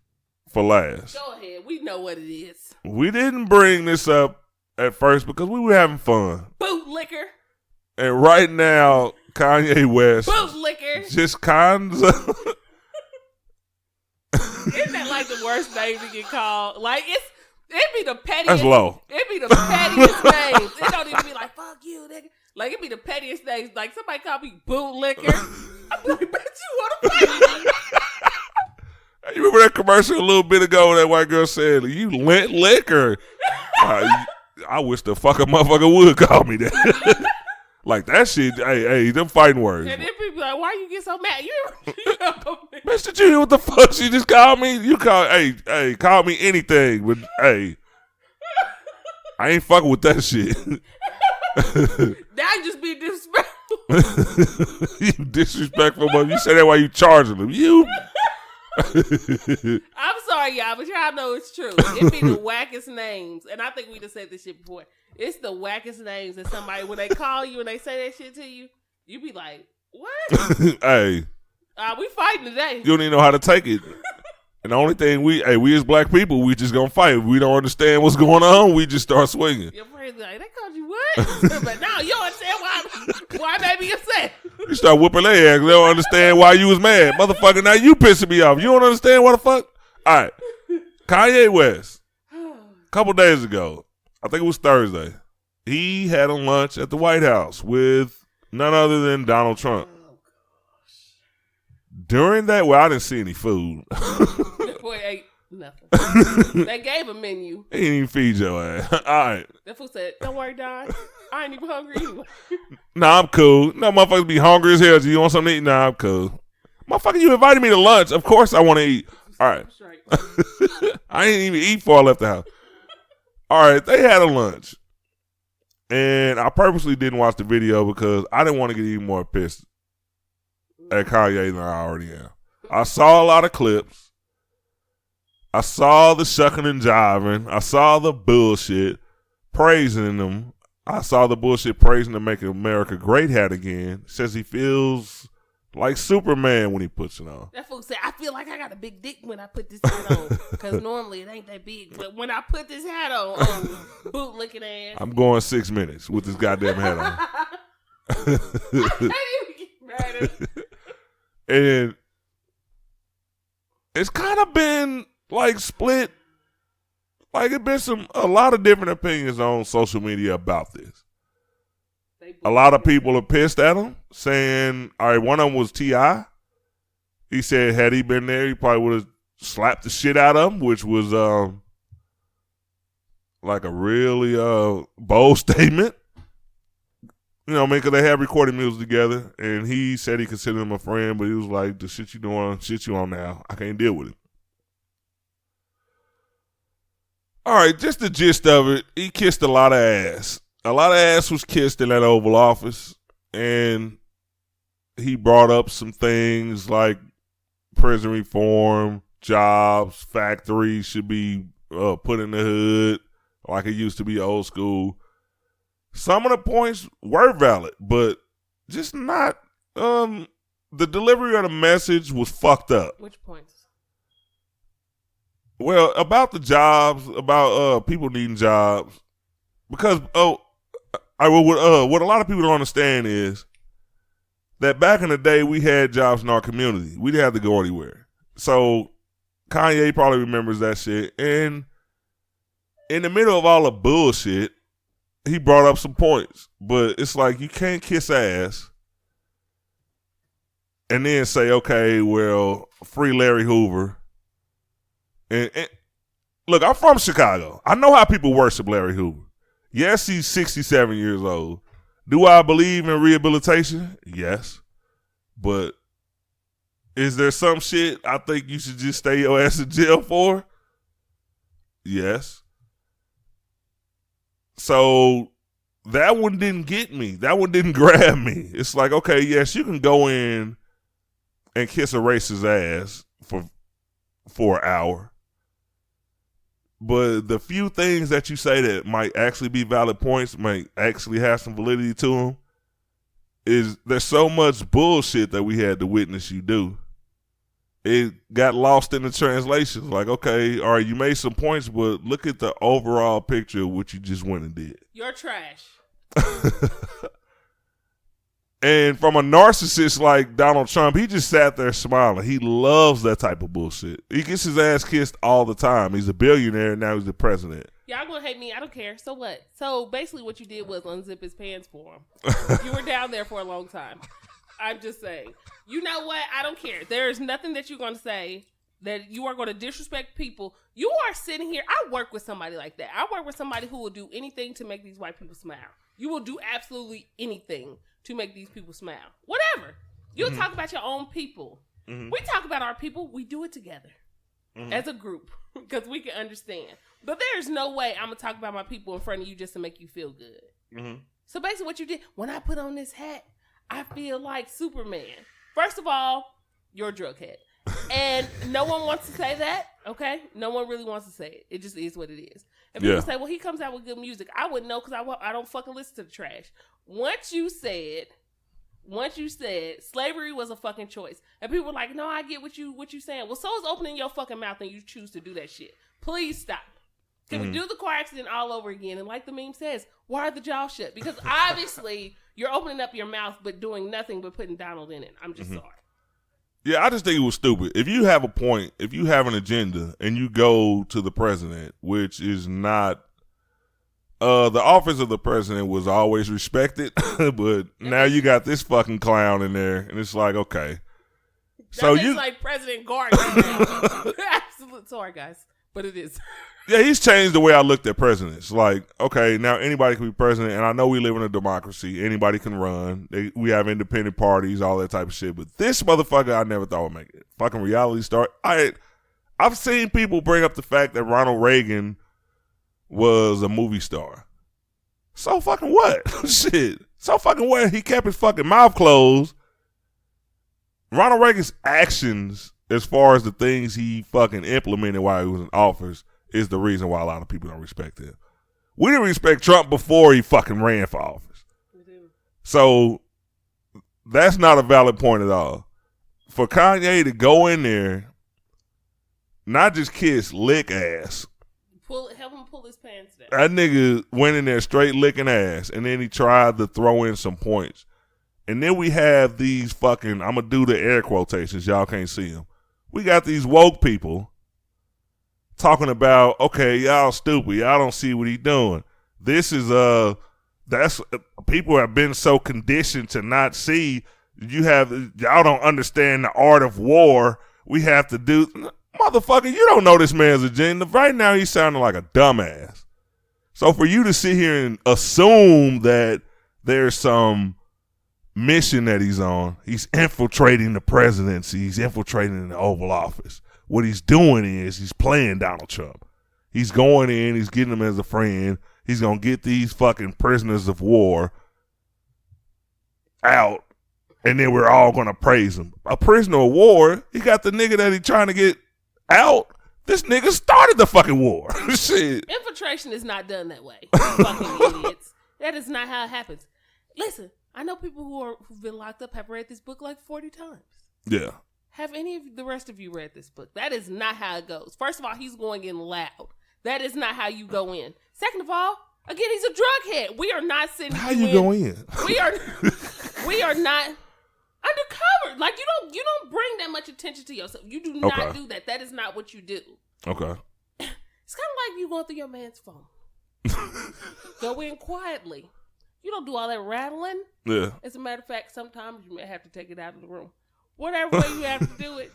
for last. Go ahead. We know what it is. We didn't bring this up at first because we were having fun. Bootlicker. And right now, Kanye West. Bootlicker. Just kind of. Isn't that like the worst name to get called? Like it'd be the pettiest. That's low. It'd be the pettiest names. It don't even be like fuck you, nigga. Like it'd be the pettiest names. Like somebody call me bootlicker. I'm like, bitch, you want to fight me? You remember that commercial a little bit ago when that white girl said, "You lint liquor." I wish the fucking motherfucker would call me that. Like that shit, hey, them fighting words. And then people like, why you get so mad? Bitch, did you hear what the fuck she just called me? You call, hey, call me anything, but hey, I ain't fucking with that shit. Now you just be disrespectful. You disrespectful, but you say that while you charging them. You. I'm sorry, y'all, but y'all know it's true. It be the wackest names, and I think we just said this shit before. It's the wackest names that somebody, when they call you and they say that shit to you, you be like, what? Hey. We fighting today. You don't even know how to take it. And the only thing we as black people, we just gonna fight. If we don't understand what's going on, we just start swinging. Your friends like, they called you what? But now you don't understand why baby upset. You start whooping their ass. They don't understand why you was mad. Motherfucker, now you pissing me off. You don't understand what the fuck? All right. Kanye West, a couple days ago, I think it was Thursday, he had a lunch at the White House with none other than Donald Trump. Oh, gosh. During that, well, I didn't see any food. That boy ate nothing. They gave a menu. He didn't even feed your ass. All right. That fool said, don't worry, Don. I ain't even hungry anyway. Nah, I'm cool. No, motherfuckers be hungry as hell. Do you want something to eat? Nah, I'm cool. Motherfucker, you invited me to lunch. Of course I want to eat. All right. I ain't even eat before I left the house. All right, they had a lunch. And I purposely didn't watch the video because I didn't want to get even more pissed at Kanye than I already am. I saw a lot of clips. I saw the shucking and jiving. I saw the bullshit praising them. I saw the bullshit praising the Make America Great hat again. Says he feels like Superman when he puts it on. That fool said, I feel like I got a big dick when I put this hat on. Because normally it ain't that big. But when I put this hat on, boot licking ass. I'm going 6 minutes with this goddamn hat on. I can't even get mad at it. And it's kind of been like split. Like it's been a lot of different opinions on social media about this. A lot of people are pissed at him, saying, all right, one of them was T.I. He said had he been there, he probably would have slapped the shit out of him, which was like a really bold statement. You know what I mean? Because they have recorded music together, and he said he considered him a friend, but he was like, the shit you doing, shit you on now, I can't deal with it. All right, just the gist of it, he kissed a lot of ass. A lot of ass was kissed in that Oval Office, and he brought up some things like prison reform, jobs, factories should be put in the hood like it used to be old school. Some of the points were valid, but just not. The delivery of the message was fucked up. Which points? Well, about the jobs, about people needing jobs, because what a lot of people don't understand is that back in the day we had jobs in our community. We didn't have to go anywhere. So Kanye probably remembers that shit. And in the middle of all the bullshit, he brought up some points. But it's like you can't kiss ass and then say, okay, well, free Larry Hoover. And look, I'm from Chicago. I know how people worship Larry Hoover. Yes, he's 67 years old. Do I believe in rehabilitation? Yes. But is there some shit I think you should just stay your ass in jail for? Yes. So that one didn't get me. That one didn't grab me. It's like, okay, yes, you can go in and kiss a racist ass for an hour. But the few things that you say that might actually be valid points, might actually have some validity to them, is there's so much bullshit that we had to witness you do. It got lost in the translations. Like, okay, all right, you made some points, but look at the overall picture of what you just went and did. You're trash. And from a narcissist like Donald Trump, he just sat there smiling. He loves that type of bullshit. He gets his ass kissed all the time. He's a billionaire, and now he's the president. Y'all gonna hate me. I don't care. So what? So basically what you did was unzip his pants for him. You were down there for a long time. I'm just saying. You know what? I don't care. There is nothing that you're going to say that you are going to disrespect people. You are sitting here. I work with somebody like that. I work with somebody who will do anything to make these white people smile. You will do absolutely anything to make these people smile. Whatever. You'll talk about your own people. Mm-hmm. We talk about our people. We do it together as a group because we can understand. But there's no way I'm going to talk about my people in front of you just to make you feel good. Mm-hmm. So basically what you did, when I put on this hat, I feel like Superman. First of all, you're a drug head. And no one wants to say that, okay? No one really wants to say it. It just is what it is. And people say, well, he comes out with good music. I wouldn't know because I don't fucking listen to the trash. Once you said slavery was a fucking choice. And people were like, no, I get what you saying. Well, so is opening your fucking mouth and you choose to do that shit. Please stop. Can we do the car accident all over again? And like the meme says, why are the jaws shut? Because obviously you're opening up your mouth but doing nothing but putting Donald in it. I'm just sorry. Yeah, I just think it was stupid. If you have a point, if you have an agenda, and you go to the president, which is not the office of the president was always respected, but now you got this fucking clown in there, and it's like, okay. So you like President Garden. Absolute sorry, guys, but it is. Yeah, he's changed the way I looked at presidents. Like, okay, now anybody can be president, and I know we live in a democracy. Anybody can run. We have independent parties, all that type of shit. But this motherfucker, I never thought would make it. Fucking reality star. I've seen people bring up the fact that Ronald Reagan was a movie star. So fucking what? Shit. So fucking what? He kept his fucking mouth closed. Ronald Reagan's actions, as far as the things he fucking implemented while he was in office, is the reason why a lot of people don't respect him. We didn't respect Trump before he fucking ran for office. We do. So that's not a valid point at all. For Kanye to go in there, not just kiss, lick ass. Help him pull his pants down. That nigga went in there straight licking ass, and then he tried to throw in some points. And then we have these fucking, I'm going to do the air quotations, y'all can't see them. We got these woke people talking about, okay, y'all stupid. Y'all don't see what he doing. This is, people have been so conditioned to not see. Y'all don't understand the art of war. We have to do, motherfucker, you don't know this man's agenda. Right now he's sounding like a dumbass. So for you to sit here and assume that there's some mission that he's on, he's infiltrating the presidency, he's infiltrating the Oval Office. What he's doing is he's playing Donald Trump. He's going in, he's getting him as a friend. He's going to get these fucking prisoners of war out, and then we're all going to praise him. A prisoner of war, he got the nigga that he trying to get out. This nigga started the fucking war. Shit. Infiltration is not done that way. You fucking idiots. That is not how it happens. Listen, I know people who've been locked up have read this book like 40 times. Yeah. Have any of the rest of you read this book? That is not how it goes. First of all, he's going in loud. That is not how you go in. Second of all, again, he's a drug head. We are not sending how you go in. We are not undercover. Like you don't bring that much attention to yourself. You do not do that. That is not what you do. Okay. It's kind of like you going through your man's phone. Go in quietly. You don't do all that rattling. Yeah. As a matter of fact, sometimes you may have to take it out of the room. Whatever way you have to do it,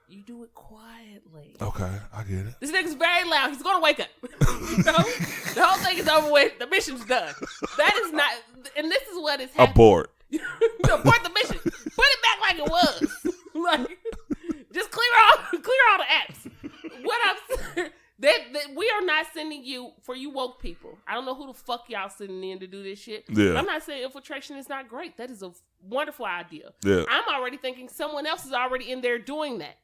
you do it quietly. Okay, I get it. This nigga's very loud. He's going to wake up. The whole thing is over with. The mission's done. That is not, and this is what is happening. Abort. Abort the mission. Put it back like it was. Like, just clear all the apps. What I'm saying, that we are not sending you, for you woke people. I don't know who the fuck y'all sending in to do this shit. Yeah. I'm not saying infiltration is not great. That is a wonderful idea. Yeah. I'm already thinking someone else is already in there doing that.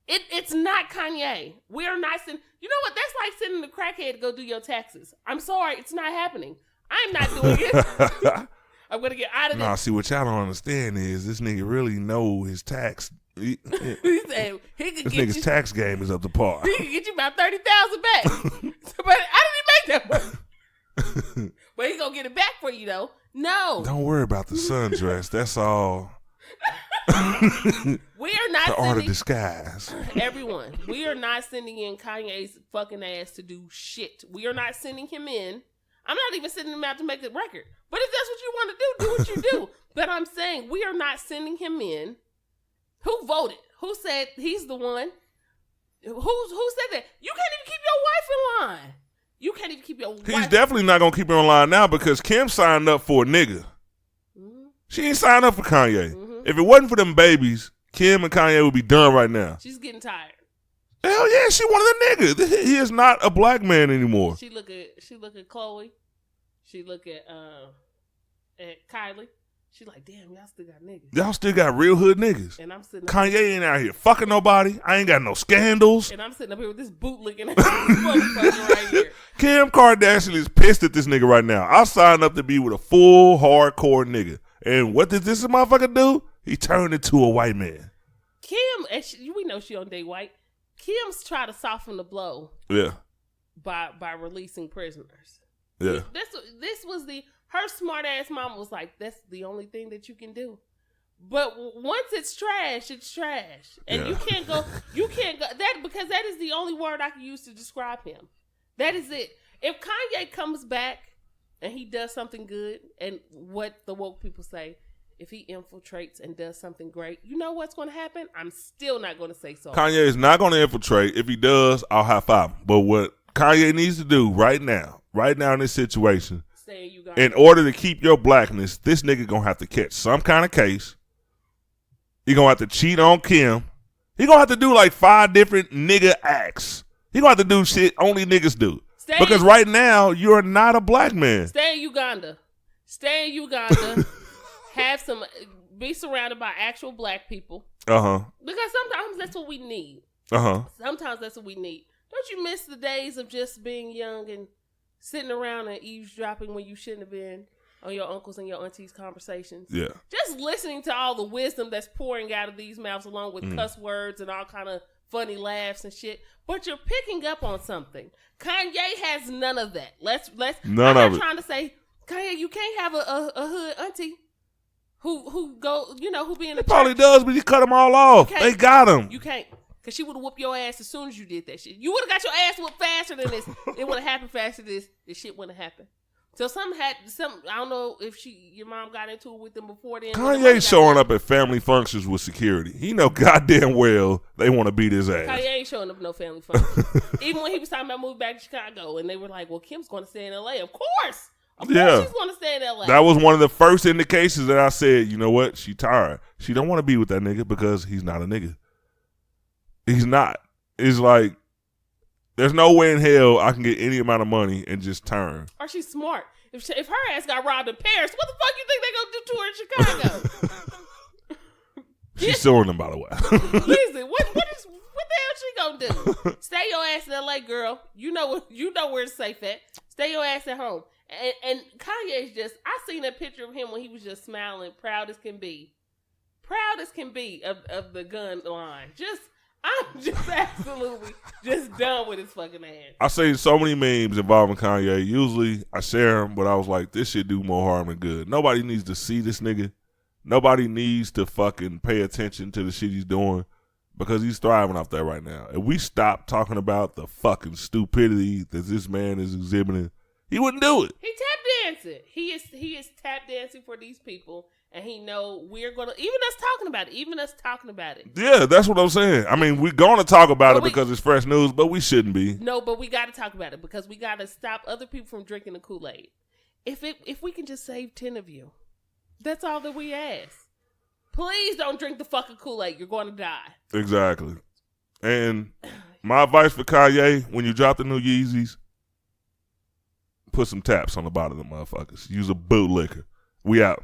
It's not Kanye. We are not sending. You know what? That's like sending the crackhead to go do your taxes. I'm sorry, it's not happening. I'm not doing it. I'm gonna get out of this. Nah, see what y'all don't understand is this nigga really know his tax. He said he could this get nigga's you, tax game is up to par. He could get you about 30,000 back. But I didn't even make that much. But he gonna get it back for you though. No. Don't worry about the sundress. That's all. We are not the sending, art of disguise. Everyone, we are not sending in Kanye's fucking ass to do shit. We are not sending him in. I'm not even sending him out to make a record. But if that's what you want to do, do what you do. But I'm saying we are not sending him in. Who voted? Who said he's the one? Who said that? You can't even keep your wife in line. You can't even keep your wife. He's definitely not gonna keep her in line now because Kim signed up for a nigga. Mm-hmm. She ain't signed up for Kanye. Mm-hmm. If it wasn't for them babies, Kim and Kanye would be done right now. She's getting tired. Hell yeah, she one of the niggas. He is not a black man anymore. She look at Chloe. She look at Kylie. She's like, damn, y'all still got niggas. Y'all still got real hood niggas. And I'm sitting Kanye ain't out here fucking nobody. I ain't got no scandals. And I'm sitting up here with this bootlicking motherfucker right here. Kim Kardashian is pissed at this nigga right now. I signed up to be with a full hardcore nigga. And what did this motherfucker do? He turned into a white man. Kim, and we know she on day white. Kim's try to soften the blow. Yeah. By releasing prisoners. Yeah. This was her smart ass mama was like, that's the only thing that you can do. But once it's trash, it's trash. And you can't go that because that is the only word I can use to describe him. That is it. If Kanye comes back and he does something good, and what the woke people say, if he infiltrates and does something great, you know what's going to happen? I'm still not going to say so. Kanye is not going to infiltrate. If he does, I'll high five him. But what Kanye needs to do right now in this situation, in order to keep your blackness, this nigga going to have to catch some kind of case. He going to have to cheat on Kim. He going to have to do like 5 different nigga acts. He going to have to do shit only niggas do. Because right now, you're not a black man. Stay in Uganda. Be surrounded by actual black people. Uh-huh. Because sometimes that's what we need. Uh-huh. Sometimes that's what we need. Don't you miss the days of just being young and sitting around and eavesdropping when you shouldn't have been on your uncles and your aunties' conversations? Yeah. Just listening to all the wisdom that's pouring out of these mouths along with cuss words and all kind of funny laughs and shit. But you're picking up on something. Kanye has none of that. I'm not trying to say, Kanye, you can't have a hood auntie who be in the church. Probably does, but he cut them all off. They got him. You can't. Because she would have whooped your ass as soon as you did that shit. You would have got your ass whooped faster than this. It would have happened faster than this. This shit wouldn't have happened. So I don't know if your mom got into it with them before then. Kanye showing up at family functions with security. He know goddamn well they want to beat his ass. Kanye ain't showing up at no family functions. Even when he was talking about moving back to Chicago, and they were like, well, Kim's going to stay in L.A. Of course she's going to stay in L.A. That was one of the first indications that I said, you know what? She tired. She don't want to be with that nigga because he's not a nigga. He's not. It's like, there's no way in hell I can get any amount of money and just turn. Or she's smart. If her ass got robbed in Paris, what the fuck you think they gonna do to her in Chicago? She's suing them, by the way. Listen, what the hell she gonna do? Stay your ass in L.A., girl. You know where it's safe at. Stay your ass at home. And Kanye's just, I seen a picture of him when he was just smiling, proud as can be of the gun line. I'm just absolutely just done with his fucking ass. I seen so many memes involving Kanye. Usually I share them, but I was like, this shit do more harm than good. Nobody needs to see this nigga. Nobody needs to fucking pay attention to the shit he's doing because he's thriving off that right now. If we stop talking about the fucking stupidity that this man is exhibiting, he wouldn't do it. He tap dancing. He is tap dancing for these people. And he know we're going to, even us talking about it. Yeah, that's what I'm saying. I mean, we're going to talk about it because it's fresh news, but we shouldn't be. No, but we got to talk about it because we got to stop other people from drinking the Kool-Aid. If we can just save 10 of you, that's all that we ask. Please don't drink the fucking Kool-Aid. You're going to die. Exactly. And my advice for Kanye, when you drop the new Yeezys, put some taps on the bottom of the motherfuckers. Use a bootlicker. We out.